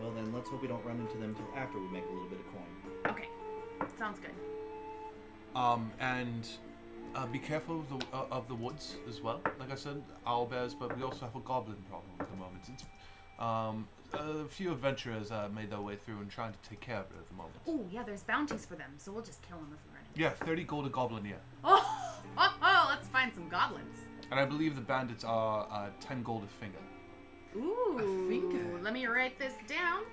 Well, then let's hope we don't run into them until after we make a little bit of coin. Okay. Sounds good. And be careful of the woods as well. Like I said, owlbears, but we also have a goblin problem at the moment. It's, a few adventurers made their way through and trying to take care of it at the moment. Oh, yeah, there's bounties for them, so we'll just kill them if we run into Yeah, 30 gold a goblin, yeah. Oh, let's find some goblins. And I believe the bandits are 10 gold a finger. Ooh. A finger. Let me write this down.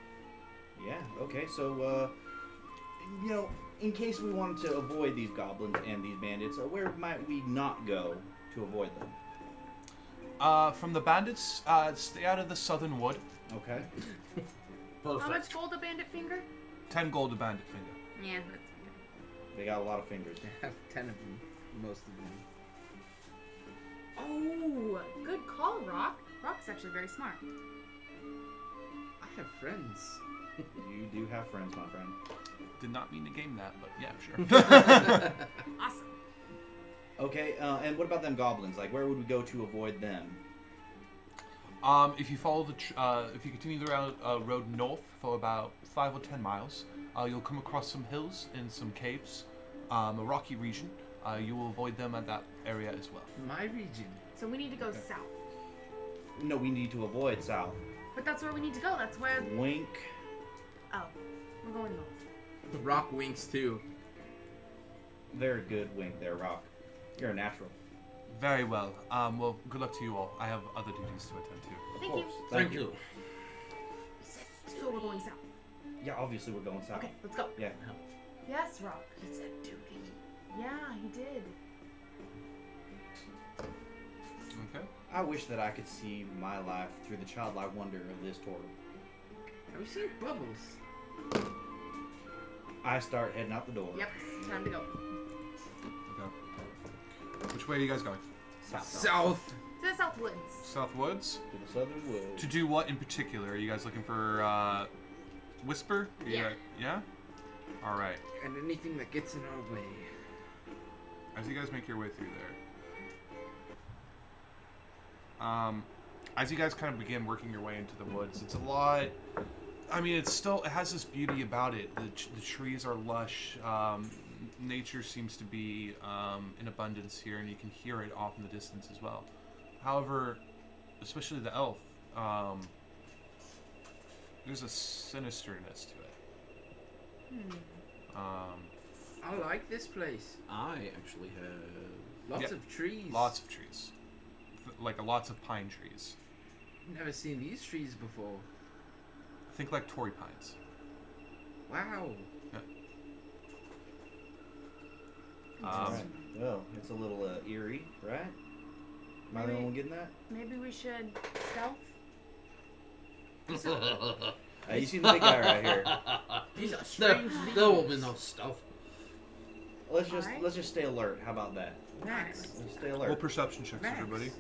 Yeah. Okay. So, in case we wanted to avoid these goblins and these bandits, where might we not go to avoid them? From the bandits, stay out of the southern wood. Okay. How Perfect. much gold a bandit finger? 10 gold a bandit finger. Yeah, that's okay. They got a lot of fingers. I have 10 of them. Most of them. Oh, good call, Rock. Rock's actually very smart. I have friends. You do have friends, my friend. Did not mean to game that, but yeah, sure. Awesome. Okay. And what about them goblins? Like, where would we go to avoid them? If you follow if you continue the road north for about 5 or 10 miles, you'll come across some hills and some caves, a rocky region. You will avoid them at that area as well. My region. So we need to go south. No, we need to avoid south. But that's where we need to go. That's where... Wink. Oh, we're going north. Rock winks too. Very good wink there, Rock. You're a natural. Very well. Well, good luck to you all. I have other duties to attend to. Thank you. Thank you. So we're going south. Yeah, obviously we're going south. Okay, let's go. Yeah. Yes, Rock. He said duty. Yeah, he did. Okay. I wish that I could see my life through the childlike wonder of this tour. Have you seen Bubbles? I start heading out the door. Yep, time to go. Okay. Which way are you guys going? South. South. To the South Woods. South Woods? To the southern woods. To do what in particular? Are you guys looking for Whisper? Yeah. Yeah? Alright. And anything that gets in our way. As you guys make your way through there. As you guys kind of begin working your way into the woods, it's a lot... I mean, it has this beauty about it. The trees are lush. Nature seems to be in abundance here, and you can hear it off in the distance as well. However, especially the elf, there's a sinisterness to it. I like this place. I actually have... Lots of trees. Lots of trees. Like lots of pine trees. Never seen these trees before. Think like Tory pines. Wow. Yeah. Alright. Well, it's a little eerie, right? Am I the only one getting that? Maybe we should stealth. You see the big guy right here. These are strange there will be no stuff. Let's Alright. just stay alert. How about that? Max. Let's stay alert. Roll perception checks, Max. everybody.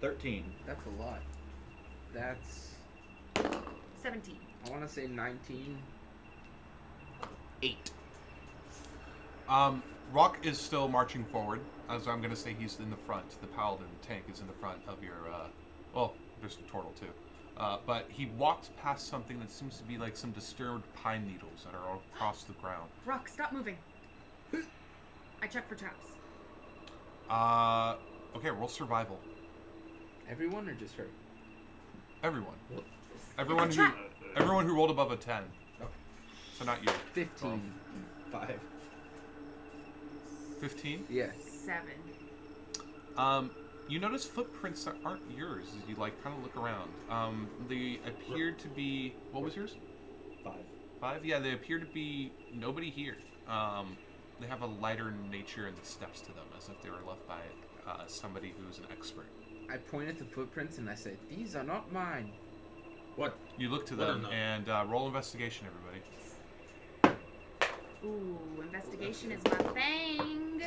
13. That's a lot. That's... 17. I want to say 19. 8. Rock is still marching forward. As I'm going to say, he's in the front. The paladin tank is in the front of your. Well, there's the turtle too. But he walks past something that seems to be like some disturbed pine needles that are all across the ground. Rock, stop moving. I check for traps. Okay, roll survival. Everyone or just her? Everyone. It's Everyone a who trap. everyone who rolled above a 10. Okay. So not you. 15. 5. 15. Yes. 7. You notice footprints that aren't yours as you like kind of look around. They appear to be. What was yours? 5. 5? Yeah, they appear to be nobody here. They have a lighter nature in the steps to them, as if they were left by somebody who's an expert. I point at the footprints and I say, "These are not mine." What? You look to What them are and roll investigation, everybody. Ooh, investigation is my thing.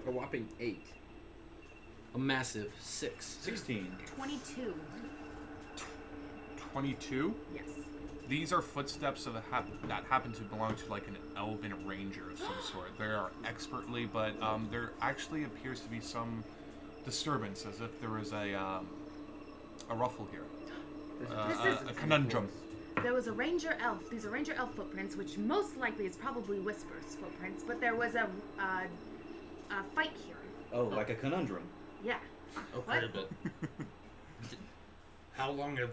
A whopping 8. A massive 6. 16. 22. 22. Yes. These are footsteps that happen to belong to like an elven ranger of some sort. They are expertly, but there actually appears to be some disturbance, as if there was a ruffle here, a conundrum. There was a ranger elf. These are ranger elf footprints, which most likely is probably Whisper's footprints. But there was a fight here. Oh, like a conundrum. Yeah. Okay, What? but how long have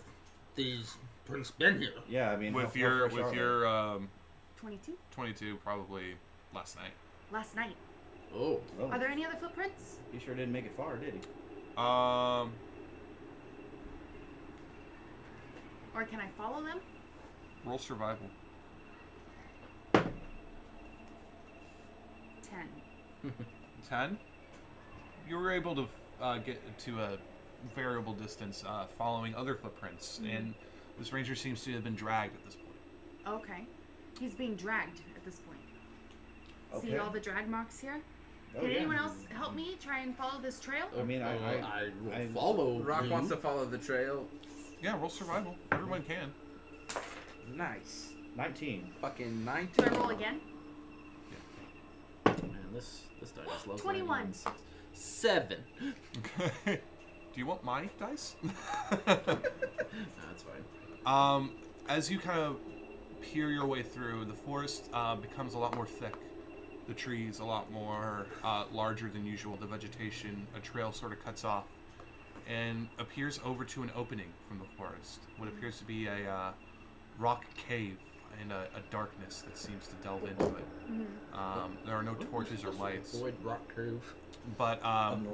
these prints been here? Yeah, I mean, With how your fresh are they? 22 22, probably last night. last night. Oh. Oh, Are there any other footprints? he sure didn't make it far, did he? Or can I follow them? Roll survival. 10. 10. You were able to get to a variable distance following other footprints, and this ranger seems to have been dragged at this point. Okay. He's being dragged at this point. See Okay. all the drag marks here? Oh, Can yeah. anyone else help me try and follow this trail? I mean, I will I- follow. Rock you. wants to follow the trail. Yeah, roll survival. Everyone can. Nice. 19. Fucking Do 19. I roll again? Man, this die just loves 21. 7. Okay. Do you want my dice? No, that's fine. As you kind of peer your way through, the forest becomes a lot more thick. The trees a lot more larger than usual. The vegetation, a trail sort of cuts off and appears over to an opening from the forest. What appears to be a rock cave and a darkness that seems to delve into it. There are no torches or lights, Avoid rock curve. but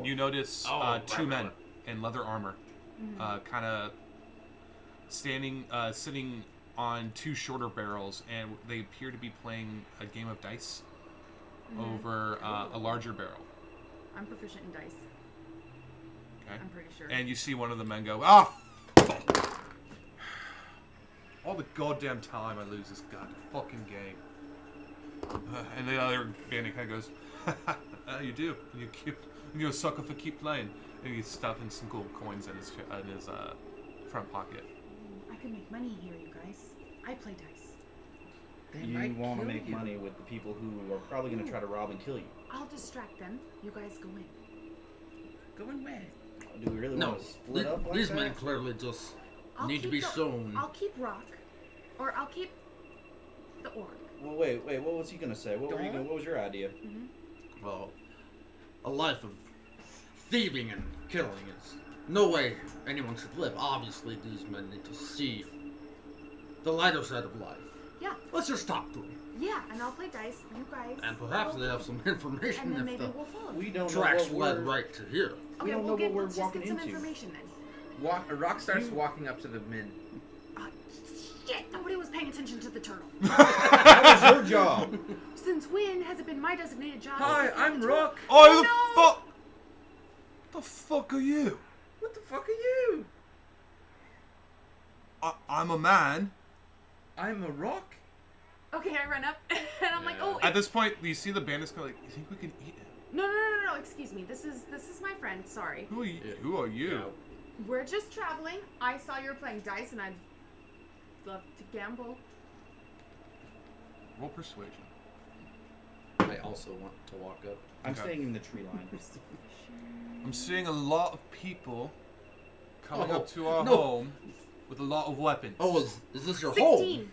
you notice two men in leather armor, kind of standing, sitting on two shorter barrels, and they appear to be playing a game of dice over a larger barrel. I'm proficient in dice. Okay. I'm pretty sure. And you see one of the men go, "Ah, fuck. All the goddamn time I lose this god fucking game." And the other bandit kind of goes, you do. You keep, you're a sucker for keep playing. And he's stuffing some gold coins in his front pocket. I could make money here, you guys. I play dice. They You might want to kill make you. money with the people who are probably going to try to rob and kill you. I'll distract them. You guys go in. Going where? Do we really No, want to split up like these that? men clearly just I'll need to keep be the- shown. I'll keep Rock, or I'll keep the orc. Well, wait. What was he going to say? What was your idea? Well, a life of thieving and killing is no way anyone should live. Obviously, these men need to see the lighter side of life. Yeah, Let's just talk to them. yeah, and I'll play dice. You guys. And perhaps go they have in. some information And then if maybe the we'll follow. We don't know tracks what led we're... right to here. Okay, don't know we'll what we're let's just walking get some into. information then. Rock starts walking up to the men. Shit! Nobody was paying attention to the turtle. That was your job. Since when has it been my designated job? Hi, to take I'm the turtle? Rock. Oh, who no! the fuck? The fuck are you? What the fuck are you? I'm a man. I'm a rock. Okay, I run up and I'm like, oh, At this point, you see the bandits go like, you think we can eat him? no, excuse me. This is my friend. Sorry. Who are you? Who are you? We're just traveling. I saw you were playing dice, and I'd love to gamble. Roll persuasion. I also want to walk up. I'm Okay. staying in the tree line. I'm seeing a lot of people coming Oh, up to our no. home with a lot of weapons. Oh, is this your 16. home?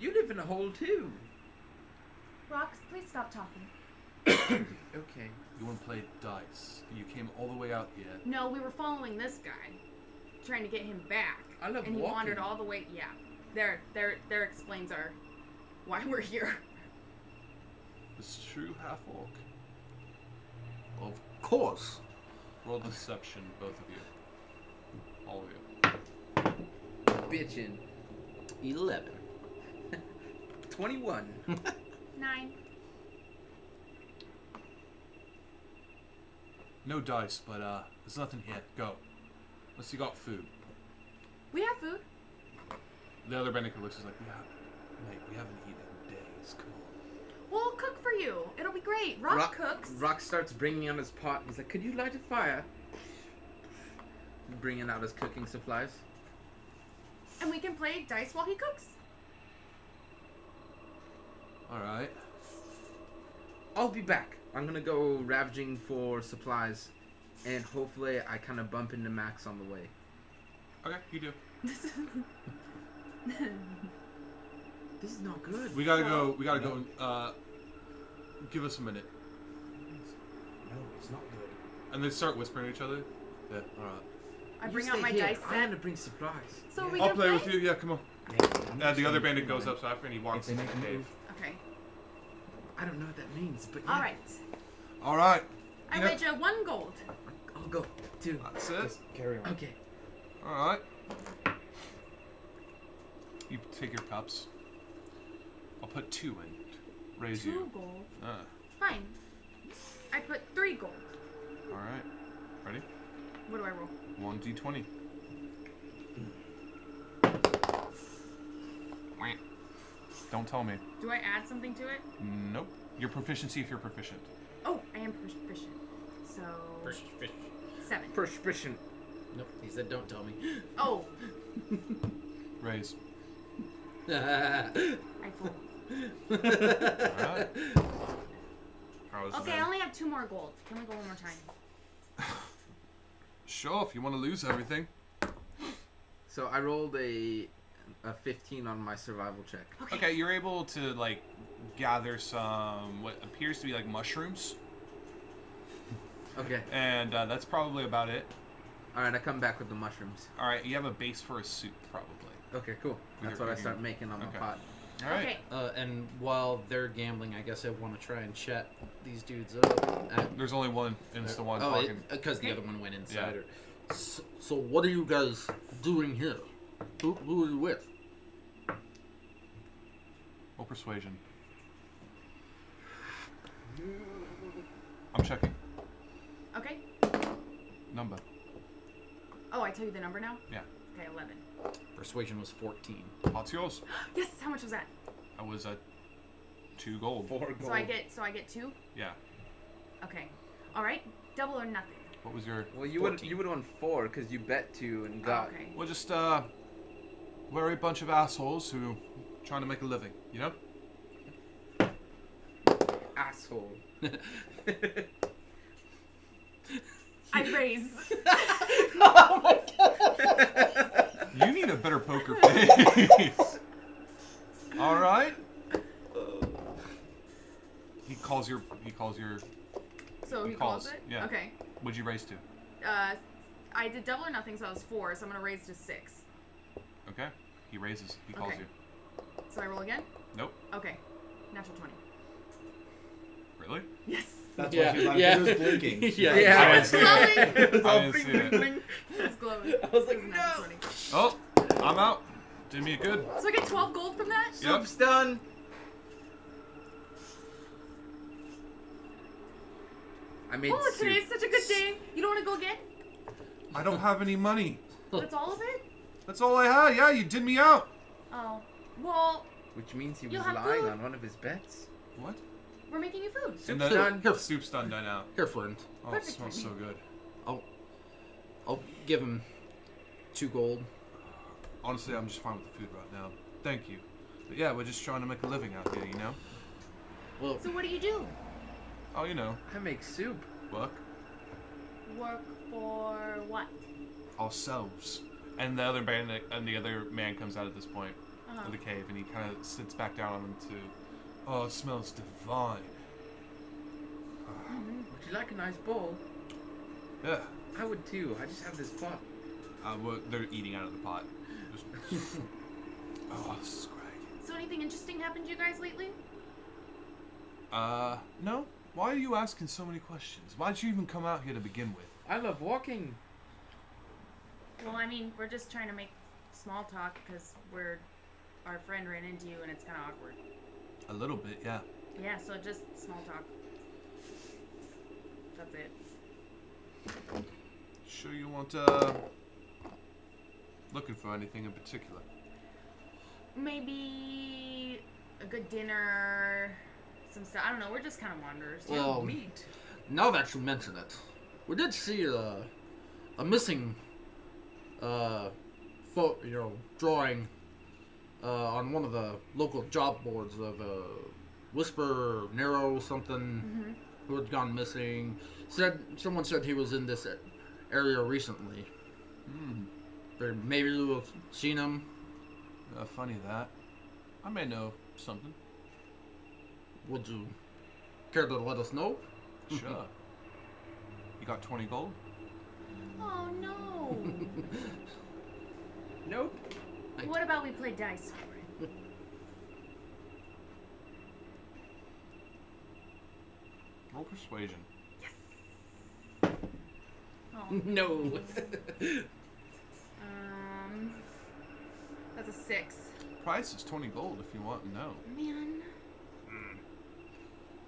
You live in a hole too. Rox, please stop talking. Okay. You want to play dice? You came all the way out here. No, we were following this guy, trying to get him back. I love and he walking. wandered all the way. Yeah, there explains our why we're here. This true half orc. Of course. Roll deception, both of you. All of you. Bitchin'. 11. 21. 9. No dice, but there's nothing here. Go. Unless you got food. We have food. The other bandit looks is like, mate, we haven't eaten in days. Come on. We'll cook for you. It'll be great. Rock cooks. Rock starts bringing out his pot. He's like, could you light a fire? Bringing out his cooking supplies. And we can play dice while he cooks. All right. I'll be back. I'm gonna go ravaging for supplies, and hopefully I kind of bump into Max on the way. Okay, you do. This is not good. We gotta go. We gotta go. Give us a minute. No, it's not good. And they start whispering to each other. Yeah. All right. I You bring stay out my here. dice I'm set. gonna bring supplies. So we I'll gonna play with you. Yeah, come on. Yeah, The other bandit goes up after and he walks If they into make the a cave. move. Okay. I don't know what that means, but yeah. All right. All right. I Yeah. wager 1 gold. I'll go. 2. That's it. Just carry on. Okay. All right. You take your cups. I'll put 2 in. Raise 2 you. gold. Ah. Fine. I put 3 gold. All right. Ready? What do I roll? 1d20. Don't tell me. Do I add something to it? Nope. Your proficiency if you're proficient. Oh, I am proficient. So 7. Perspiration. Nope, he said don't tell me. Oh, Raise. I fold. Alright. How is Okay, it? I only have 2 more gold. Can we go one more time? Sure, if you want to lose everything. So I rolled a 15 on my survival check. Okay, you're able to, like, gather some, what appears to be, like, mushrooms. Okay. And that's probably about it. Alright, I come back with the mushrooms. Alright, you have a base for a soup, probably. Okay, cool. With That's your what I cooking. start making on my Okay. pot. Alright. Okay. And while they're gambling, I guess I want to try and chat these dudes up. There's only one, and it's the one Oh, talking. because the other one went inside Yeah. her. So what are you guys doing here? Who are you with? Roll persuasion. I'm checking. Okay. Number. Oh, I tell you the number now? Yeah. Okay, 11. Persuasion was 14. Pot's yours. Yes, how much was that? That was a 2 gold. 4 gold. So I get 2. Yeah. Okay. All right. Double or nothing. What was your? Well, you 14? would have won 4 because you bet 2 and Oh, got. okay. We're just we're a bunch of assholes who trying to make a living, you know? Asshole. I raise. You need a better poker face. All right. He calls your. So He he calls calls, it. yeah. Okay. What'd you raise to? I did double or nothing, so I was 4. So I'm gonna raise to 6. Okay. He raises. He calls Okay. you. So I roll again. Nope. Okay. Natural 20. Really? Yes. That's Yeah, why she was on. yeah. It was blinking. Yeah. I It's didn't see it. glowing. It was I all didn't bling, see bling, it. bling. It's glowing. I was like, It was natural no. 20. Oh, I'm out. Did me good. So I get 12 gold from that. Yep. Soup's done. I made Oh, soup. today's such a good day. You don't want to go again? I don't have any money. That's all of it? That's all I had. Yeah, you did me out. Oh. Well, Which means he You'll was have lying food. on one of his bets. What? we're making you food. And Soup's the done. soup's done now. Here, friend. Oh, it Perfect smells so timing. good. I'll give him 2 gold. Honestly, I'm just fine with the food right now. Thank you. But yeah, we're just trying to make a living out here, you know? Well, So what do you do? Oh, you know, I make soup. work. Work for what? Ourselves. And the other man comes out at this point of the cave, and he kind of sits back down on him too. Oh, it smells divine. Would you like a nice bowl? Yeah. I would too. I just have this pot. They're eating out of the pot. Just- oh, this is great. So anything interesting happened to you guys lately? No. Why are you asking so many questions? Why'd you even come out here to begin with? I love walking. Well, I mean, we're just trying to make small talk because our friend ran into you and it's kind of awkward. A little bit, yeah. Yeah, so just small talk. That's it. Sure you want, looking for anything in particular? Maybe a good dinner, some stuff. I don't know. We're just kind of wanderers. well, Meat. now that you mention it, we did see a missing, drawing on one of the local job boards of Whisper Narrow something who had gone missing. Someone said he was in this area recently. Or maybe you have seen him. Funny that. I may know something. Would you care to let us know? Sure. You got 20 gold? Oh no. Nope. What about we play dice for it? Roll persuasion. Oh. No. That's a 6. Price is 20 gold if you want to know. Man.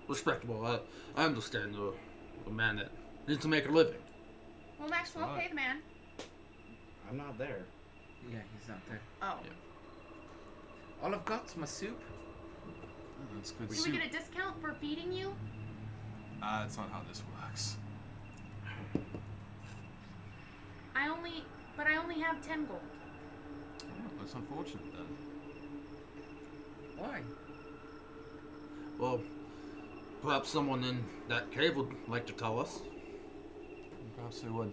Respectable. I understand a man that needs to make a living. Well, Maxwell, Right. pay the man. I'm not there. Yeah, he's not there. Oh. All I've got's my soup. That's good Do soup. we get a discount for feeding you? That's not how this works. But I only have 10 gold. Oh, that's unfortunate then. Why? Well, perhaps someone in that cave would like to tell us. Perhaps they would.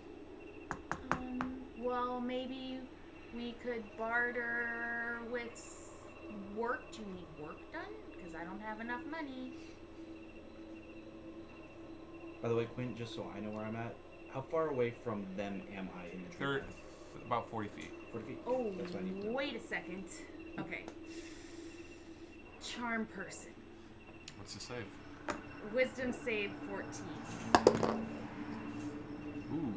Well, maybe we could barter with work. Do you need work done? Because I don't have enough money. By the way, Quinn, just so I know where I'm at, how far away from them am I in the tree? They're line? about 40 feet. 40 feet? Oh, That's what I need to know. wait a second. Okay. Charm person. What's the save? Wisdom save 14. Ooh,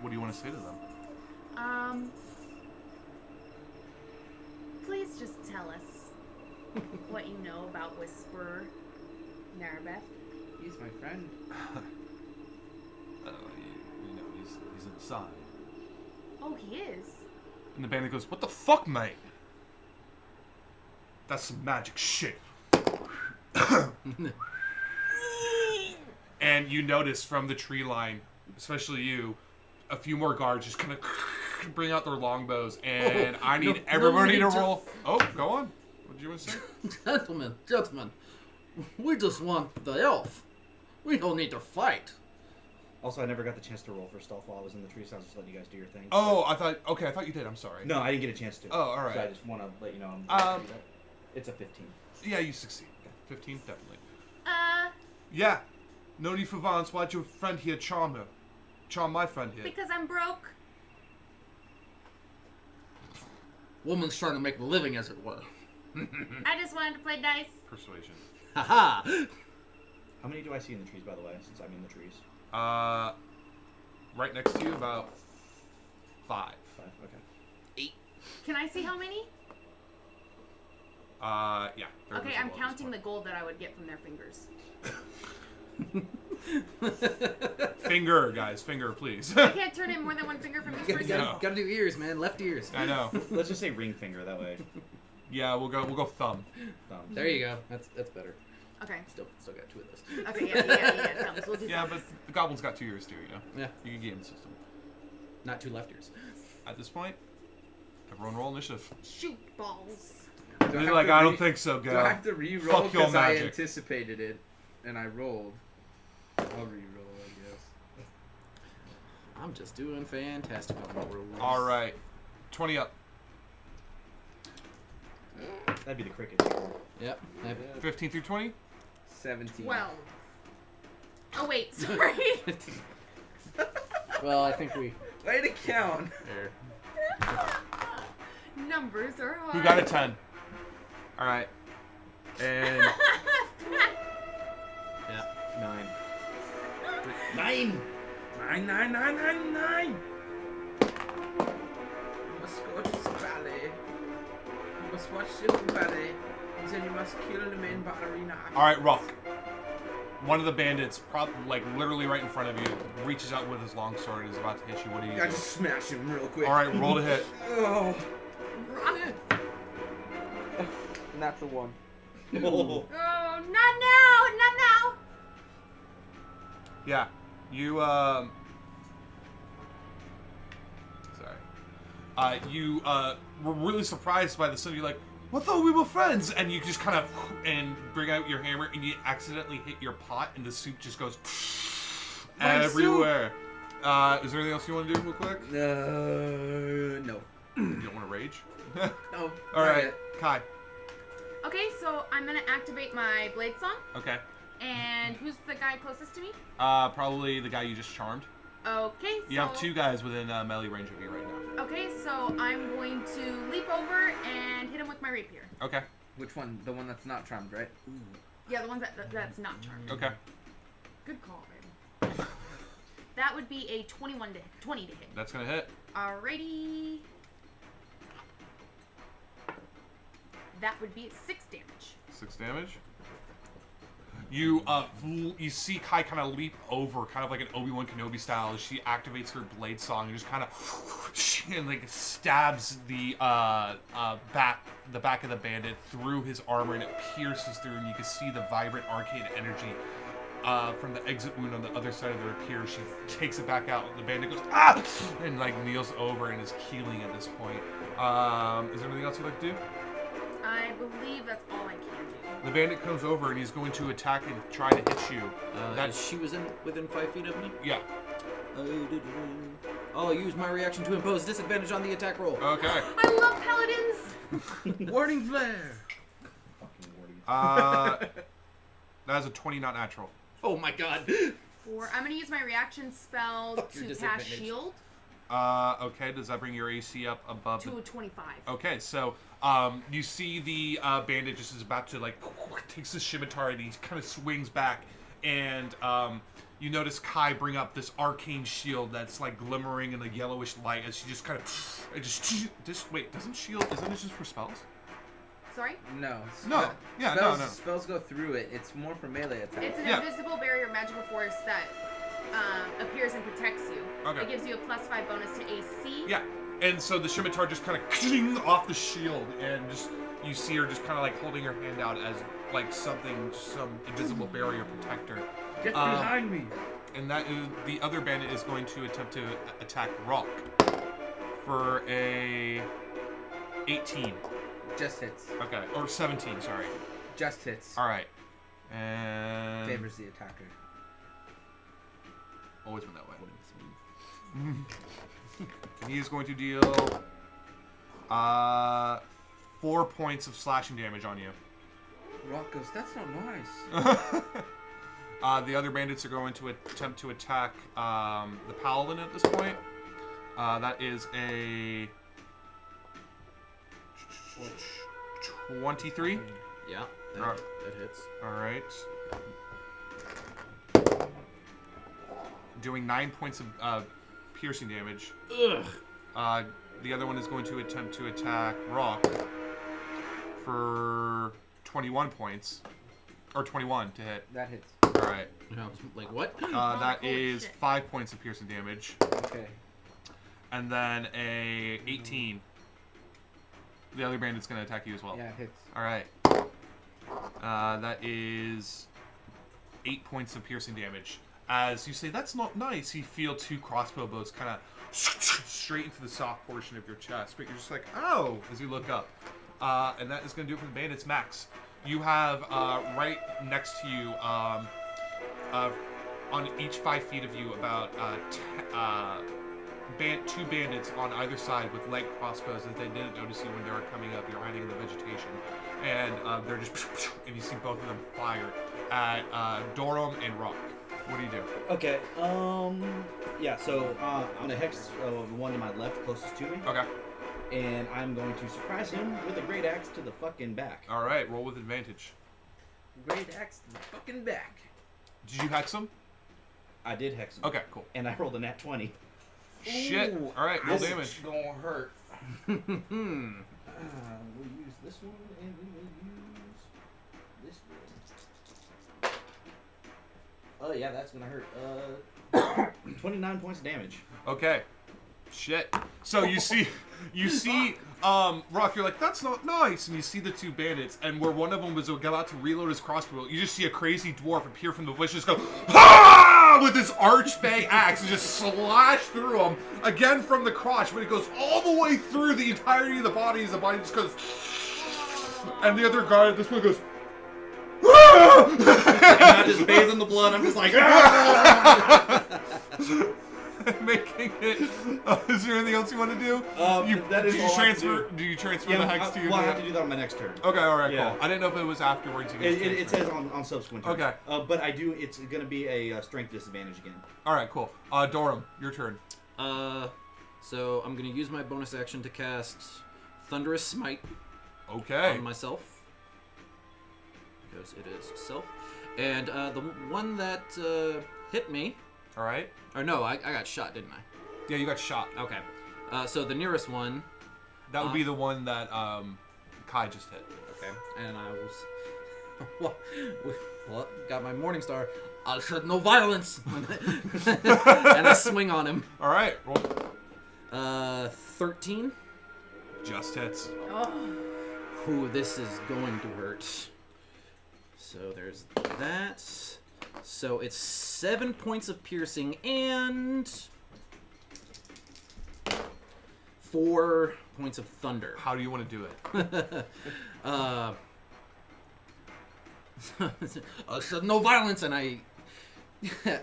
What do you want to say to them? Please just tell us what you know about Whisperer Narabeth. He's my friend. You know, he's inside. Oh, he is. And the bandit goes, "What the fuck, mate? That's some magic shit." And you notice from the tree line, especially you, a few more guards just kind of bring out their longbows, and I need everybody to roll. Oh, go on. What did you want to say? Gentlemen, we just want the elf. We don't need to fight. Also, I never got the chance to roll for stealth while I was in the tree, so I was just letting you guys do your thing. Oh, I thought you did. I'm sorry. No, I didn't get a chance to. Oh, all right. So I just want to let you know. It's a 15. Yeah, you succeed. 15, definitely. Uh, Yeah. No need for violence. Why'd your friend here charm her? Charm my friend here. because I'm broke. Woman's trying to make a living, as it were. I just wanted to play dice. Persuasion. Haha. How many do I see in the trees, by the way, since I'm in the trees? Right next to you, about 5. 5, okay. Can I see how many? Yeah. they're Okay, I'm visible at this counting the point. gold that I would get from their fingers. Finger, guys. Finger, please. I can't turn in more than one finger from each person. No. Gotta do ears, man. Left ears. I know. Let's just say ring finger, that way. Yeah, we'll go thumb. There you go. That's better. Okay. Still got 2 of those. Okay, yeah. Thumbs. We'll do Yeah, thumbs. but the goblin's got 2 ears too, you know? Yeah. You can game the system. Not 2 left ears. At this point, everyone roll initiative. Shoot balls. Do I You're have like, to I don't think so, Do I Gal. have to re-roll Fuck your because I magic. anticipated it and I rolled? I'll re-roll, I guess. I'm just doing fantastic on my rolls. Alright. 20 up. That'd be the cricket. Yep. 15 through 20? 17. 12. Oh, wait. Sorry. Well, I think we. Way to count. There. Numbers are hard. Who got a 10? Alright. And Yeah. 9. 9! 9, 9, 9, 9, 9! You must go to the valley. You must watch the valley. And then you must kill the main ballerina. alright, Rock. One of the bandits, literally right in front of you, reaches out with his longsword and is about to hit you. What do you I do? just smash him real quick. Alright, roll to hit. Oh, Rock. natural 1. Oh. Oh, not now. Not now. Yeah. You, sorry. You, were really surprised by the sound. You're like, I thought we were friends! And you just kind of, and bring out your hammer, and you accidentally hit your pot, and the soup just goes My everywhere. Is there anything else you want to do real quick? No. You don't want to rage? No. Alright, Kai. Okay, so I'm gonna activate my blade song. Okay. And who's the guy closest to me? Probably the guy you just charmed. Okay, so... You have 2 guys within melee range of you right now. Okay, so I'm going to leap over and hit him with my rapier. Okay. Which one? The one that's not charmed, right? Yeah, the one that's not charmed. Okay. Good call, baby. That would be a 20 to hit. That's gonna hit. Alrighty. That would be 6 damage. 6 damage. You see Kai kind of leap over, kind of like an Obi-Wan Kenobi style, as she activates her blade song and just kind of and like stabs the back of the bandit through his armor, and it pierces through, and you can see the vibrant arcane energy from the exit wound on the other side of the rapier. She takes it back out. The bandit goes ah, and like kneels over and is healing at this point. Is there anything else you'd like to do? I believe that's all I can do. The bandit comes over and he's going to attack and try to hit you. She was within 5 feet of me. Yeah. I'll use my reaction to impose disadvantage on the attack roll. Okay. I love paladins! Warning flare. Fucking wardy. That is a 20, not natural. Oh my god. I'm gonna use my reaction spell Fuck your to cast disadvantage. shield Okay, does that bring your AC up above? to a 25. Okay, so you see the bandit just is about to like takes the scimitar and he kind of swings back, and you notice Kai bring up this arcane shield that's like glimmering in the yellowish light as she just kind of wait, doesn't shield? Isn't it just for spells? Sorry? No. No. Yeah, spells, no. Spells go through it. It's more for melee attacks. It's an Yeah. invisible barrier magical force that appears and protects you. Okay. It gives you a +5 bonus to AC. Yeah, And so the scimitar just kind of off the shield, and just you see her just kind of like holding her hand out as like some invisible barrier protector. Get behind me. And that is, the other bandit is going to attempt to attack Rok for a 18. Just hits. Okay, or 17. Sorry. Just hits. All right. And Favors the attacker. always been that way. And he is going to deal 4 points of slashing damage on you. Rock goes, that's not nice. The other bandits are going to attempt to attack the paladin at this point. That is a 23. Yeah, Alright. that hits. All right. Doing 9 points of piercing damage. Ugh. The other one is going to attempt to attack Rok for 21 points. Or 21 to hit. That hits. Alright. Like what? That holy is shit. 5 points of piercing damage. Okay. And then a 18. The other bandit's going to attack you as well. Yeah, it hits. Alright. That is 8 points of piercing damage. As you say, that's not nice, you feel 2 crossbow bolts kind of straight into the soft portion of your chest. But you're just like, oh, as you look up. And that is going to do it for the bandits. Max, you have right next to you, on each 5 feet of you, about 2 bandits on either side with light crossbows that they didn't notice you when they were coming up. You're hiding in the vegetation. And they're just, and you see both of them fire at Dorum and Rok. What do you do? Okay. Yeah. So I'm gonna hex the one to my left, closest to me, Okay. and I'm going to surprise him with a great axe to the fucking back. All right. Roll with advantage. Great axe to the fucking back. Did you hex him? I did hex him. Okay. Cool. And I rolled a nat 20. Shit. All right. Roll damage. Gonna hurt. We'll use this one, and we will use this one. Oh yeah, that's gonna hurt. 29 points of damage. Okay. Shit. So you see, Rok, you're like, that's not nice, and you see the 2 bandits, and where one of them was about to reload his crossbow, you just see a crazy dwarf appear from the bushes, go, ah! With his archfey axe, and just slash through him again from the crotch, but it goes all the way through the entirety of the body, as the body just goes, and the other guy at this point goes, ah! And I just bathe in the blood. I'm just like, ah! Making it. Is there anything else you want to do? That is do you all I have to transfer? do. Do you transfer Yeah, the hex to your? well, I have to do that on my next turn. Okay, all right, Yeah. cool. I didn't know if it was afterwards. You It could says on subsequent turns. Okay. But I do. It's gonna be a strength disadvantage again. All right, cool. Dorum, your turn. So I'm gonna use my bonus action to cast Thunderous Smite Okay. on myself because it is self, and the one that hit me. All right. Or no, I got shot, didn't I? Yeah, you got shot. Okay. So the nearest one. That would be the one that Kai just hit. Okay. And I was. Well, got my Morning Star. I said no violence, and I swing on him. All right. Roll. 13. Just hits. Oh. Ooh, this is going to hurt. So there's that. So it's 7 points of piercing and 4 points of thunder. How do you want to do it? I said no violence, and I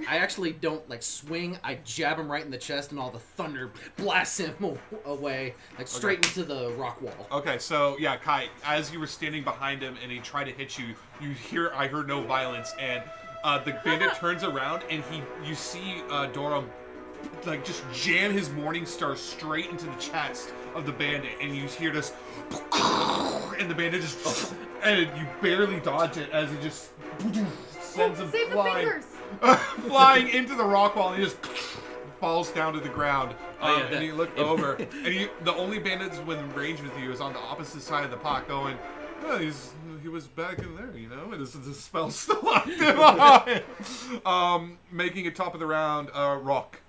actually don't like swing. I jab him right in the chest, and all the thunder blasts him away, like straight into the rock wall. Okay, so yeah, Kai, as you were standing behind him and he tried to hit you, I heard no violence, and the bandit turns around and you see Dorum like just jam his Morning Star straight into the chest of the bandit, and you hear this, and the bandit just, and you barely dodge it as he just sends him Save the flying, fingers! flying into the rock wall, and he just falls down to the ground. And you look over, and the only bandit within range with you is on the opposite side of the pot, going, oh, he was back in there, you know, and the spell's still active on him. Making it top of the round, Rok.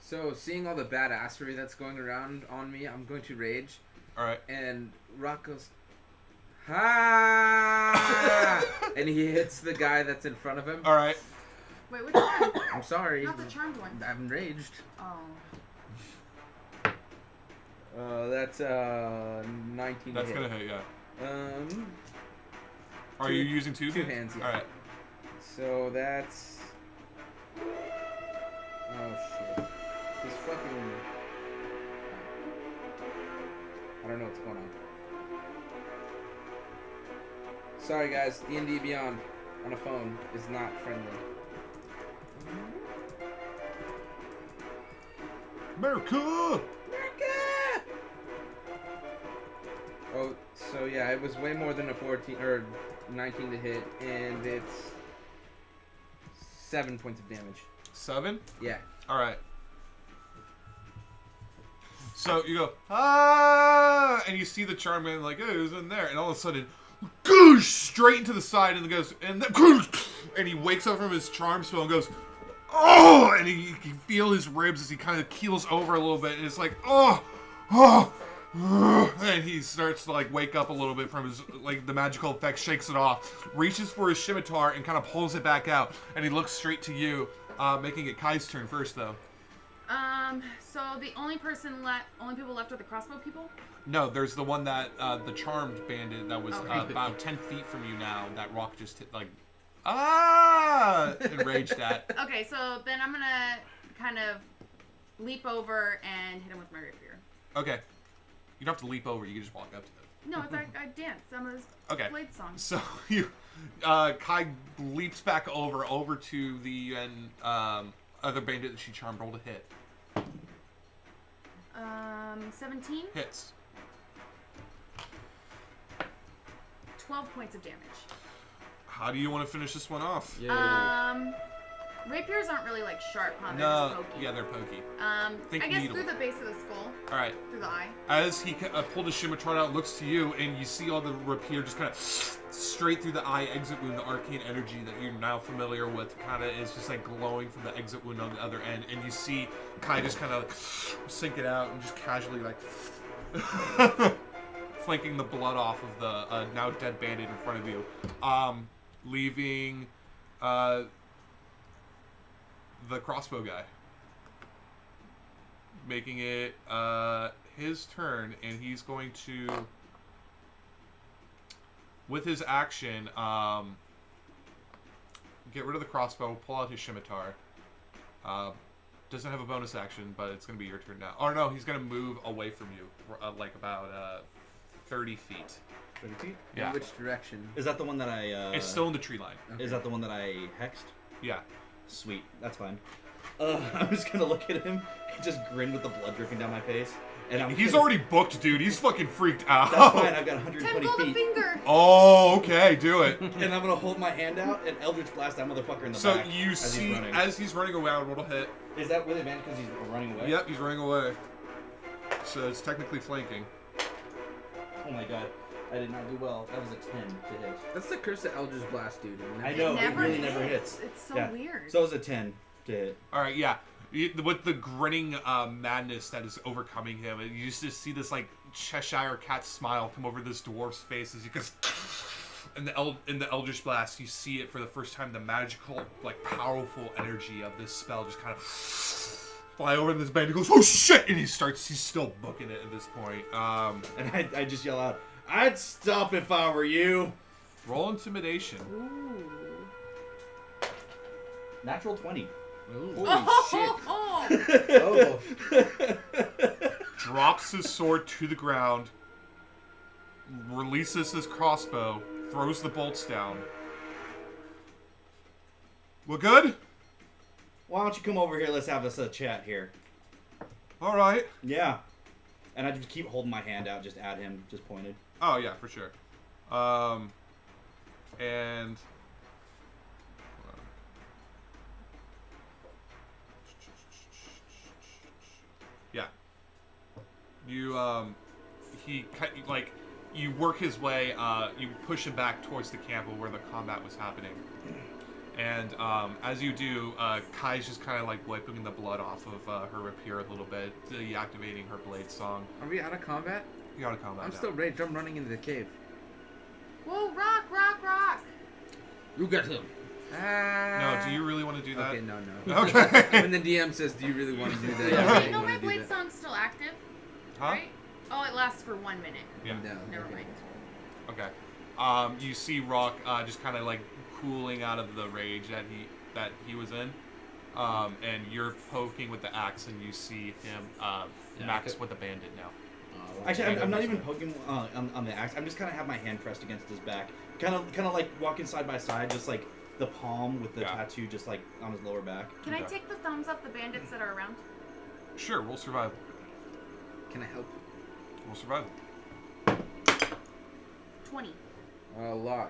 So, seeing all the badassery that's going around on me, I'm going to rage. All right. And Rock goes, ha! And he hits the guy that's in front of him. All right. Wait, which one? I'm sorry. Not the charmed one. I'm enraged. Oh. That's 19 That's to gonna hit. hit, yeah. Are Two- you using two hands, yeah. All right. So that's... Oh, shit. This fucking... I don't know what's going on. Sorry, guys. D&D Beyond on a phone is not friendly. America! Oh, so yeah, it was way more than a 14 or 19 to hit, and it's 7 points of damage. 7? Yeah. All right. So you go, ah, and you see the charm man like, oh, who's in there? And all of a sudden, goosh, straight into the side, and it goes, and then, goosh, and he wakes up from his charm spell and goes, oh, and you can feel his ribs as he kind of keels over a little bit, and it's like, oh, and he starts to like wake up a little bit from his, like, the magical effect shakes it off, reaches for his scimitar and kind of pulls it back out, and he looks straight to you, making it Kai's turn first though. So the only people left are the crossbow people? No, there's the one that, the charmed bandit that was Okay. about 10 feet from you now, that Rock just hit, like, enraged at. Okay, so then I'm gonna kind of leap over and hit him with my rapier. Okay. You don't have to leap over, you can just walk up to it. No, it's like I dance. I'm a Okay. blade song. So you, Kai leaps back over to the, other bandit that she charmed. Roll to hit. 17, Hits. 12 points of damage. How do you want to finish this one off? Rapiers aren't really like sharp, huh? They're No, just pokey. yeah, they're pokey. I guess needle. through the base of the skull, All right. through the eye. As he pulled his scimitar out, looks to you, and you see all the rapier just kind of straight through the eye exit wound, the arcane energy that you're now familiar with kind of is just like glowing from the exit wound on the other end, and you see Kai just kind of like sink it out and just casually like flanking the blood off of the now dead bandit in front of you, leaving the crossbow guy. Making it his turn, and he's going to, with his action, get rid of the crossbow, pull out his scimitar. Doesn't have a bonus action, but it's going to be your turn now. Oh no, he's going to move away from you, like about 30 feet. 30 feet? Yeah. In which direction? Is that the one that I... It's still in the tree line. Okay. Is that the one that I hexed? Yeah. Sweet. That's fine. I'm just gonna look at him and just grin with the blood dripping down my face. And He's already booked, dude. He's fucking freaked out. That's fine. I've got 120 Temple the feet. finger! Oh, okay. Do it. And I'm gonna hold my hand out and Eldritch Blast that motherfucker in the So back. you as see, he's running. as he's running away, roll to hit. Is that with advantage because he's running away? Yep, he's running away. So it's technically flanking. Oh my god. I did not do well. That was a 10 to hit. That's the curse of Eldritch Blast, dude. I know. It never really hits. never hits. It's so Yeah. weird. So it was a 10 to hit. All right, yeah. With the grinning madness that is overcoming him, you just see this like Cheshire cat smile come over this dwarf's face as he goes. In the Eldritch Blast, you see it for the first time. The magical, like, powerful energy of this spell just kind of fly over this band. He goes, "Oh shit!" And he's still booking it at this point. And I just yell out, "I'd stop if I were you." Roll intimidation. Ooh. Natural 20. Holy shit. Oh. Drops his sword to the ground. Releases his crossbow. Throws the bolts down. We're good? Why don't you come over here? Let's have us a chat here. All right. Yeah. And I just keep holding my hand out just at him, just pointed. Oh yeah, for sure. And yeah, you work his way. You push him back towards the camp where the combat was happening, And as you do, Kai's just kind of like wiping the blood off of her rapier a little bit, deactivating her blade song. Are we out of combat? You're out of combat I'm now. still raged. I'm running into the cave. Whoa, rock, rock, rock. You get him. No, do you really want to do that? Okay, no. Okay. When the DM says, "Do you really want to do that?" Yeah, I right. You know wanna my do blade that. song's still active, Huh? right? Oh, it lasts for 1 minute. Yeah. No. Never okay. mind. Okay. You see Rock just kind of like cooling out of the rage that he was in, and you're poking with the axe, and you see him Max okay. with a bandit now. Actually, I'm not even poking on the axe. I'm just kind of have my hand pressed against his back, kind of like walking side by side, just like the palm with the tattoo, just like on his lower back. Can I Okay. take the thumbs off the bandits that are around? Sure, we'll survive. Can I help? We'll survive. 20. A lot.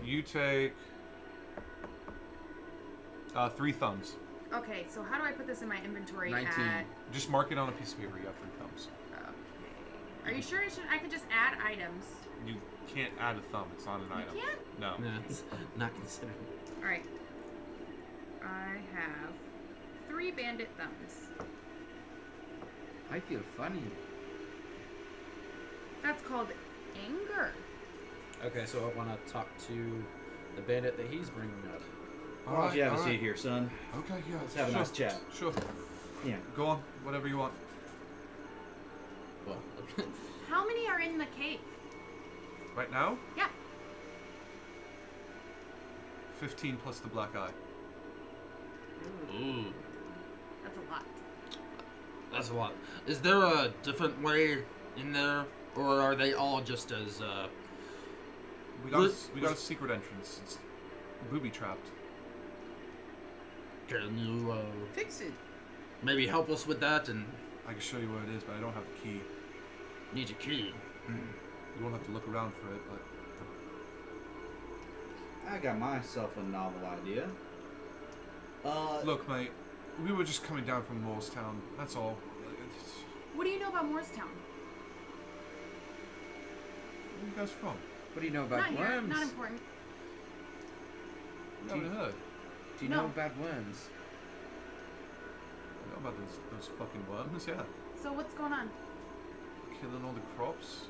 You take 3 thumbs. Okay, so how do I put this in my inventory 19. at... Just mark it on a piece of paper. You have 3 thumbs. Okay. Are you sure I could just add items? You can't add a thumb. It's not an item. You can't? No. No, it's not considered. Alright. I have 3 bandit thumbs. I feel funny. That's called anger. Okay, so I want to talk to the bandit that he's bringing up. Why don't you have a seat here, son? Okay, yeah. Let's have a sure, nice chat. Sure. Yeah. Go on. Whatever you want. Well, How many are in the cave? Right now, Yeah. 15 plus the black eye. ooh, That's a lot. that's a lot. Is there a different way in there, or are they all just as We got Let's- a secret entrance. It's booby trapped. Can you Fix it. maybe help us with that and I can show you where it is, but I don't have the key. need a key? You won't have to look around for it, but I got myself a novel idea. look, mate. We were just coming down from Morristown. That's all. It's- What do you know about Morristown? Where are you guys from? What do you know about Not here. worms? Not important. Never heard. Do you No. know about worms? I know about those fucking worms. Yeah, So what's going on? killing all the crops.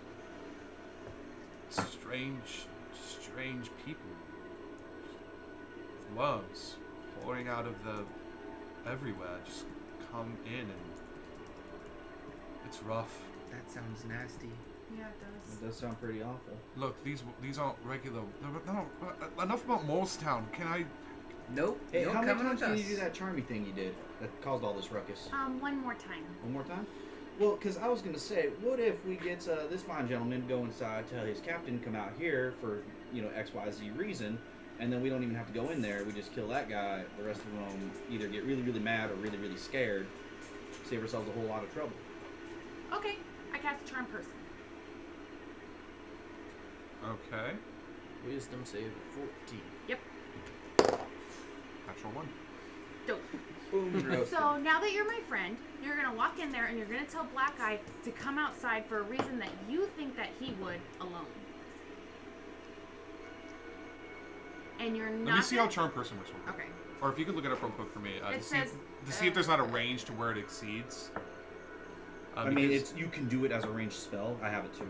Strange people. Worms pouring out of the everywhere. Just come in and it's rough. That sounds nasty. Yeah, it does. It does sound pretty awful. Look, these aren't regular. No, enough about Morristown. Can I? Nope. Hey, no how many coming times with can you us. do that charmy thing you did that caused all this ruckus? One more time. One more time? Well, because I was going to say, what if we get this fine gentleman go inside, tell his captain come out here for, XYZ reason, and then we don't even have to go in there. We just kill that guy. The rest of them either get really, really mad or really, really scared. Save ourselves a whole lot of trouble. Okay, I cast a charm person. Okay. Wisdom save of 14. Yep. Natural one. Dope. Boom, roasted. So now that you're my friend, you're gonna walk in there and you're gonna tell Black Eye to come outside for a reason that you think that he would alone. And you're not. Let me see how gonna- charm person works. Real quick. Okay. Or if you could look it up real quick for me, It to see says, if there's not a range to where it exceeds. I mean, because- you can do it as a ranged spell. I have it too.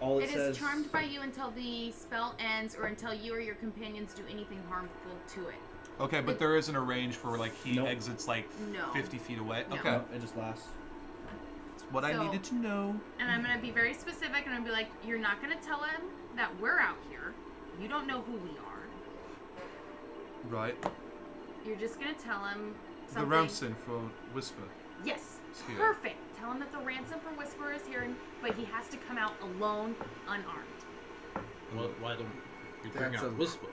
All It says is charmed by you until the spell ends or until you or your companions do anything harmful to it. Okay, but there isn't a range for like he Nope. exits like No. 50 feet away. No. Okay, No, it just lasts. that's what I So- needed to know. And I'm gonna be very specific and I'm gonna be like, you're not gonna tell him that we're out here. You don't know who we are. Right. You're just gonna tell him The something. ransom for Whisper. Yes. It's here. Perfect. Tell him that the ransom for Whisper is here, but he has to come out alone, unarmed. Well, why don't you bring That's out a- Whisper?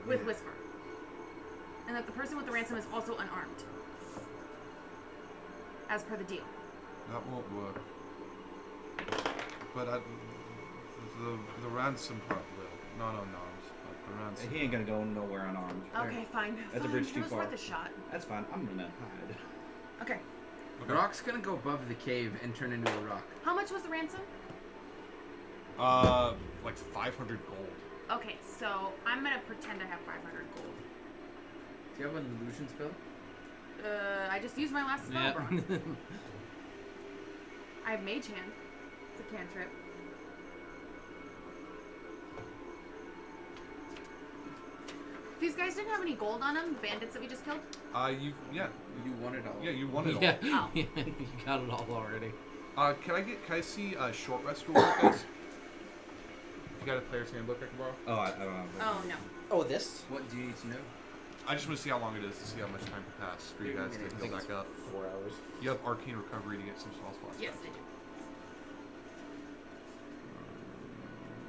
With Whisper. And that the person with the ransom is also unarmed. As per the deal. That won't work. But the ransom part will. Not unarmed, but the ransom. He ain't gonna go nowhere unarmed. Okay, fine. That's a Fine. bridge It too was far. worth a shot. That's fine. I'm gonna hide. Okay. Okay. Rock's gonna go above the cave and turn into a rock. How much was the ransom? Like 500 gold. Okay, so I'm gonna pretend I have 500 gold. Do you have an illusion spell? I just used my last spell Yeah. bronze. I have Mage Hand. It's a cantrip. These guys didn't have any gold on them, the bandits that we just killed? You won it all. Yeah, you won it all. Yeah, Oh. you got it all already. Can I see a short rest rule, guys? You got a player's handbook I can borrow? Oh, I don't know. Oh, no. Oh, this? What do you need to know? I just want to see how long it is to see how much time can pass for you guys to heal back up. 4 hours. You have arcane recovery to get some spell slots. Yes, I do.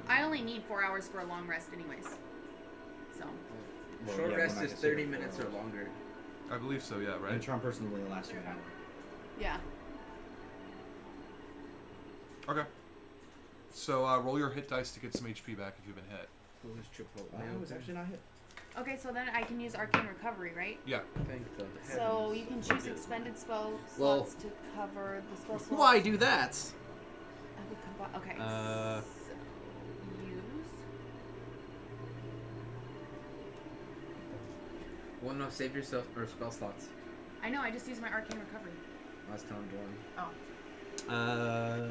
I only need 4 hours for a long rest anyways. So. Well, Short yeah, rest we're not is gonna see 30 it for minutes or hours. longer. I believe so, yeah, And right? charm person will only last you an hour. Yeah. Okay. So roll your hit dice to get some HP back if you've been hit. Well, there's triple. I was actually not hit. Okay, so then I can use Arcane Recovery, right? Yeah. Thank the So heavens. you can choose expended spell Well- slots to cover the spell slots. Why do that? I would okay. Uh, So use. Well, no, save yourself or spell slots. I know. I just used my Arcane Recovery. I was telling Dorn. Oh.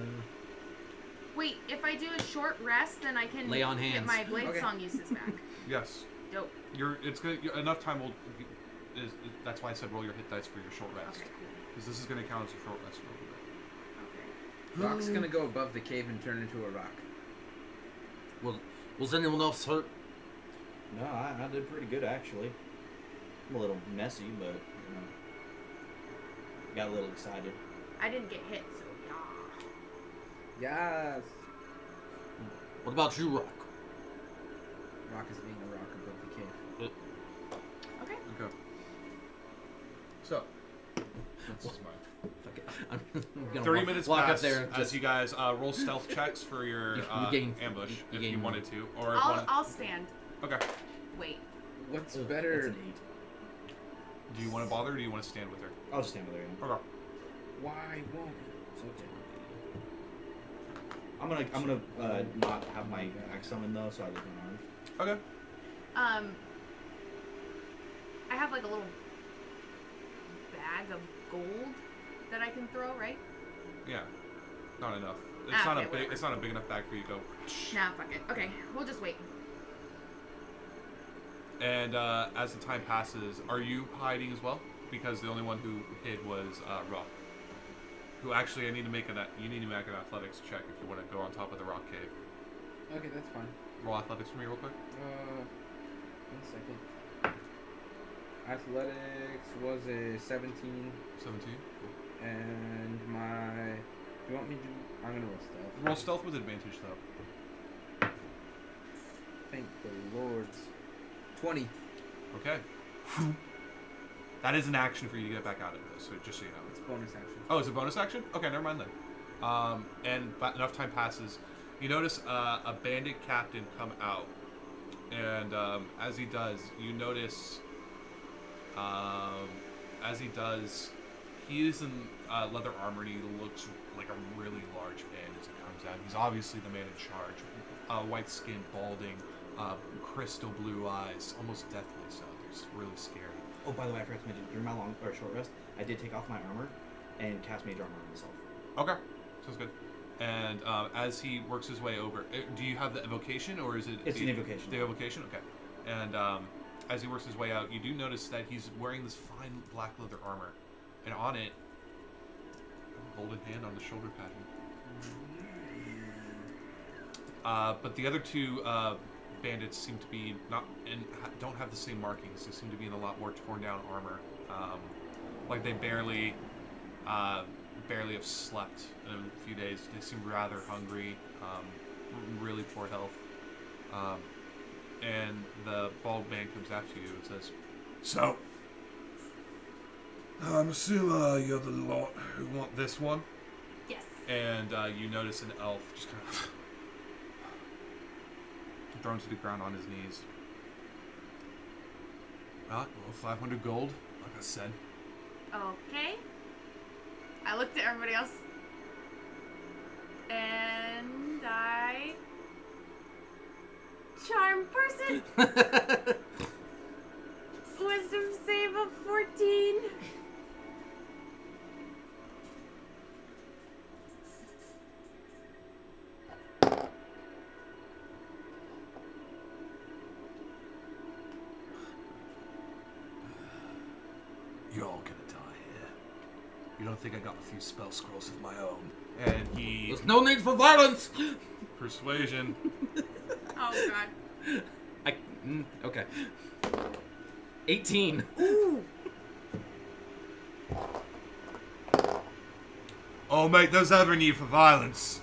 Wait, if I do a short rest, then I can Lay on get hands. my Blade Okay. Song uses back. Yes. Dope. It's good. Enough time will. That's why I said roll your hit dice for your short rest. Okay, cool. Because this is going to count as a short rest for a little bit. Okay. Rock's gonna go above the cave and turn into a rock. Was anyone else hurt? No, I did pretty good actually. I'm a little messy, but you know, got a little excited. I didn't get hit, so yeah. Yes. What about you, Rock? Rock is being a rock above the cave. Okay. Okay. So. This is mine. Fuck it. I'm gonna 30 walk, minutes walk pass up there. as Just, you guys roll stealth checks for your You gain- ambush you if gain you more. wanted to, or if I'll stand. Okay. Wait. What's That's better? an 8. Do you want to bother, or do you want to stand with her? I'll just stand with her. Yeah. Okay. Why won't it? I'm gonna not have my axe summon though, so I leave my arm. Okay. I have like a little bag of gold that I can throw, right? Yeah. Not enough. It's Ah, not okay, a big. whatever. It's not a big enough bag for you to go. Nah, fuck it. Okay, we'll just wait. And as the time passes, are you hiding as well? Because the only one who hid was Rock. Who actually, you need to make an athletics check if you want to go on top of the rock cave. Okay, that's fine. Roll athletics for me real quick. 1 second. Athletics was a 17, 17. and my. Do you want me to? I'm gonna roll stealth. Roll stealth with advantage though. Thank the lords. 20. Okay. That is an action for you to get back out of this, so just so you know. It's bonus action. Oh, it's a bonus action? Okay, never mind then. And enough time passes. You notice a bandit captain come out. And as he does, you notice... as he does, he is in leather armor and he looks like a really large man as he comes out. He's obviously the man in charge. White skin, balding, crystal blue eyes, almost deathly so. He's really scary. Oh, by the way, I forgot to mention during my long or short rest, I did take off my armor and cast mage armor on myself. Okay, sounds good. And as he works his way over, do you have the evocation or is it? It's an evocation. The evocation, okay. And as he works his way out, you do notice that he's wearing this fine black leather armor, and on it, a golden hand on the shoulder pattern. But the other two bandits seem to be not and don't have the same markings. They seem to be in a lot more torn down armor, like they barely have slept in a few days. They seem rather hungry, really poor health. And the bald man comes after you and says, "So, I'm assuming you're the lot who want this one." Yes. And you notice an elf just kind of thrown to the ground on his knees. Well, 500 gold, like I said. Okay. I looked at everybody else. And I charm person. Wisdom save of 14. You're all gonna die here. You don't think I got a few spell scrolls of my own? And he There's no need for violence. persuasion. Oh god. Okay. 18. Oh, mate, there's ever need for violence.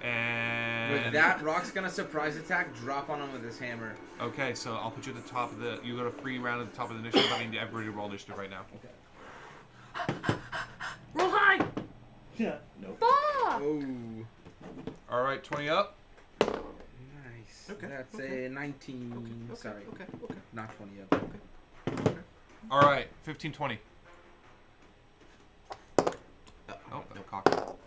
And With that, Rock's gonna surprise attack, drop on him with his hammer. Okay, so I'll put you at the top of the. You got a free round at the top of the initiative. I need everybody to roll initiative right now. Okay. Roll high. Yeah. Nope. Ah! Oh. All right, 20 up. Nice. Okay, That's okay. a 19. Sorry. Okay. Not 20 up. All right, 15, 20. Oh, no. no cock.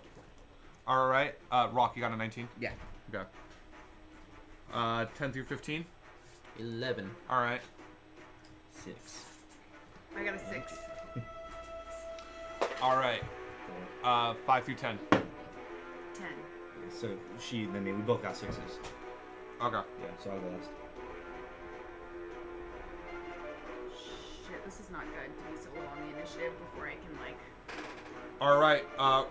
All right, Rock, you got a 19. Yeah. Okay. 10 through 15. 11. All right. 6. I got a 6. All right. 5 through 10. 10. So then we both got 6s. Okay. Yeah, so I'll go last. Shit, this is not good to be so low on the initiative before I can, like... All right,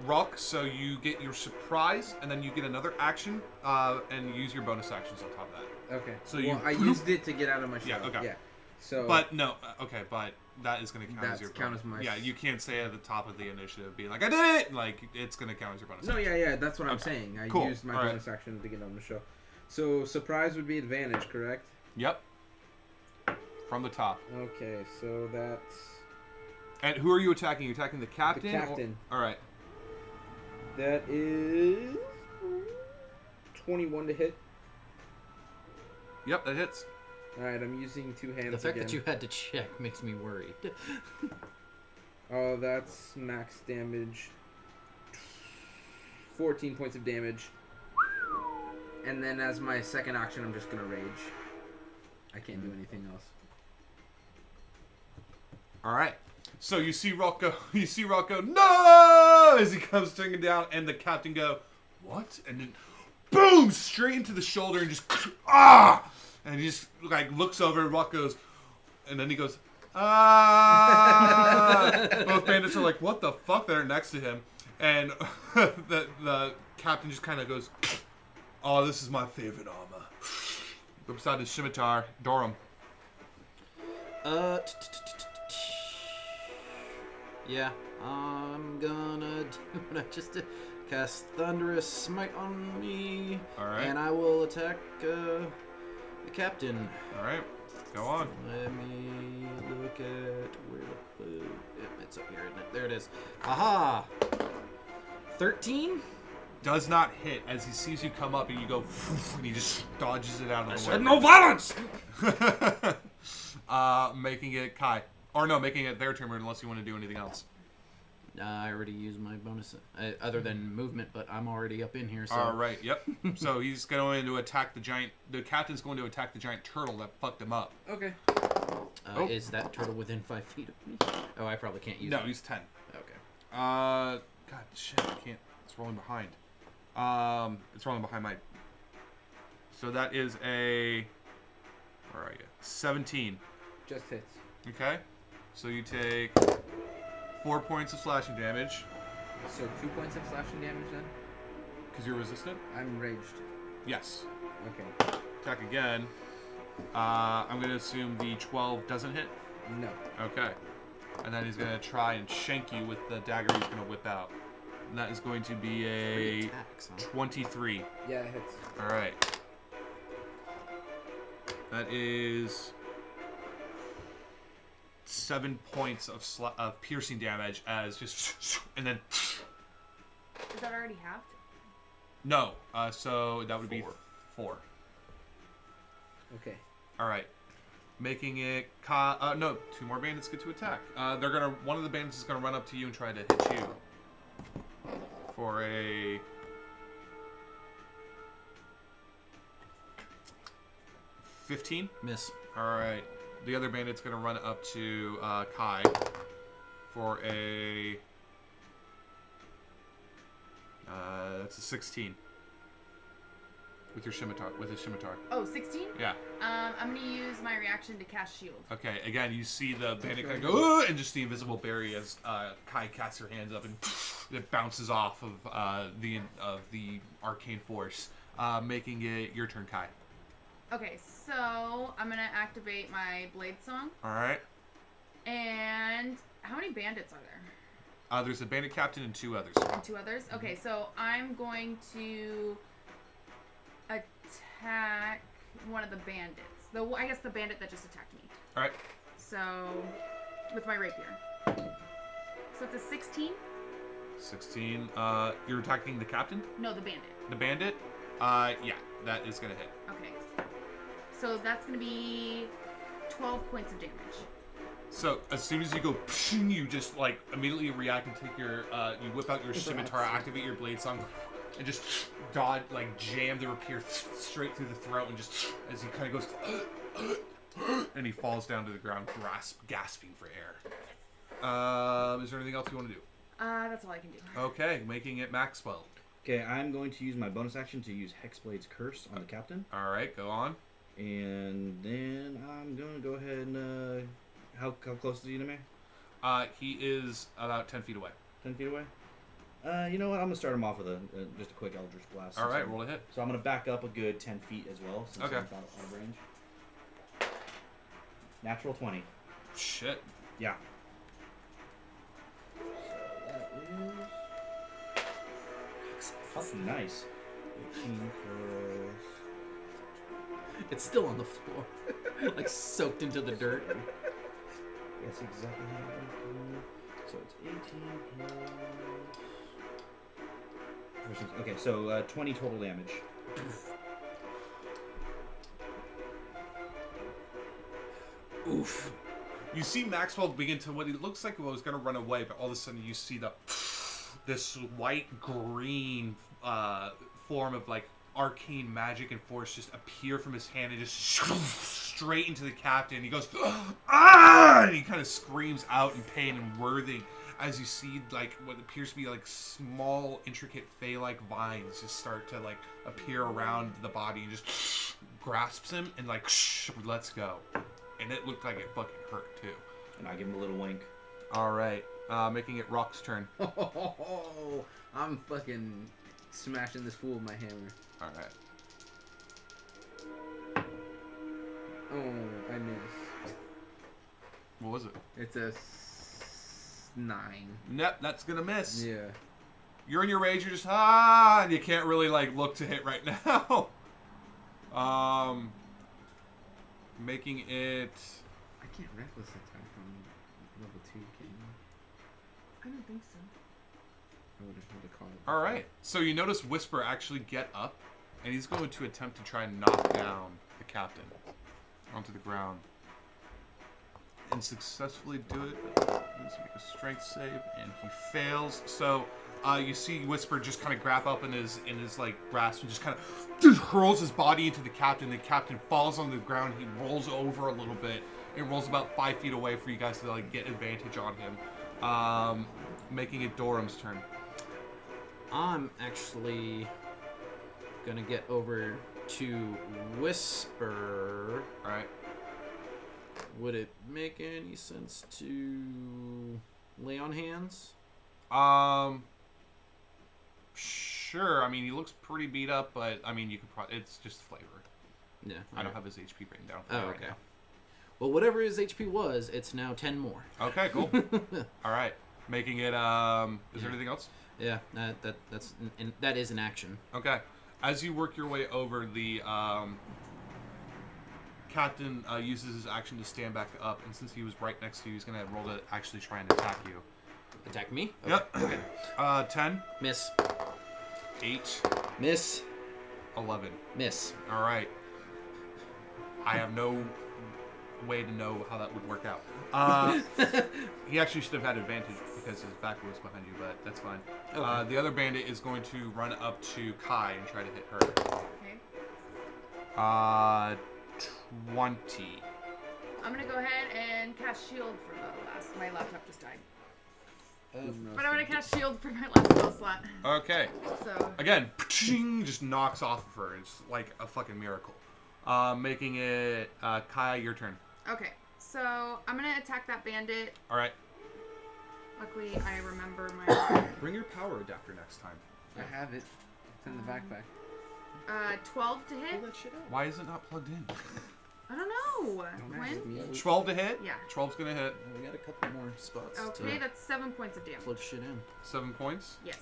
Rock. So you get your surprise, and then you get another action, and use your bonus actions on top of that. Okay. So well, you- I used it to get out of my Yeah, shell. okay. Yeah. So. But no, okay, but that is going to count as That's your count bonus. as my- Yeah, you can't say at the top of the initiative, being like, "I did it!" Like it's going to count as your bonus. No, action. yeah, that's what I'm Okay. saying. I Cool. used my All right. bonus action to get on the show. So surprise would be advantage, correct? Yep. From the top. Okay, so that's And who are you attacking? You attacking the captain? the captain. All right. That is 21 to hit. Yep, that hits. All right, I'm using two hands The fact again. that you had to check makes me worried. Oh, that's max damage. 14 points of damage. And then as my second action, I'm just gonna rage. I can't do anything else. All right. So you see Rocco. You see Rocco. No! As he comes swinging down, and the captain go, "What?" And then, boom! Straight into the shoulder, and just ah! And he just like looks over, and Rock goes, and then he goes, ah! Both bandits are like, "What the fuck?" They're next to him, and the captain just kind of goes, "Oh, this is my favorite armor." Beside his scimitar, Dorum. Yeah, I'm gonna do what I just did. Cast Thunderous Smite on me. All right. And I will attack the captain. All right, go on. Let me look at where the food. Yep, it's up here, isn't it? There it is. Aha! 13? Does not hit as he sees you come up and you go, and he just dodges it out of the way. No violence! Making it Kai. Or no, making it their turn unless you want to do anything else. I already used my bonus, other than movement, but I'm already up in here, so... All right, yep. So he's going to attack the giant... The captain's going to attack the giant turtle that fucked him up. Okay. Oh. Is that turtle within 5 feet of me? Oh, I probably can't use No, it. he's 10. Okay. God, shit, I can't... It's rolling behind. It's rolling behind my... So that is a... Where are you? 17. Just hits. Okay. So you take 4 points of slashing damage So 2 points of slashing damage then? because you're resistant. I'm raged. Yes. Okay. Attack again. I'm going to assume the 12 doesn't hit. No. Okay. And then he's going to try and shank you with the dagger he's going to whip out. And that is going to be 3 a attacks, huh? 23. Yeah, it hits. All right. That is 7 points of piercing damage as just... And then... Is that already halved? No. So that would be 4. Okay. All right. Making it... no, 2 more bandits get to attack. They're gonna... One of the bandits is going to run up to you and try to hit you. For a... 15. Miss. All right. The other bandit's gonna run up to Kai for a. That's a 16. With your scimitar. With his scimitar. Oh, 16? Yeah. I'm gonna use my reaction to cast shield. Okay. Again, you see the bandit kind of go, "Ugh," and just the invisible barrier as Kai casts her hands up and it bounces off of the arcane force, making it your turn, Kai. Okay, so I'm gonna activate my blade song. All right. And how many bandits are there? There's a bandit captain and 2 others. And 2 others? Okay, so I'm going to attack one of the bandits. I guess the bandit that just attacked me. All right. So, with my rapier. So it's a 16? 16. You're attacking the captain? No, the bandit. The bandit? Yeah, that is gonna hit. Okay. So that's going to be 12 points of damage. So as soon as you go, you just like immediately react and take your, you whip out your scimitar, activate your blade song, and just dodge, like jam the rapier straight through the throat, and just as he kind of goes, and he falls down to the ground, gasping for air. Is there anything else you want to do? That's all I can do. Okay, making it Maxwell. Okay, I'm going to use my bonus action to use Hexblade's Curse on the captain. All right, go on. And then I'm going to go ahead and... How close is he to me? He is about 10 feet away. 10 feet away? You know what? I'm going to start him off with just a quick Eldritch Blast. All right, roll a hit. So I'm going to back up a good 10 feet as well, since Okay. I'm out of range. Natural 20. Shit. Yeah. So that is... Fucking nice. 18 plus... It's still on the floor, like soaked into the dirt. That's exactly how I do. So it's 18 plus... Okay, so 20 total damage. Oof. You see Maxwell begin to what he looks like was going to run away, but all of a sudden you see this white green form of like arcane magic and force just appear from his hand and just straight into the captain. He goes, ah! And he kind of screams out in pain and worthing as you see like what appears to be like small, intricate fey-like vines just start to like appear around the body and just grasps him and like lets go. And it looked like it fucking hurt too. And I give him a little wink. All right, making it Rock's turn. Oh, I'm fucking smashing this fool with my hammer. All right. Oh, I missed. What was it? It's a 9. Nope, that's gonna miss. Yeah. You're in your rage. You're just and you can't really like look to hit right now. Making it. I can't reckless attack on level 2, can you? I don't think so. I would have called it. All right. So you notice Whisper actually get up, and he's going to attempt to try and knock down the captain onto the ground, and successfully do it. Let's make a strength save, and he fails. So you see Whisper just kind of grab up in his like grasp and just kind of hurls his body into the captain. The captain falls on the ground. He rolls over a little bit. It rolls about 5 feet away for you guys to like get advantage on him. Making it Doram's turn. I'm actually gonna get over to Whisper. All right. Would it make any sense to lay on hands? Sure. I mean, he looks pretty beat up, but I mean, you could probably. It's just flavor. Yeah. I don't have his HP written down. Oh, right okay. now. Well, whatever his HP was, it's now 10 more. Okay, cool. All right, making it. Is there anything else? Yeah, that is an action. Okay, as you work your way over, the captain uses his action to stand back up, and since he was right next to you, he's gonna roll to actually try and attack you. Attack me? Yep. Okay. 10, Miss. 8, Miss. 11. Miss. All right. I have no way to know how that would work out. He actually should have had advantage because his back was behind you, but that's fine. Okay. The other bandit is going to run up to Kai and try to hit her. Okay. 20. I'm gonna go ahead and cast shield for the last. My laptop just died. But I'm gonna cast shield for my last spell slot. Okay. So. Again, just knocks off of her. It's like a fucking miracle. Making it Kaya, your turn. Okay. So I'm gonna attack that bandit. All right. Luckily, I remember my. Bring your power adapter next time. I have it. It's in the backpack. 12 to hit. Why is it not plugged in? I don't know. Don't ask me. 12 to hit? Yeah. 12's gonna hit. We got a couple more spots Okay, to that's 7 points of damage. plug shit in. 7 points? Yes.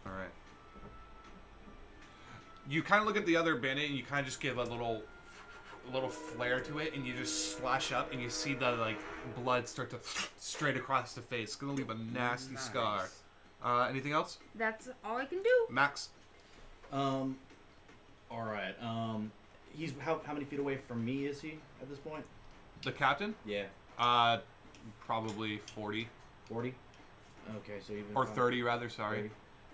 All right. You kind of look at the other bandit and you kind of just give a little flare to it, and you just slash up, and you see the like blood start to straight across the face. It's gonna leave a nasty scar. Anything else? That's all I can do. Max. All right. He's how many feet away from me is he at this point? The captain? Yeah. Probably 40 40. Okay, so even or 30 rather. Sorry. 30.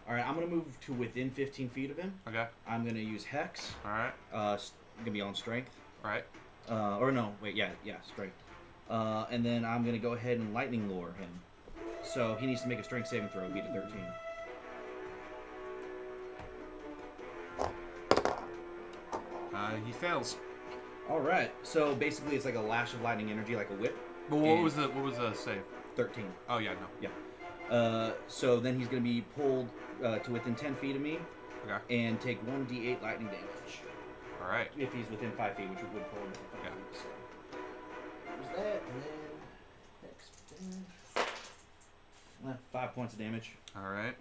All right, I'm gonna move to within 15 feet of him. Okay. I'm gonna use Hex. All right. I'm gonna be on Strength. All right. Or no, wait, yeah, Strength. And then I'm gonna go ahead and Lightning Lure him. So he needs to make a Strength saving throw, beat a 13. He fails. All right. So basically, it's like a lash of lightning energy, like a whip. But what was the save? 13. Oh yeah, no. Yeah. So then he's gonna be pulled to within 10 feet of me Okay. and take 1d8 lightning damage All right. if he's within 5 feet, which would pull him within 5 Yeah. feet. So there's that, and then next 5 points of damage. All right.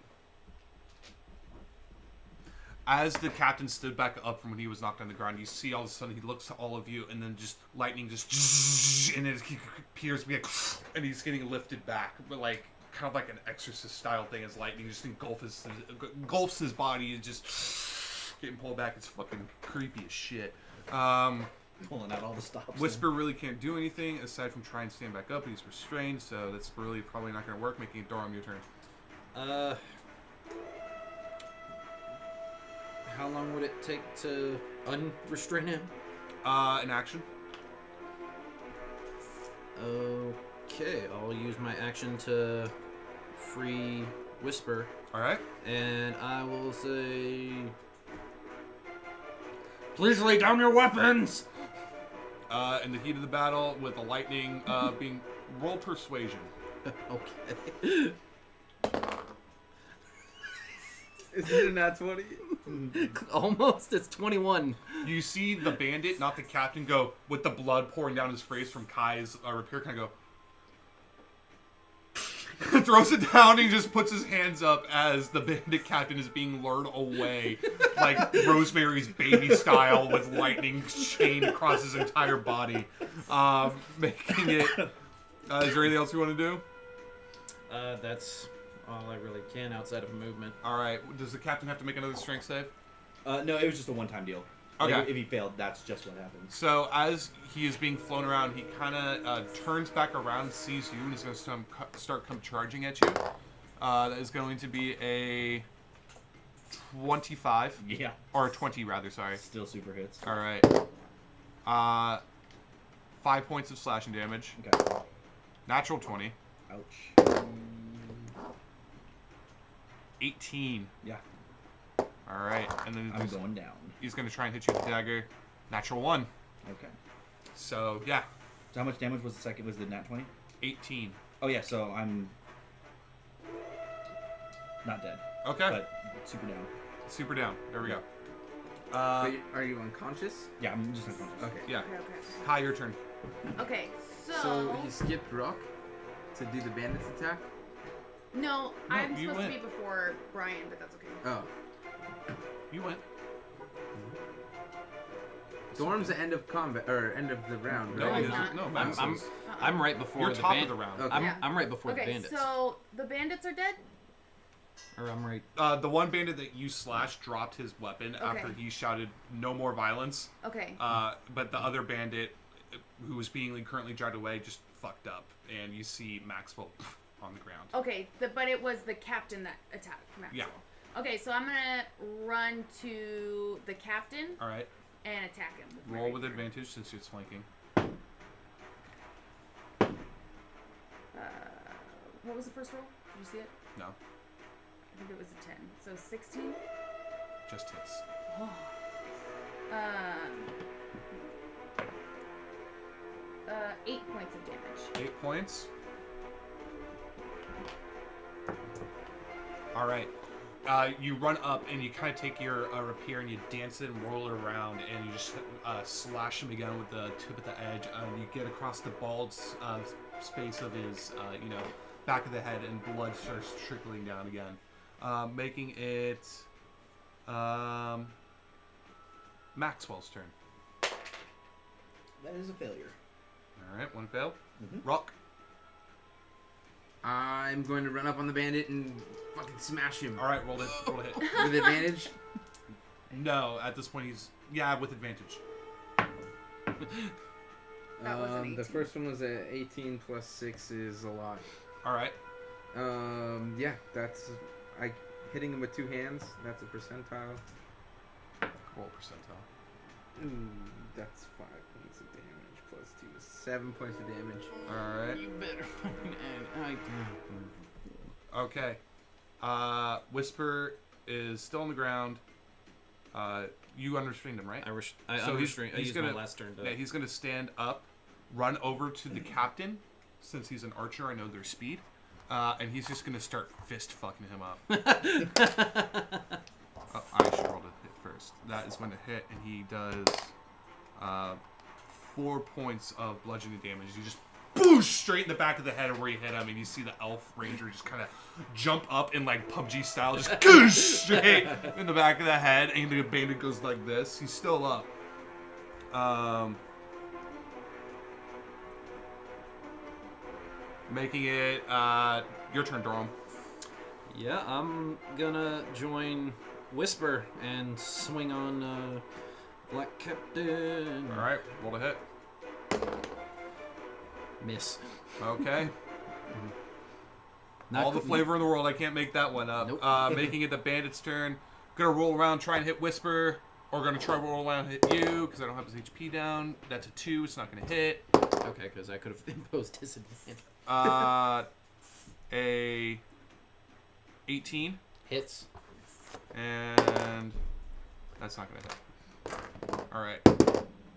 As the captain stood back up from when he was knocked on the ground, you see all of a sudden he looks to all of you, and then just lightning just and it appears to be and he's getting lifted back, but like kind of like an exorcist style thing as lightning just engulfs his body and just getting pulled back. It's fucking creepy as shit. Pulling out all the stops. Whisper really can't do anything aside from try and stand back up. He's restrained, so that's really probably not going to work. Making it Dorum, your turn. How long would it take to unrestrain him? An action. Okay, I'll use my action to free Whisper, All right. and I will say, "Please lay down your weapons." In the heat of the battle, with the lightning being roll persuasion. Okay. Is it a nat 20? Almost. It's 21. You see the bandit, not the captain, go with the blood pouring down his face from Kai's repair. Kind of go. Throws it down. And he just puts his hands up as the bandit captain is being lured away, like Rosemary's Baby style, with lightning chained across his entire body, making it. Is there anything else you want to do? That's all I really can outside of movement. All right. Does the captain have to make another strength save? No, it was just a one-time deal. Okay. Like, if he failed, that's just what happens. So as he is being flown around, he kind of turns back around, sees you, and he's going to start charging at you. That is going to be a 25. Yeah. Or a 20, rather, sorry. Still super hits. All right. 5 points of slashing damage. Okay. Natural 20. Ouch. 18. Yeah. All right. And then I'm going down. he's going to try and hit you with the dagger. Natural 1. Okay. So, yeah. So how much damage was the second? Was the nat 20? 18. Oh yeah. So I'm not dead, Okay. but super down. Super down. There we go. Are you unconscious? Yeah, I'm just unconscious. Okay. Yeah. Okay. Kai, your turn. Okay. So he skipped Rock to do the bandit's attack? No, No, I'm you supposed went. to be before Brian, but that's okay. Oh. You went. Storm's the end of combat, or end of the round, No, right? it's not. no, I'm, Max I'm, is- I'm right before You're the top bandit. of the round. Okay. I'm, Yeah. I'm right before the Okay, bandits. so the bandits are dead? Or I'm right. The one bandit that you slashed dropped his weapon after Okay. he shouted "No more violence." Okay. But the other bandit, who was being currently dragged away, just fucked up, and you see Maxwell on the ground. Okay, but it was the captain that attacked Maxwell. Yeah. Okay, so I'm gonna run to the captain. All right. and attack him. With my Roll with rapier. advantage since it's flanking. What was the first roll? Did you see it? No, I think it was a 10. So 16. just hits. 8 points of damage. 8 points. All right. You run up and you kind of take your rapier and you dance it and roll it around and you just slash him again with the tip at the edge. You get across the bald space of his, back of the head, and blood starts trickling down again, making it Maxwell's turn. That is a failure. All right, one fail. Mhm. Rock. I'm going to run up on the bandit and fucking smash him. All right, roll a hit. With advantage? No, at this point he's with advantage. That was an The 18. first one was a 18 plus 6 is a lot. All right. Yeah, that's hitting him with 2 hands. That's a percentile. Roll percentile. Ooh, that's 5 points of damage plus 2 is 7 points of damage. All right. You better fucking end. Okay. Whisper is still on the ground. You unrestrained him, right? I So he's used gonna- my last turn to. Yeah, he's going to stand up, run over to the captain, since he's an archer. I know their speed, and he's just going to start fist fucking him up. Oh, I should roll to hit first. That is going to hit, and he does 4 points of bludgeoning damage. You just boosh straight in the back of the head of where you hit him, and you see the elf ranger just kind of jump up in like PUBG style, just goosh straight in the back of the head, and the bandit goes like this. He's still up. Making it your turn, Durham. Yeah, I'm gonna join Whisper and swing on Black Captain. All right, roll to hit. Miss. Okay. Not All the qu- flavor in the world. I can't make that one up. Nope. Making it the bandit's turn. Gonna roll around, try and hit Whisper, or gonna try roll around and hit you because I don't have his HP down. That's a 2. It's not gonna hit. Okay, because I could have imposed disadvantage. A 18, Hits. and that's not gonna hit. All right.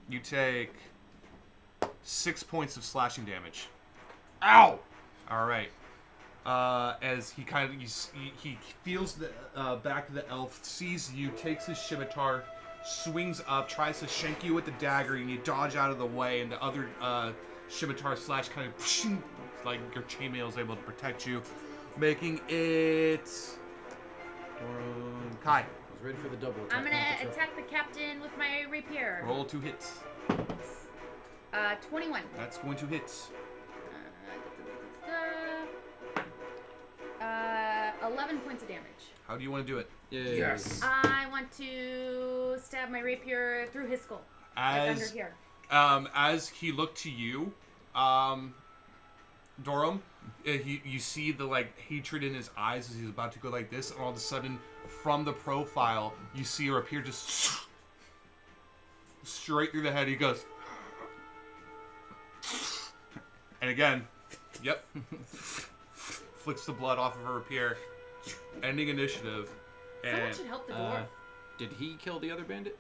You take 6 points of slashing damage. Ow! All right. As he kind of he feels the back of the elf, sees you, takes his scimitar, swings up, tries to shank you with the dagger, and you dodge out of the way, and the other scimitar slash kind of like your chainmail is able to protect you, making it Kai. I was ready for the double attack. I'm gonna attack the captain with my rapier. Roll 2 hits. 21. That's going to hit. 11 points of damage. How do you want to do it? Yes. I want to stab my rapier through his skull. Like under here. As he looked to you, Dorum, you see the like hatred in his eyes as he's about to go like this, and all of a sudden, from the profile, you see her appear just straight through the head. He goes, and again, yep, flicks the blood off of her rapier, ending initiative. Someone And should help the dwarf. Did he kill the other bandit?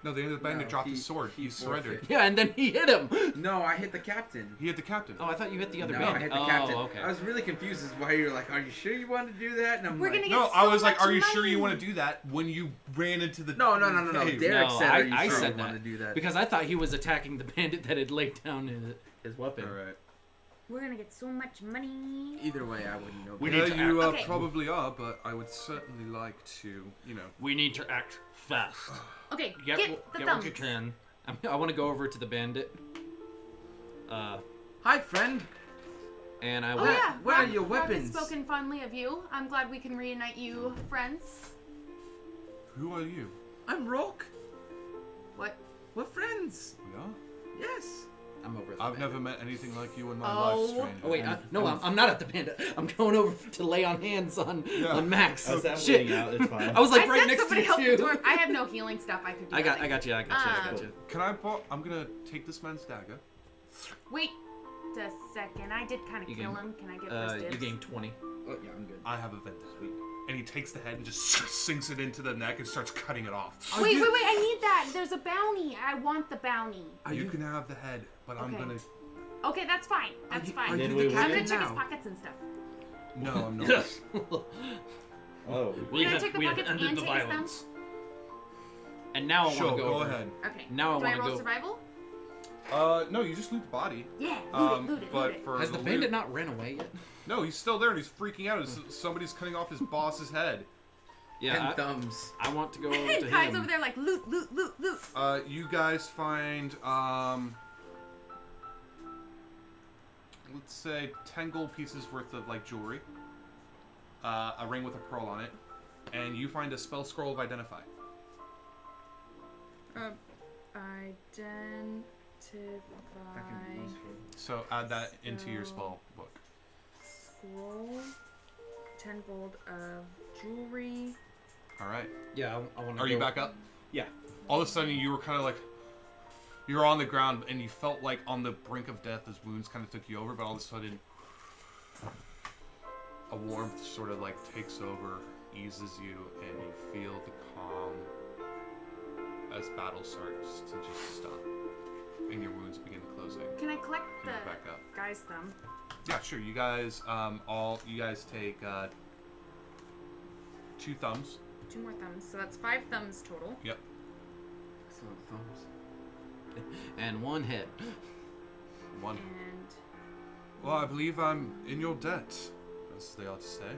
no, the bandit No, dropped he- his sword. he He surrendered. forfeit. Yeah, and then he hit him. No, I hit the captain. He hit the captain. Oh, I thought you hit the other No, bandit. I hit the oh, captain. okay. I was really confused as to why you're like, are you sure you want to do that? And I'm We're like, gonna No, get I so was like, much "Are you sure you money." want to do that?" When you ran into the No. cave. Derek No, said, I- are you I sure said you that. want to do that? Because I thought he was attacking the bandit that had laid down his weapon. All right. We're gonna get so much money. Either way, I wouldn't know. We Yeah, need to you act. Okay. probably are, but I would certainly like to, We need to act fast. Okay, Get the what thumbs. you can. I want to go over to the bandit. Hi, friend. And I Oh will. yeah. Where are Rob- your Rob has weapons? spoken fondly of you. I'm glad we can reunite you, friends. Who are you? I'm Rok. What? We're friends. We are? Yes. I'm over at the I've panda. never met anything like you in my life, stranger. Oh wait, I'm not at the panda. I'm going over to lay on hands on Max. As I'm Shit. bleeding out, it's fine. I was like I right said next to somebody help the you. dwarf. I have no healing stuff I could do. I got nothing. you. I got you. Can I? I'm gonna take this man's dagger. Wait a second. I did kind of You kill gain- him. Can I get first dibs? You gained 20. Oh, yeah, I'm good. I have a vendor. And he takes the head and just sinks it into the neck and starts cutting it off. Wait, I need that. There's a bounty. I want the bounty. You can have the head, but I'm Okay. gonna. Okay, that's fine. That's fine. Did you we the win? I'm gonna captain check his now? pockets and stuff. No, I'm not. Oh. Can I check the pockets and take his them? And now I Sure, want to go over. ahead. Okay. Now I Do wanna roll go- survival? No, you just loot the body. Yeah. Loot it. But for Has the loot- bandit not ran away yet? No, he's still there and he's freaking out. Somebody's cutting off his boss's head. Yeah, And thumbs. I want to go over to Kai's him. over there like loot. You guys find let's say 10 gold pieces worth of like jewelry, a ring with a pearl on it, and you find a spell scroll of identify. Identify So add that into your spell book. scroll. 10 gold of jewelry. All right. Yeah, I want to. Are you back up? Yeah. All of a sudden, you were kind of like, you were on the ground and you felt like on the brink of death as wounds kind of took you over, but all of a sudden, a warmth sort of like takes over, eases you, and you feel the calm as battle starts to just stop and your wounds begin closing. Can I collect And the you're back up. guy's thumb? Yeah, sure. You guys, you guys take 2 thumbs. 2 more thumbs. So that's 5 thumbs total. Yep. So thumbs. And 1 head. 1. And Well, I believe I'm in your debt, as they ought to say.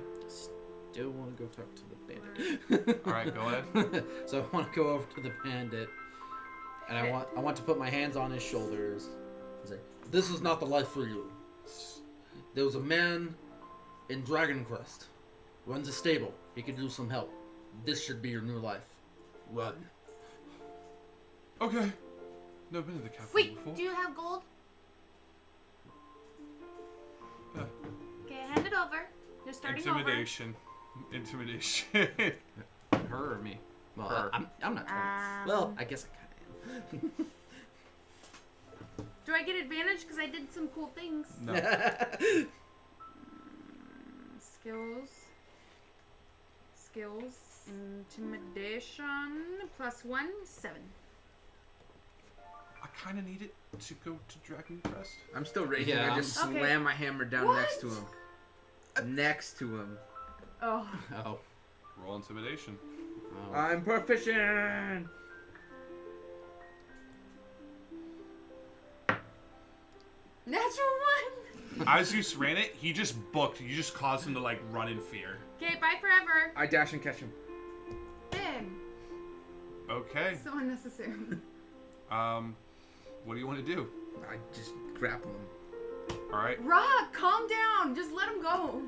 Still want to go talk to the bandit. All right, go ahead. So I want to go over to the bandit, and I want to put my hands on his shoulders and say, "This is not the life for you. There was a man in Dragon Crest, runs a stable. He could use some help. This should be your new life. Run." Okay. Never been to the capital Wait, before. do you have gold? Yeah. Okay, hand it over. You're starting Intimidation. Intimidation. Her or me? Well, Her. I'm not trying. Well, I guess I kind of am. Do I get advantage because I did some cool things? No. Skills. Intimidation. +1, 7. I kind of need it to go to Dragon Crest. I'm still raging. Yeah, I just Okay. slam my hammer down What? next to him. Next to him. Oh. Oh. Roll intimidation. Oh. I'm proficient. Natural 1. As you ran it, he just booked. You just caused him to like run in fear. Okay, bye forever. I dash and catch him. Ben. Okay. So unnecessary. What do you want to do? I just grapple him. All right. Rock, calm down. Just let him go.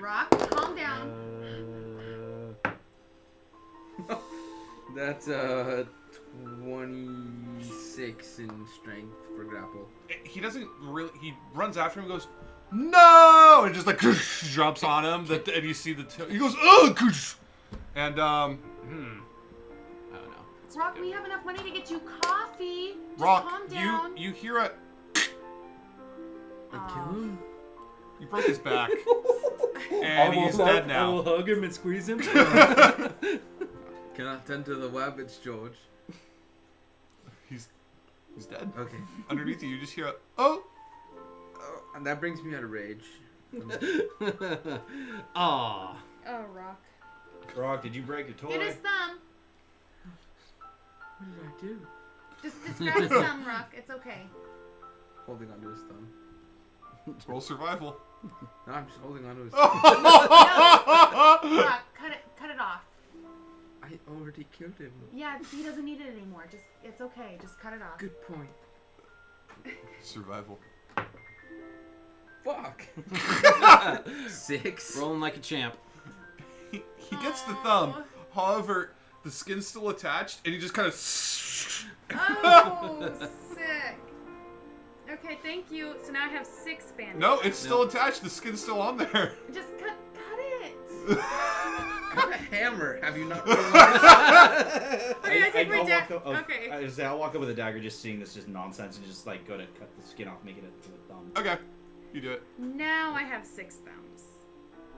Rock, calm down. That's 26 in strength for grapple. He doesn't really. He runs after him and goes, "No!" and just like jumps on him. And you see the. He goes, "Oh!" And Oh no. It's Rock, good. we have enough money to get you coffee. Just Rock, calm down. you hear a. I kill him. You broke his back, and he's dead now. hug him and squeeze him. Cannot tend to the web. It's George. He's dead. Okay. Underneath you just hear a oh. And that brings me out of rage. Aw. Oh, Rock. Rock, did you break a toy? Get his thumb. What did I do? Just grab his thumb, Rock. It's okay. Holding onto his thumb. Roll survival. No, I'm just holding onto his No, thumb. Rock, cut it off. I already killed him. Yeah, he doesn't need it anymore. It's okay. Just cut it off. Good point. Survival. Fuck. 6. Rolling like a champ. He gets the thumb. However, the skin's still attached, and he just kind of. Oh, sick. Okay, thank you. So now I have 6 bandages. No, it's still attached. The skin's still on there. Just cut it. I have a hammer. Have you not realized? Okay, I take my dagger. Okay. I'll walk up with a dagger, just seeing this just nonsense, and just like go to cut the skin off, make it into a thumb. Okay, you do it. Now I have 6 thumbs.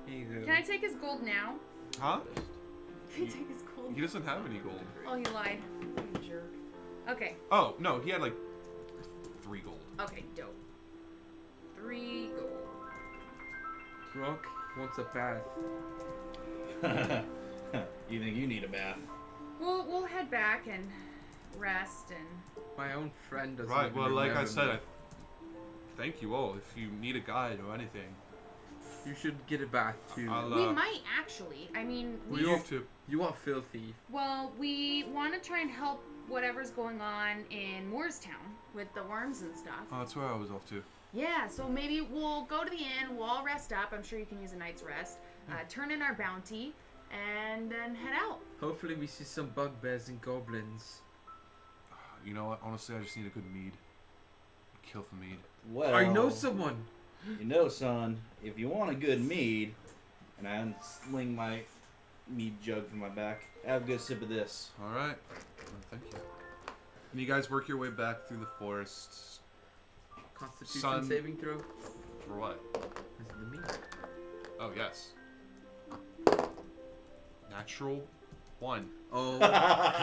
Can I take his gold now? Huh? Can I take his gold? He doesn't have any gold. Oh, he lied. You jerk. Okay. Oh no, he had like 3 gold. Okay, dope. 3 gold. Rock wants a bath. You think you need a bath? We'll head back and rest and. My own friend doesn't Right. even Well, like I remember said, me. thank you all. If you need a guide or anything, You should get a bath too. We might actually. I mean, we have to. You are filthy. Well, we want to try and help whatever's going on in Moorestown with the worms and stuff. Oh, that's where I was off to. Yeah, so maybe we'll go to the inn, we'll all rest up. I'm sure you can use a night's rest. Turn in our bounty, and then head out. Hopefully we see some bugbears and goblins. You know what? Honestly, I just need a good mead. Kill for mead. Well, I know someone. You know, son, if you want a good mead, and I sling my mead jug from my back, have a good sip of this. All right. Well, thank you. And you guys work your way back through the forest. Constitution Sun- saving throw. For what? Is it the meat? Oh, yes. Natural 1. Oh,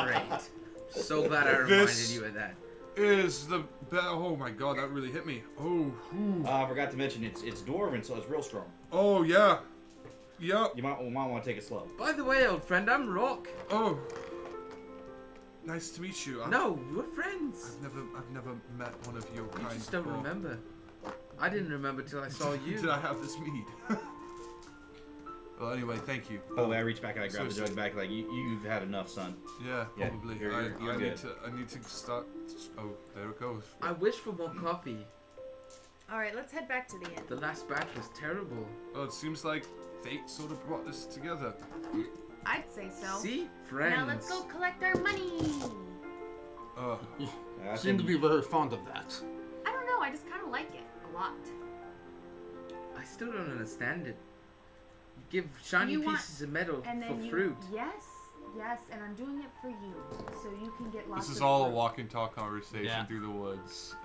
great. So glad I reminded This- you of that. Is the oh my god, that really hit me. Oh, whew. I forgot to mention it's dwarven, so it's real strong. Oh yeah. Yep. You might want to take it slow. By the way, old friend, I'm Rock. Oh. Nice to meet you. No, we're friends. I've never met one of your You kind. just don't before. remember. I didn't remember till I saw you. Did I have this mead? Well, anyway, thank you. By the way, I reach back and I grab So the jug back, like, you've had enough, son. Yeah, Yeah, probably. you're I good. need to start. Oh, there it goes. I wish for more coffee. Alright, let's head back to the inn. The last batch was terrible. Oh, it seems like fate sort of brought this together. I'd say so. See? Friends. Now let's go collect our money. I Seem to think- be very fond of that. I don't know, I just kind of like it a lot. I still don't understand it. You give shiny You want- pieces of metal And then for you. fruit. Yes, and I'm doing it for you, so you can get lots This is of all a fruit. walk and talk conversation Yeah. through the woods.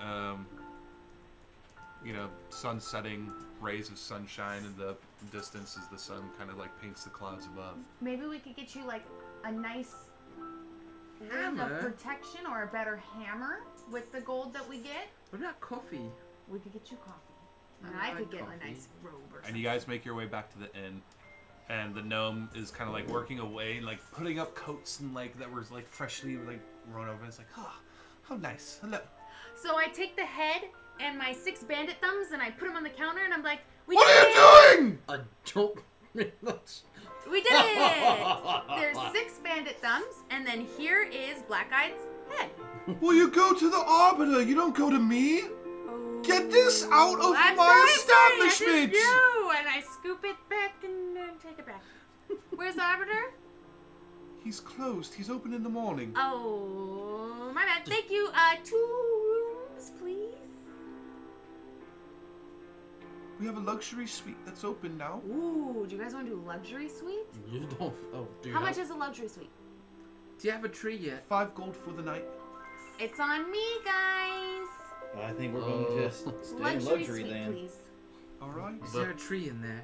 You know, sun setting, rays of sunshine in the distance as the sun kind of like paints the clouds above. Maybe we could get you like a nice ring Hammer? of protection or a better hammer with the gold that we get. What about coffee? We could get you coffee. And I I could like get coffee. a nice robe or something. And you guys make your way back to the inn, and the gnome is kind of like working away, like putting up coats and like that were like freshly like run over. It's like, oh, how nice. Hello. So I take the head and my 6 bandit thumbs and I put them on the counter and I'm like, we What did are it! you doing? I don't. That's- We did it! There's 6 bandit thumbs and then here is Black Eye's head. Well, you go to the arbiter. You don't go to me. Get this out of I'm my so sorry, establishment. I just do, and I scoop it back and then take it back. Where's the arbiter? He's closed. He's open in the morning. Oh, my bad. Thank you. 2 rooms, please. We have a luxury suite that's open now. Ooh, do you guys want to do luxury suite? You don't. Oh, do you How have- much is a luxury suite? Do you have a tree yet? 5 gold for the night. It's on me, guys. I think we're going to stay in Luxury luxury suite, then. please. All right. Is there a tree in there?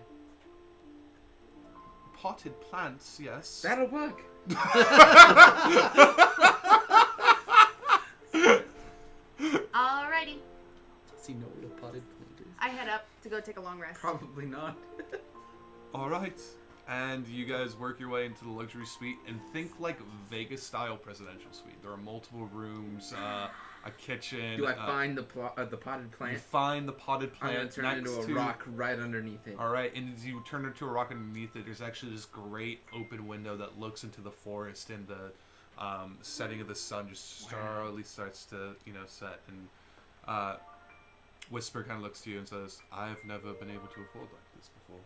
Potted plants, yes. That'll work. Alrighty. Does he know what a potted plant is? I head up to go take a long rest. Probably not. All right. And you guys work your way into the luxury suite and think like Vegas-style presidential suite. There are multiple rooms, a kitchen. Do I find the potted You plant? find the potted I'm gonna plant turn it next into a to rock right underneath it. All right, and as you turn into a rock underneath it, there's actually this great open window that looks into the forest, and the setting of the sun just slowly starts to, set. And Whisper kind of looks to you and says, "I've never been able to afford like this before.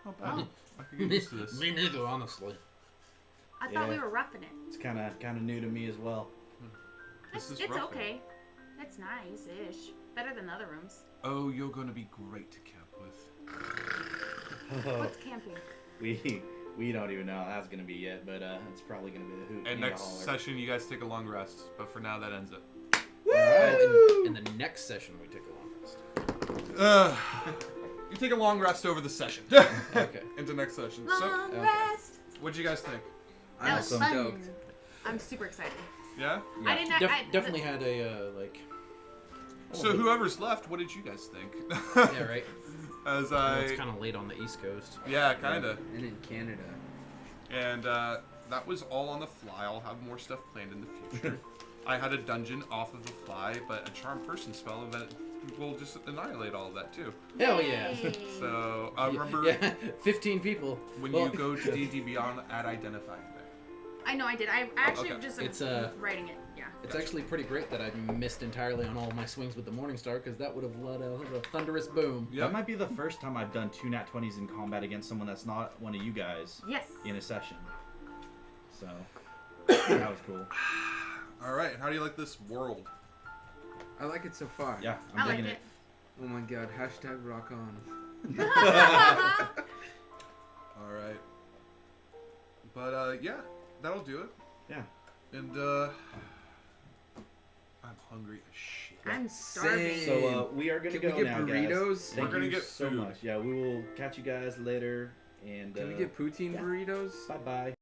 Not bad. I can get used to this." Me neither, honestly. I thought we Yeah. were roughing it. It's kind of new to me as well. This is It's rough. okay. It's nice-ish. Better than the other rooms. Oh, you're gonna be great to camp with. What's camping? We don't even know how that's gonna be yet, but it's probably gonna be the hoot. And and next holler. session, you guys take a long rest. But for now, that ends it. In the next session, we take a long rest. You take a long rest over the session. Okay. Into next session. Long So, rest. what'd you guys think? That I'm was Awesome. fun. stoked. I'm super excited. Yeah. I didn't. Definitely had a like. So whoever's left, what did you guys think? Yeah, right. As Well, it's kind of late on the East Coast. yeah, kinda. And in Canada. And that was all on the fly. I'll have more stuff planned in the future. I had a dungeon off of the fly, but a charm person spell that will just annihilate all of that too. Hell yeah. Yay. So remember Yeah, 15 people. when Well, you go to D&D Beyond, add identify there. I know I did. I actually Okay. just It's, writing it. Yeah. It's actually pretty great that I missed entirely on all my swings with the Morningstar, because that would have led a thunderous boom. Yep. That might be the first time I've done 2 nat 20s in combat against someone that's not one of you guys Yes. in a session. So that was cool. All right. How do you like this world? I like it so far. Yeah, I I'm liked digging it. Oh my god, hashtag rock on. All right. But yeah, that'll do it. Yeah. And I'm hungry as shit. I'm starving. Same. So we are gonna Can go we get now, burritos? guys. Thank We're gonna you get so food. much. Yeah, we will catch you guys later. And Can we get poutine yeah. burritos? bye bye.